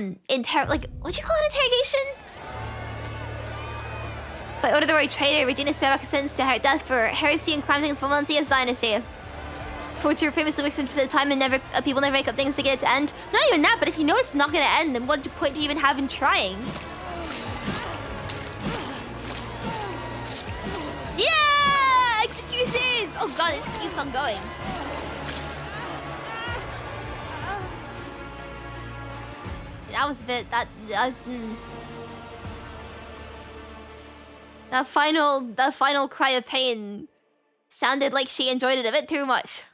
like, what'd you call it, interrogation? By order of the Rogue Trader, Regina Sarabakal is sentenced to her death for heresy and crimes against Valentia's dynasty. Torture famously makes 50% of the time and people never make up things to get it to end. Not even that, but if you know it's not gonna end, then what point do you even have in trying? Yeah! Executions! Oh god, it just keeps on going. That was a bit... That final cry of pain sounded like she enjoyed it a bit too much.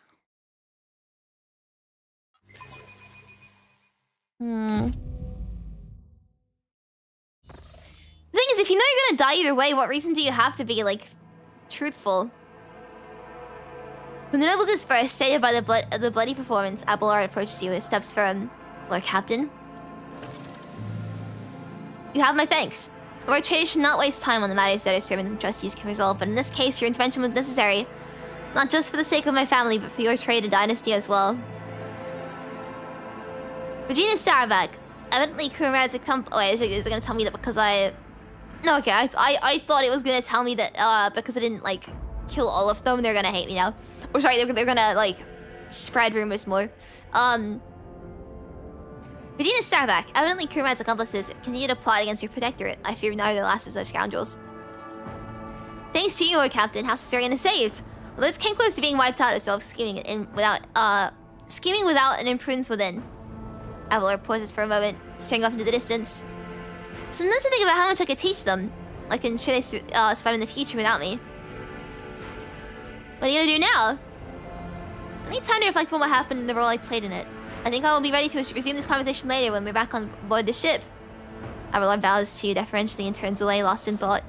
The thing is, if you know you're gonna die either way, what reason do you have to be, like, truthful? When the nobles is first stated by the bloody performance, Abelard approaches you with steps from Lord Captain. You have my thanks. Our Trader should not waste time on the matters that our servants and trustees can resolve, but in this case, your intervention was necessary. Not just for the sake of my family, but for your trade and dynasty as well. Regina Sarabakal. Evidently, Commorragh's a wait, is it gonna tell me that because I... No, okay, I thought it was gonna tell me that, because I didn't, like, kill all of them, they're gonna hate me now. Or sorry, they're gonna, like, spread rumors more. Regina Sarabakal. Evidently, Commorragh's accomplices continue to plot against your protectorate. I fear now you're the last of such scoundrels. Thanks to you, Lord Captain, House Viserion is saved. Although it came close to being wiped out itself, scheming without an imprudence within. Abelard pauses for a moment, staring off into the distance. Sometimes I think about how much I could teach them. Like, ensure they survive in the future without me. What are you gonna do now? I need time to reflect on what happened and the role I played in it. I think I will be ready to resume this conversation later when we're back on board the ship. Abelard bows to you deferentially and turns away, lost in thought.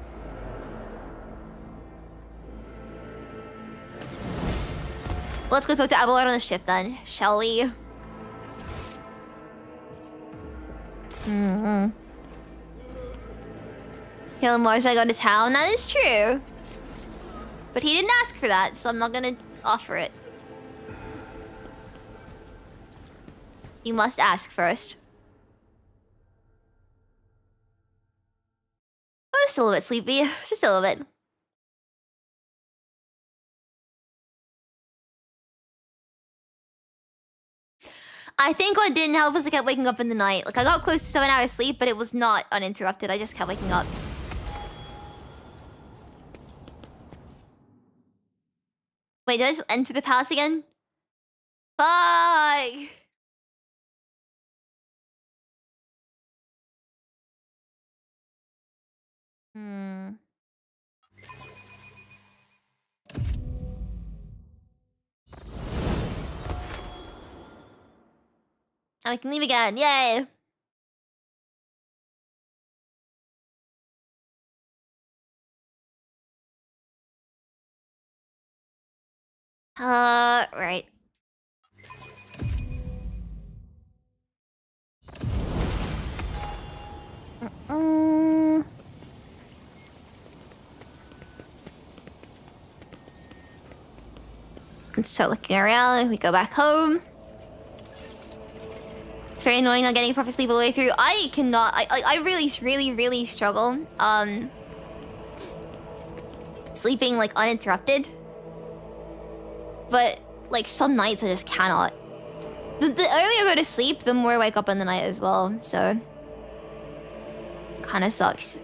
Well, let's go talk to Abelard on the ship then, shall we? Kilmore's I go to town, that is true. But he didn't ask for that, so I'm not gonna offer it. You must ask first. Oh, just a little bit sleepy. Just a little bit. I think what didn't help was I kept waking up in the night. Like, I got close to 7 hours sleep, but it was not uninterrupted. I just kept waking up. Wait, did I just enter the palace again? Fuck! I can leave again. Yay! Right. Let's start looking around. We go back home. It's very annoying not getting a proper sleep all the way through. I cannot. I really struggle. Sleeping like uninterrupted. But like some nights I just cannot. The earlier I go to sleep, the more I wake up in the night as well. So kind of sucks.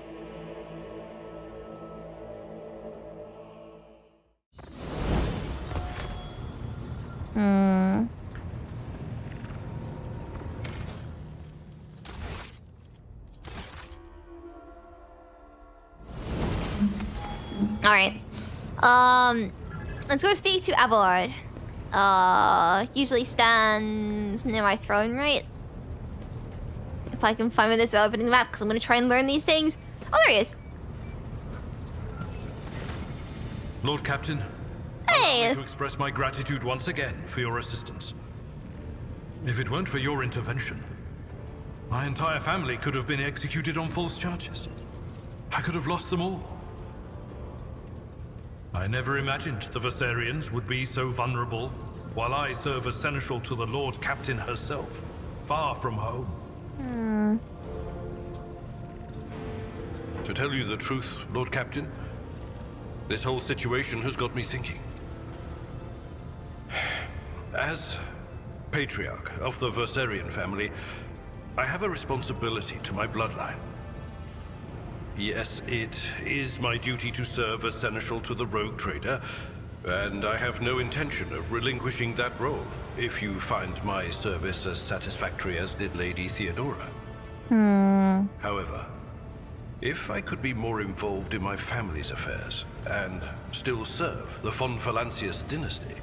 Alright. Let's go speak to Abelard. Usually stands near my throne, right? If I can find where this is opening the map, because I'm gonna try and learn these things. Oh, there he is. Lord Captain, Hey! allow me to express my gratitude once again for your assistance. If it weren't for your intervention, my entire family could have been executed on false charges. I could have lost them all. I never imagined the Versarians would be so vulnerable, while I serve as seneschal to the Lord Captain herself, far from home. To tell you the truth, Lord Captain, this whole situation has got me thinking. As Patriarch of the Versarian family, I have a responsibility to my bloodline. Yes, it is my duty to serve as seneschal to the Rogue Trader, and I have no intention of relinquishing that role, if you find my service as satisfactory as did Lady Theodora. However, if I could be more involved in my family's affairs, and still serve the von Valancius dynasty.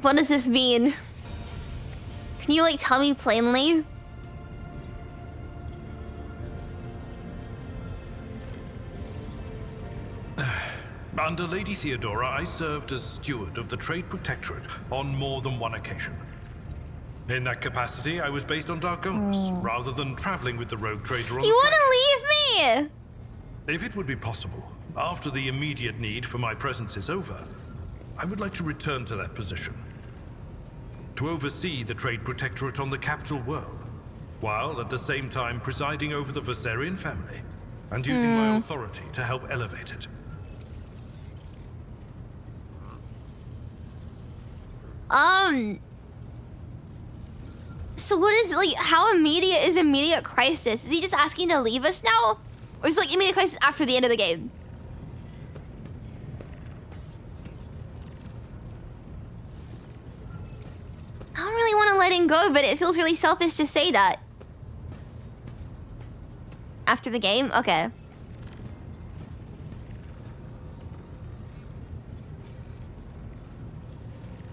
What does this mean? Can you, like, tell me plainly? Under Lady Theodora, I served as steward of the Trade Protectorate on more than one occasion. In that capacity, I was based on Dargonus, rather than traveling with the Rogue Trader on You the wanna leave me? If it would be possible, after the immediate need for my presence is over, I would like to return to that position. To oversee the Trade Protectorate on the capital world, while at the same time presiding over the Versarian family, and using my authority to help elevate it. So what is, like, how immediate is immediate crisis? Is he just asking to leave us now? Or is it, like, immediate crisis after the end of the game? I don't really want to let him go, but it feels really selfish to say that. After the game? Okay.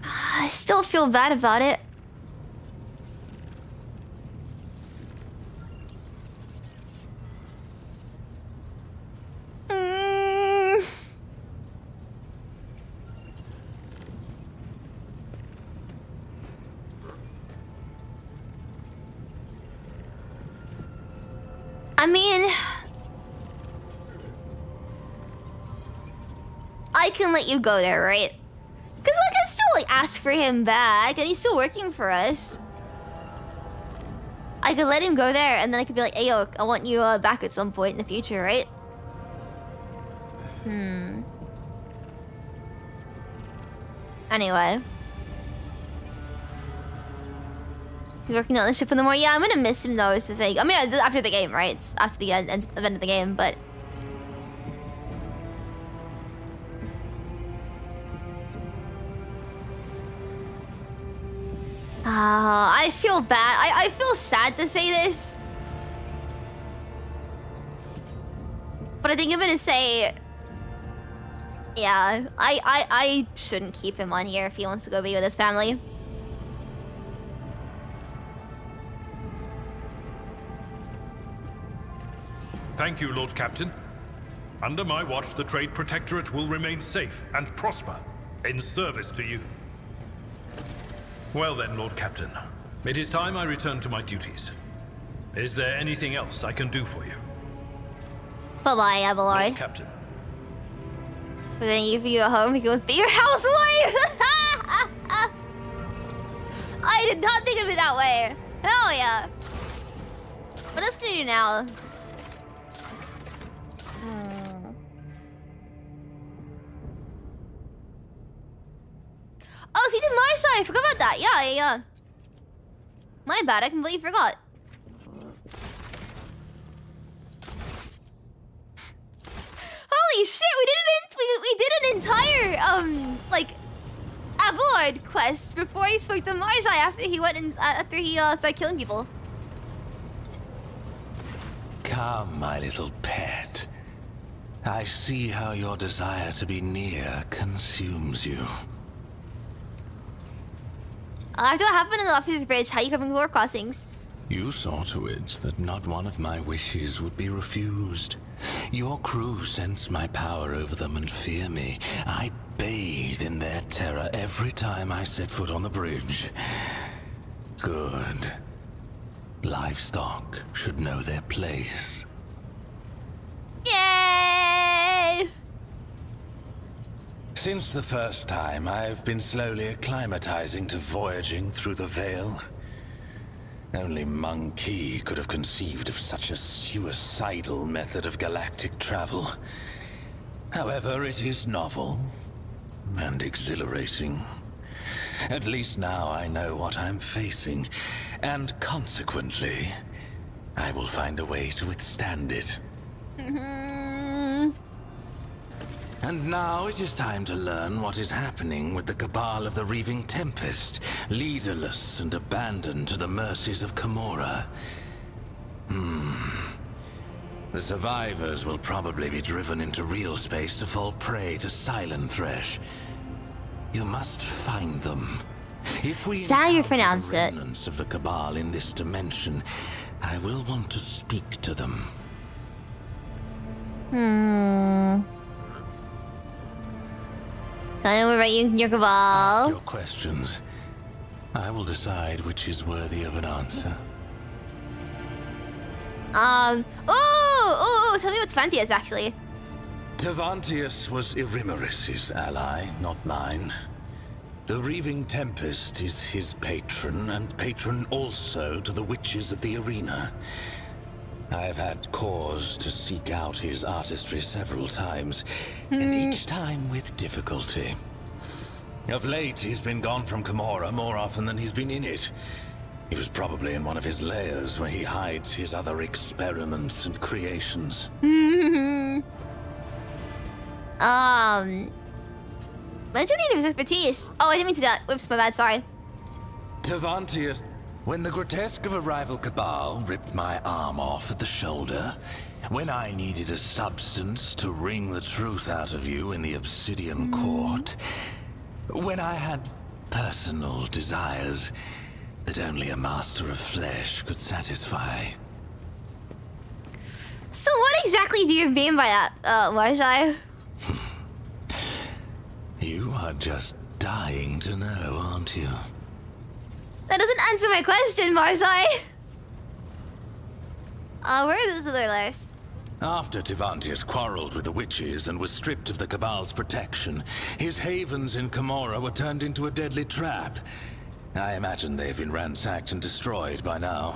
I still feel bad about it. I mean, I can let you go there, right? Because, like, I still, like, ask for him back, and he's still working for us. I could let him go there, and then I could be like, hey, yo, I want you back at some point in the future, right? Anyway. He's working on the ship in the morning. Yeah, I'm gonna miss him, though, is the thing. I mean, after the game, right? It's after the end of the game, but... I feel bad. I feel sad to say this. But I think I'm gonna say... Yeah, I shouldn't keep him on here if he wants to go be with his family. Thank you, Lord Captain. Under my watch, the Trade Protectorate will remain safe and prosper in service to you. Well then, Lord Captain, it is time I return to my duties. Is there anything else I can do for you? Bye-bye, Abelard. Lord Captain. But then if you at home, he goes, be your housewife! I did not think of it that way. Hell yeah. What else can I do now? Oh, so he did Marsha. I forgot about that. Yeah. My bad. I completely forgot. Holy shit! We did an entire like Abelard quest before he spoke to Marsha after he went and after he started killing people. Come, my little pet. I see how your desire to be near consumes you. After what happened in the officer's bridge, how you coming to war crossings? You saw to it that not one of my wishes would be refused. Your crew sense my power over them and fear me. I bathe in their terror every time I set foot on the bridge. Good. Livestock should know their place. Yay! Since the first time, I've been slowly acclimatizing to voyaging through the Veil. Only Monkey could have conceived of such a suicidal method of galactic travel. However, it is novel and exhilarating. At least now I know what I'm facing, and consequently, I will find a way to withstand it. And now it is time to learn what is happening with the Cabal of the Reaving Tempest, leaderless and abandoned to the mercies of Commorragh. The survivors will probably be driven into real space to fall prey to Silent Thresh. You must find them. If we How you encounter pronounce the it? remnants of the Cabal in this dimension, I will want to speak to them. I know we're right in your Ask cabal. your questions. I will decide which is worthy of an answer. Tell me what Fanti is actually. Tevantius was Irimeris's ally, not mine. The Reaving Tempest is his patron, and patron also to the witches of the arena. I have had cause to seek out his artistry several times, and each time with difficulty. Of late, he's been gone from Commorragh more often than he's been in it. He was probably in one of his lairs where he hides his other experiments and creations. What did you need his expertise? Oh, I didn't mean to do that. Whoops, my bad, sorry. Tevantius, when the grotesque of a rival Cabal ripped my arm off at the shoulder, when I needed a substance to wring the truth out of you in the Obsidian Court, when I had personal desires that only a master of flesh could satisfy. So what exactly do you mean by that, Marshai? You are just dying to know, aren't you? That doesn't answer my question, Marshai. Where are those other lairs? After Tevantius quarreled with the witches and was stripped of the Cabal's protection, his havens in Commorragh were turned into a deadly trap. I imagine they've been ransacked and destroyed by now.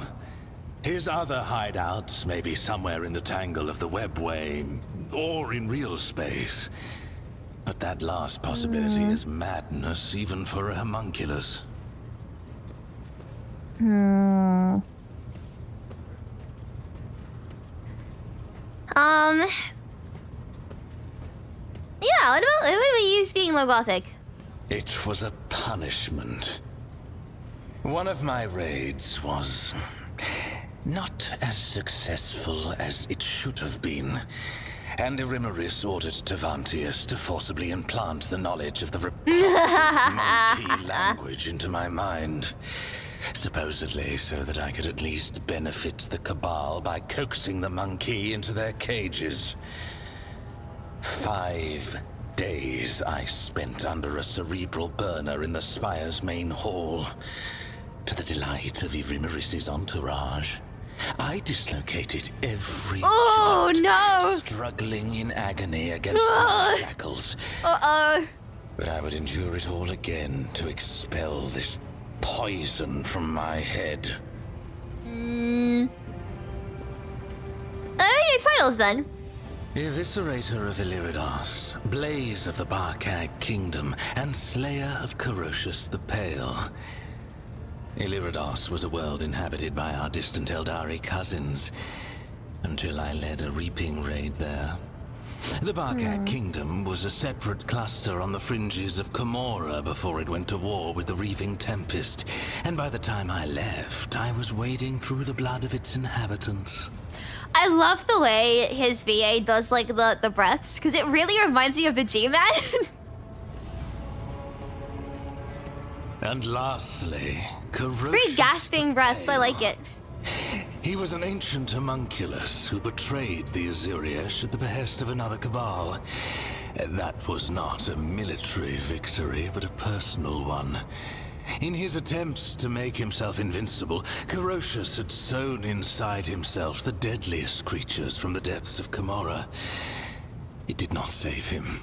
His other hideouts may be somewhere in the tangle of the webway, or in real space. But that last possibility is madness even for a homunculus. Yeah, what about you speaking low Gothic? It was a punishment. One of my raids was not as successful as it should have been, and Irimeris ordered Tevantius to forcibly implant the knowledge of the repulsive monkey language into my mind. Supposedly so that I could at least benefit the Cabal by coaxing the monkey into their cages. 5 days I spent under a cerebral burner in the Spire's main hall, to the delight of Yrliet's entourage. I dislocated every joint, no! struggling in agony against my shackles. But I would endure it all again to expel this poison from my head. Your titles then. Eviscerator of Yrliet, Blaze of the Barcag Kingdom, and Slayer of Corocious the Pale. Yrliet was a world inhabited by our distant Eldari cousins, until I led a reaping raid there. The Barcag Kingdom was a separate cluster on the fringes of Commorragh before it went to war with the Reaving Tempest, and by the time I left, I was wading through the blood of its inhabitants. I love the way his VA does like the breaths, because it really reminds me of the G-Man. And lastly, Pretty gasping breaths, I like it. He was an ancient homunculus who betrayed the Aziriash at the behest of another Cabal. That was not a military victory, but a personal one. In his attempts to make himself invincible, Corocious had sown inside himself the deadliest creatures from the depths of Commorragh. It did not save him.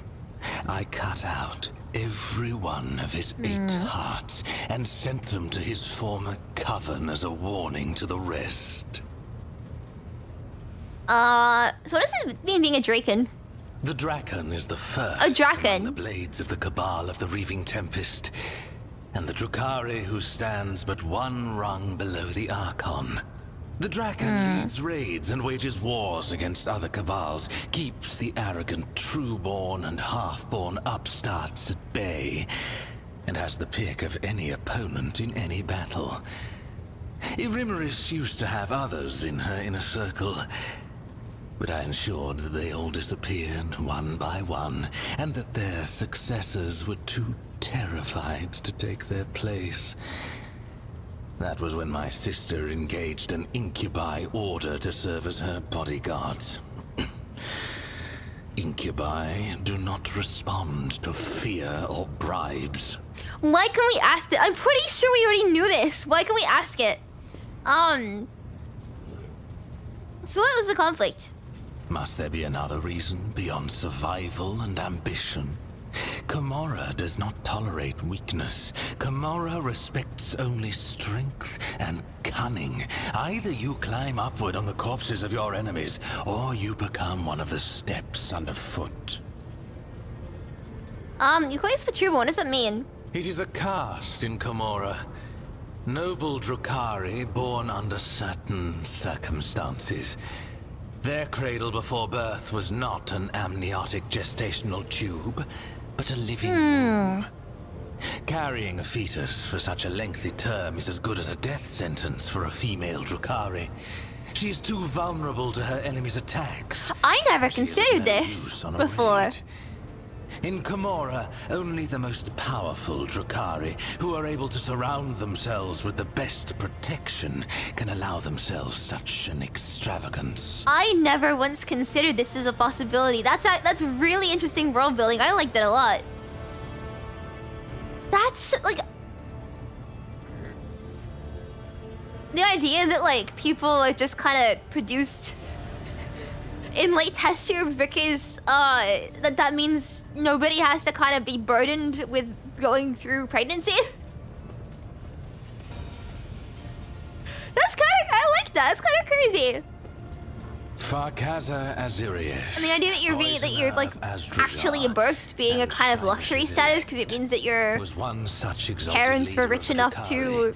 I cut out every one of his 8 hearts and sent them to his former coven as a warning to the rest. So what does this mean, being a Draken? The Draken is the first Draken. among the blades of the Cabal of the Reaving Tempest, and the Drukhari who stands but one rung below the Archon. The Draken leads raids and wages wars against other Cabals, keeps the arrogant true-born and half-born upstarts at bay, and has the pick of any opponent in any battle. Yrliet used to have others in her inner circle, but I ensured that they all disappeared one by one, and that their successors were too terrified to take their place. That was when my sister engaged an incubi order to serve as her bodyguards. Incubi do not respond to fear or bribes. Why can we ask it? I'm pretty sure we already knew this. Why can we ask it? So what was the conflict? Must there be another reason beyond survival and ambition? Commorragh does not tolerate weakness. Commorragh respects only strength and cunning. Either you climb upward on the corpses of your enemies, or you become one of the steps underfoot. You call this vtuber, what does that mean? It is a caste in Commorragh. Noble Drukhari born under certain circumstances. Their cradle before birth was not an amniotic gestational tube, but a living womb. Carrying a fetus for such a lengthy term is as good as a death sentence for a female Drukhari. She is too vulnerable to her enemy's attacks. I never considered this before. In Commorragh, only the most powerful Drukhari, who are able to surround themselves with the best protection, can allow themselves such an extravagance. I never once considered this as a possibility. That's really interesting world building. I liked it a lot. That's like the idea that like people are just kind of produced in like test tubes because that means nobody has to kind of be burdened with going through pregnancy. That's kind of, I like that. That's kind of crazy. Farkaza Aziriash. And the idea that you're like actually birthed being a kind of luxury status because it means that your parents were rich enough to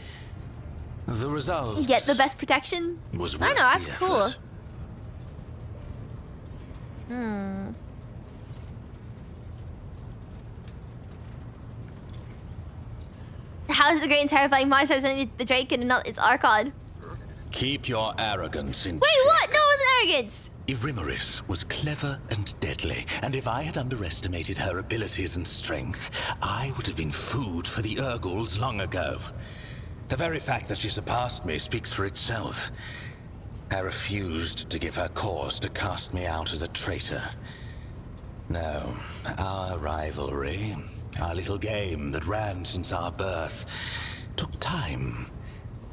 the result get the best protection. I don't know. That's cool. How is the great and terrifying monster sending the Drake and not its Archon? Keep your arrogance in Wait, what? No, it wasn't arrogance. Yrliet was clever and deadly, and if I had underestimated her abilities and strength, I would have been food for the Urguls long ago. The very fact that she surpassed me speaks for itself. I refused to give her cause to cast me out as a traitor. No, our rivalry, our little game that ran since our birth, took time.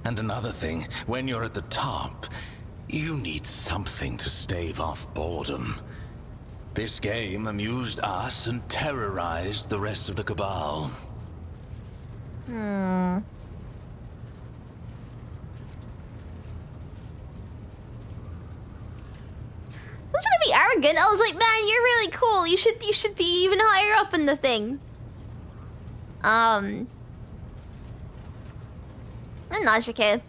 And another thing, when you're at the top, you need something to stave off boredom. This game amused us and terrorized the rest of the Cabal. Hmm. I was trying to be arrogant. I was like, man, you're really cool. You should be even higher up in the thing. And that's okay.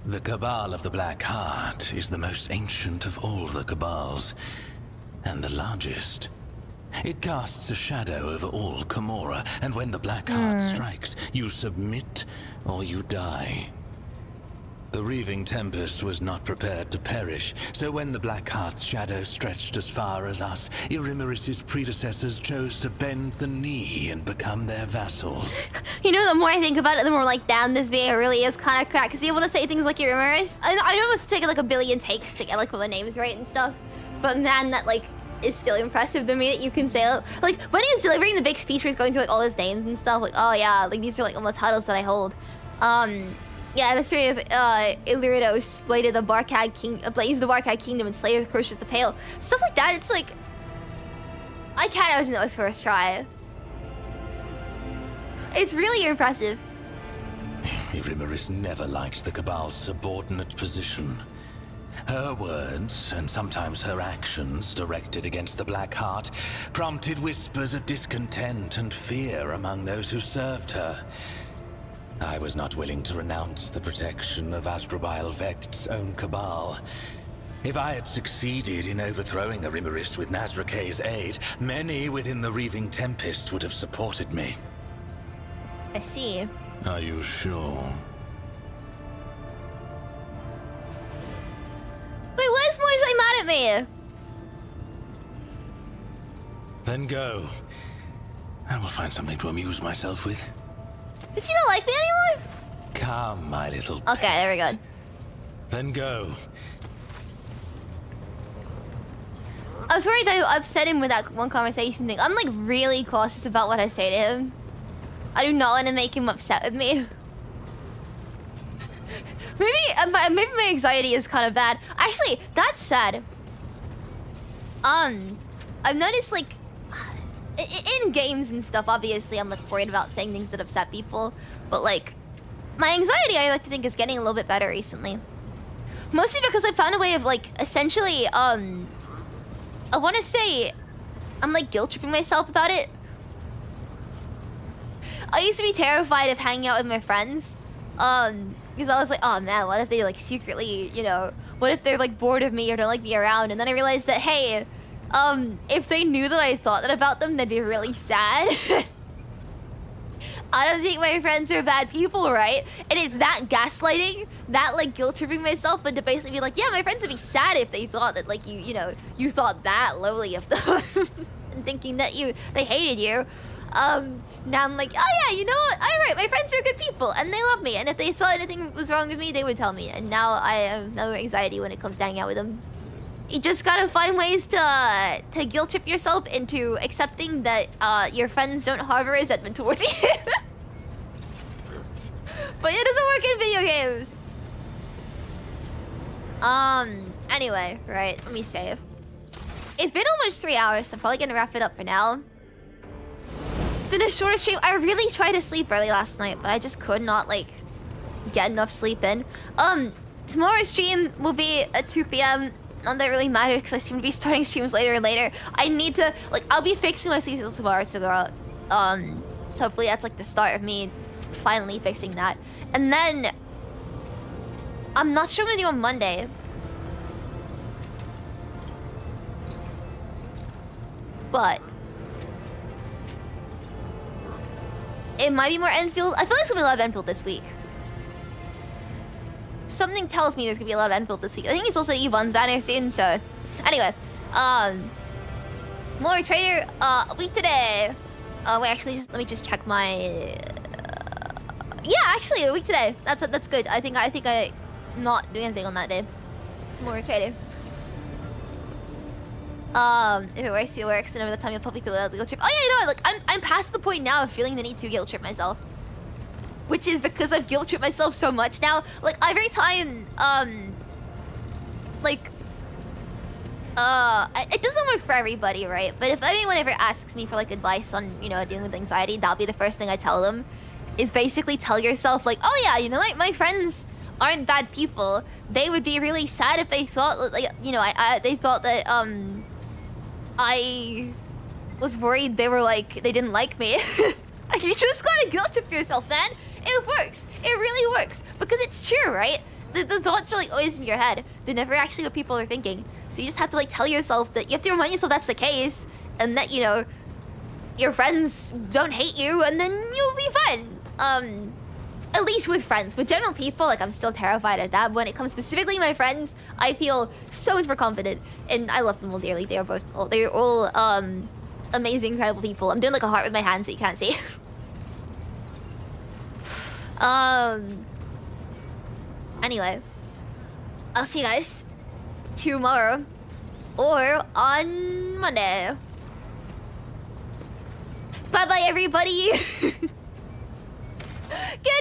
The Cabal of the Black Heart is the most ancient of all the Cabals, and the largest. It casts a shadow over all Commorragh, and when the Black Heart strikes, you submit or you die. The Reaving Tempest was not prepared to perish, so when the Black Heart's shadow stretched as far as us, Yrliet's predecessors chose to bend the knee and become their vassals. You know, the more I think about it, the more like, damn, this video really is kind of crack. Because able to say things like Yrliet, I know it was taking like a billion takes to get like all the names right and stuff, but man, that like is still impressive to me that you can say it. Like when he was delivering the big speech where he's going through like all his names and stuff, like, oh yeah, like these are like all the titles that I hold. Yeah, Mystery of Yrliet bladed the Blaze the Barkhag Kingdom and Slayer Crushes the Pale. Stuff like that, it's like I can't imagine that was first try. It's really impressive. Yrliet never liked the Cabal's subordinate position. Her words, and sometimes her actions directed against the Black Heart, prompted whispers of discontent and fear among those who served her. I was not willing to renounce the protection of Astrobial Vect's own Cabal. If I had succeeded in overthrowing Yrliet with Nazrakay's aid, many within the Reaving Tempest would have supported me. I see. Are you sure? Wait, why is Moishe mad at me? Then go. I will find something to amuse myself with. Does he not like me anymore? Come, my little... Okay, there we go. Then go. I was worried that I upset him with that one conversation thing. I'm like really cautious about what I say to him. I do not want to make him upset with me. Maybe my anxiety is kind of bad. Actually, that's sad. I've noticed like in games and stuff, obviously I'm like worried about saying things that upset people, but like my anxiety, I like to think, is getting a little bit better recently. Mostly because I found a way of like essentially I want to say I'm like guilt tripping myself about it. I used to be terrified of hanging out with my friends because I was like, oh man, what if they like secretly, you know, what if they're like bored of me or don't like me around? And then I realized that, hey, if they knew that I thought that about them, they'd be really sad. I don't think my friends are bad people, right? And it's that gaslighting, that like guilt tripping myself into basically be like, yeah, my friends would be sad if they thought that like you know, you thought that lowly of them and thinking that they hated you. Now I'm like, oh yeah, you know what? All right, my friends are good people and they love me. And if they saw anything was wrong with me, they would tell me. And now I have no anxiety when it comes to hanging out with them. You just gotta find ways to guilt trip yourself into accepting that your friends don't harbor resentment towards you. But it doesn't work in video games. Anyway, right, let me save. It's been almost 3 hours, so I'm probably gonna wrap it up for now. It's been a short stream. I really tried to sleep early last night, but I just could not like get enough sleep in. Tomorrow's stream will be at 2 p.m. Not that it really matters because I seem to be starting streams later and later. I need to like I'll be fixing my sleep tomorrow to go out. So hopefully that's like the start of me finally fixing that. And then I'm not sure what I'm gonna do on Monday. But it might be more Enfield. I feel like there's gonna be a lot of Enfield this week. Something tells me there's gonna be a lot of Enfield this week. I think it's also Yvonne's banner soon, so... Anyway, more Trader, week today. Wait, actually, let me just check my... Yeah, actually, a week today. That's good. I think I not doing anything on that day. Tomorrow Trader. If it works, it works. And over the time, you'll probably feel a guilt trip. Oh yeah, you know, like I'm past the point now of feeling the need to guilt trip myself, which is because I've guilt tripped myself so much now. Like every time, it doesn't work for everybody, right? But if anyone ever asks me for like advice on, you know, dealing with anxiety, that'll be the first thing I tell them. Is basically tell yourself like, oh yeah, you know, like my friends aren't bad people. They would be really sad if they thought, like, you know, they thought that I was worried they were like, they didn't like me. You just gotta guilt trip yourself, man. It works. It really works because it's true, right? The thoughts are like always in your head. They're never actually what people are thinking. So you just have to like tell yourself that, you have to remind yourself that's the case, and that, you know, your friends don't hate you, and then you'll be fine. At least with friends. With general people, like, I'm still terrified of that. When it comes specifically to my friends, I feel so much more confident, and I love them all dearly. They're all amazing, incredible people. I'm doing like a heart with my hands that you can't see. Anyway, I'll see you guys tomorrow or on Monday. Bye bye, everybody. Good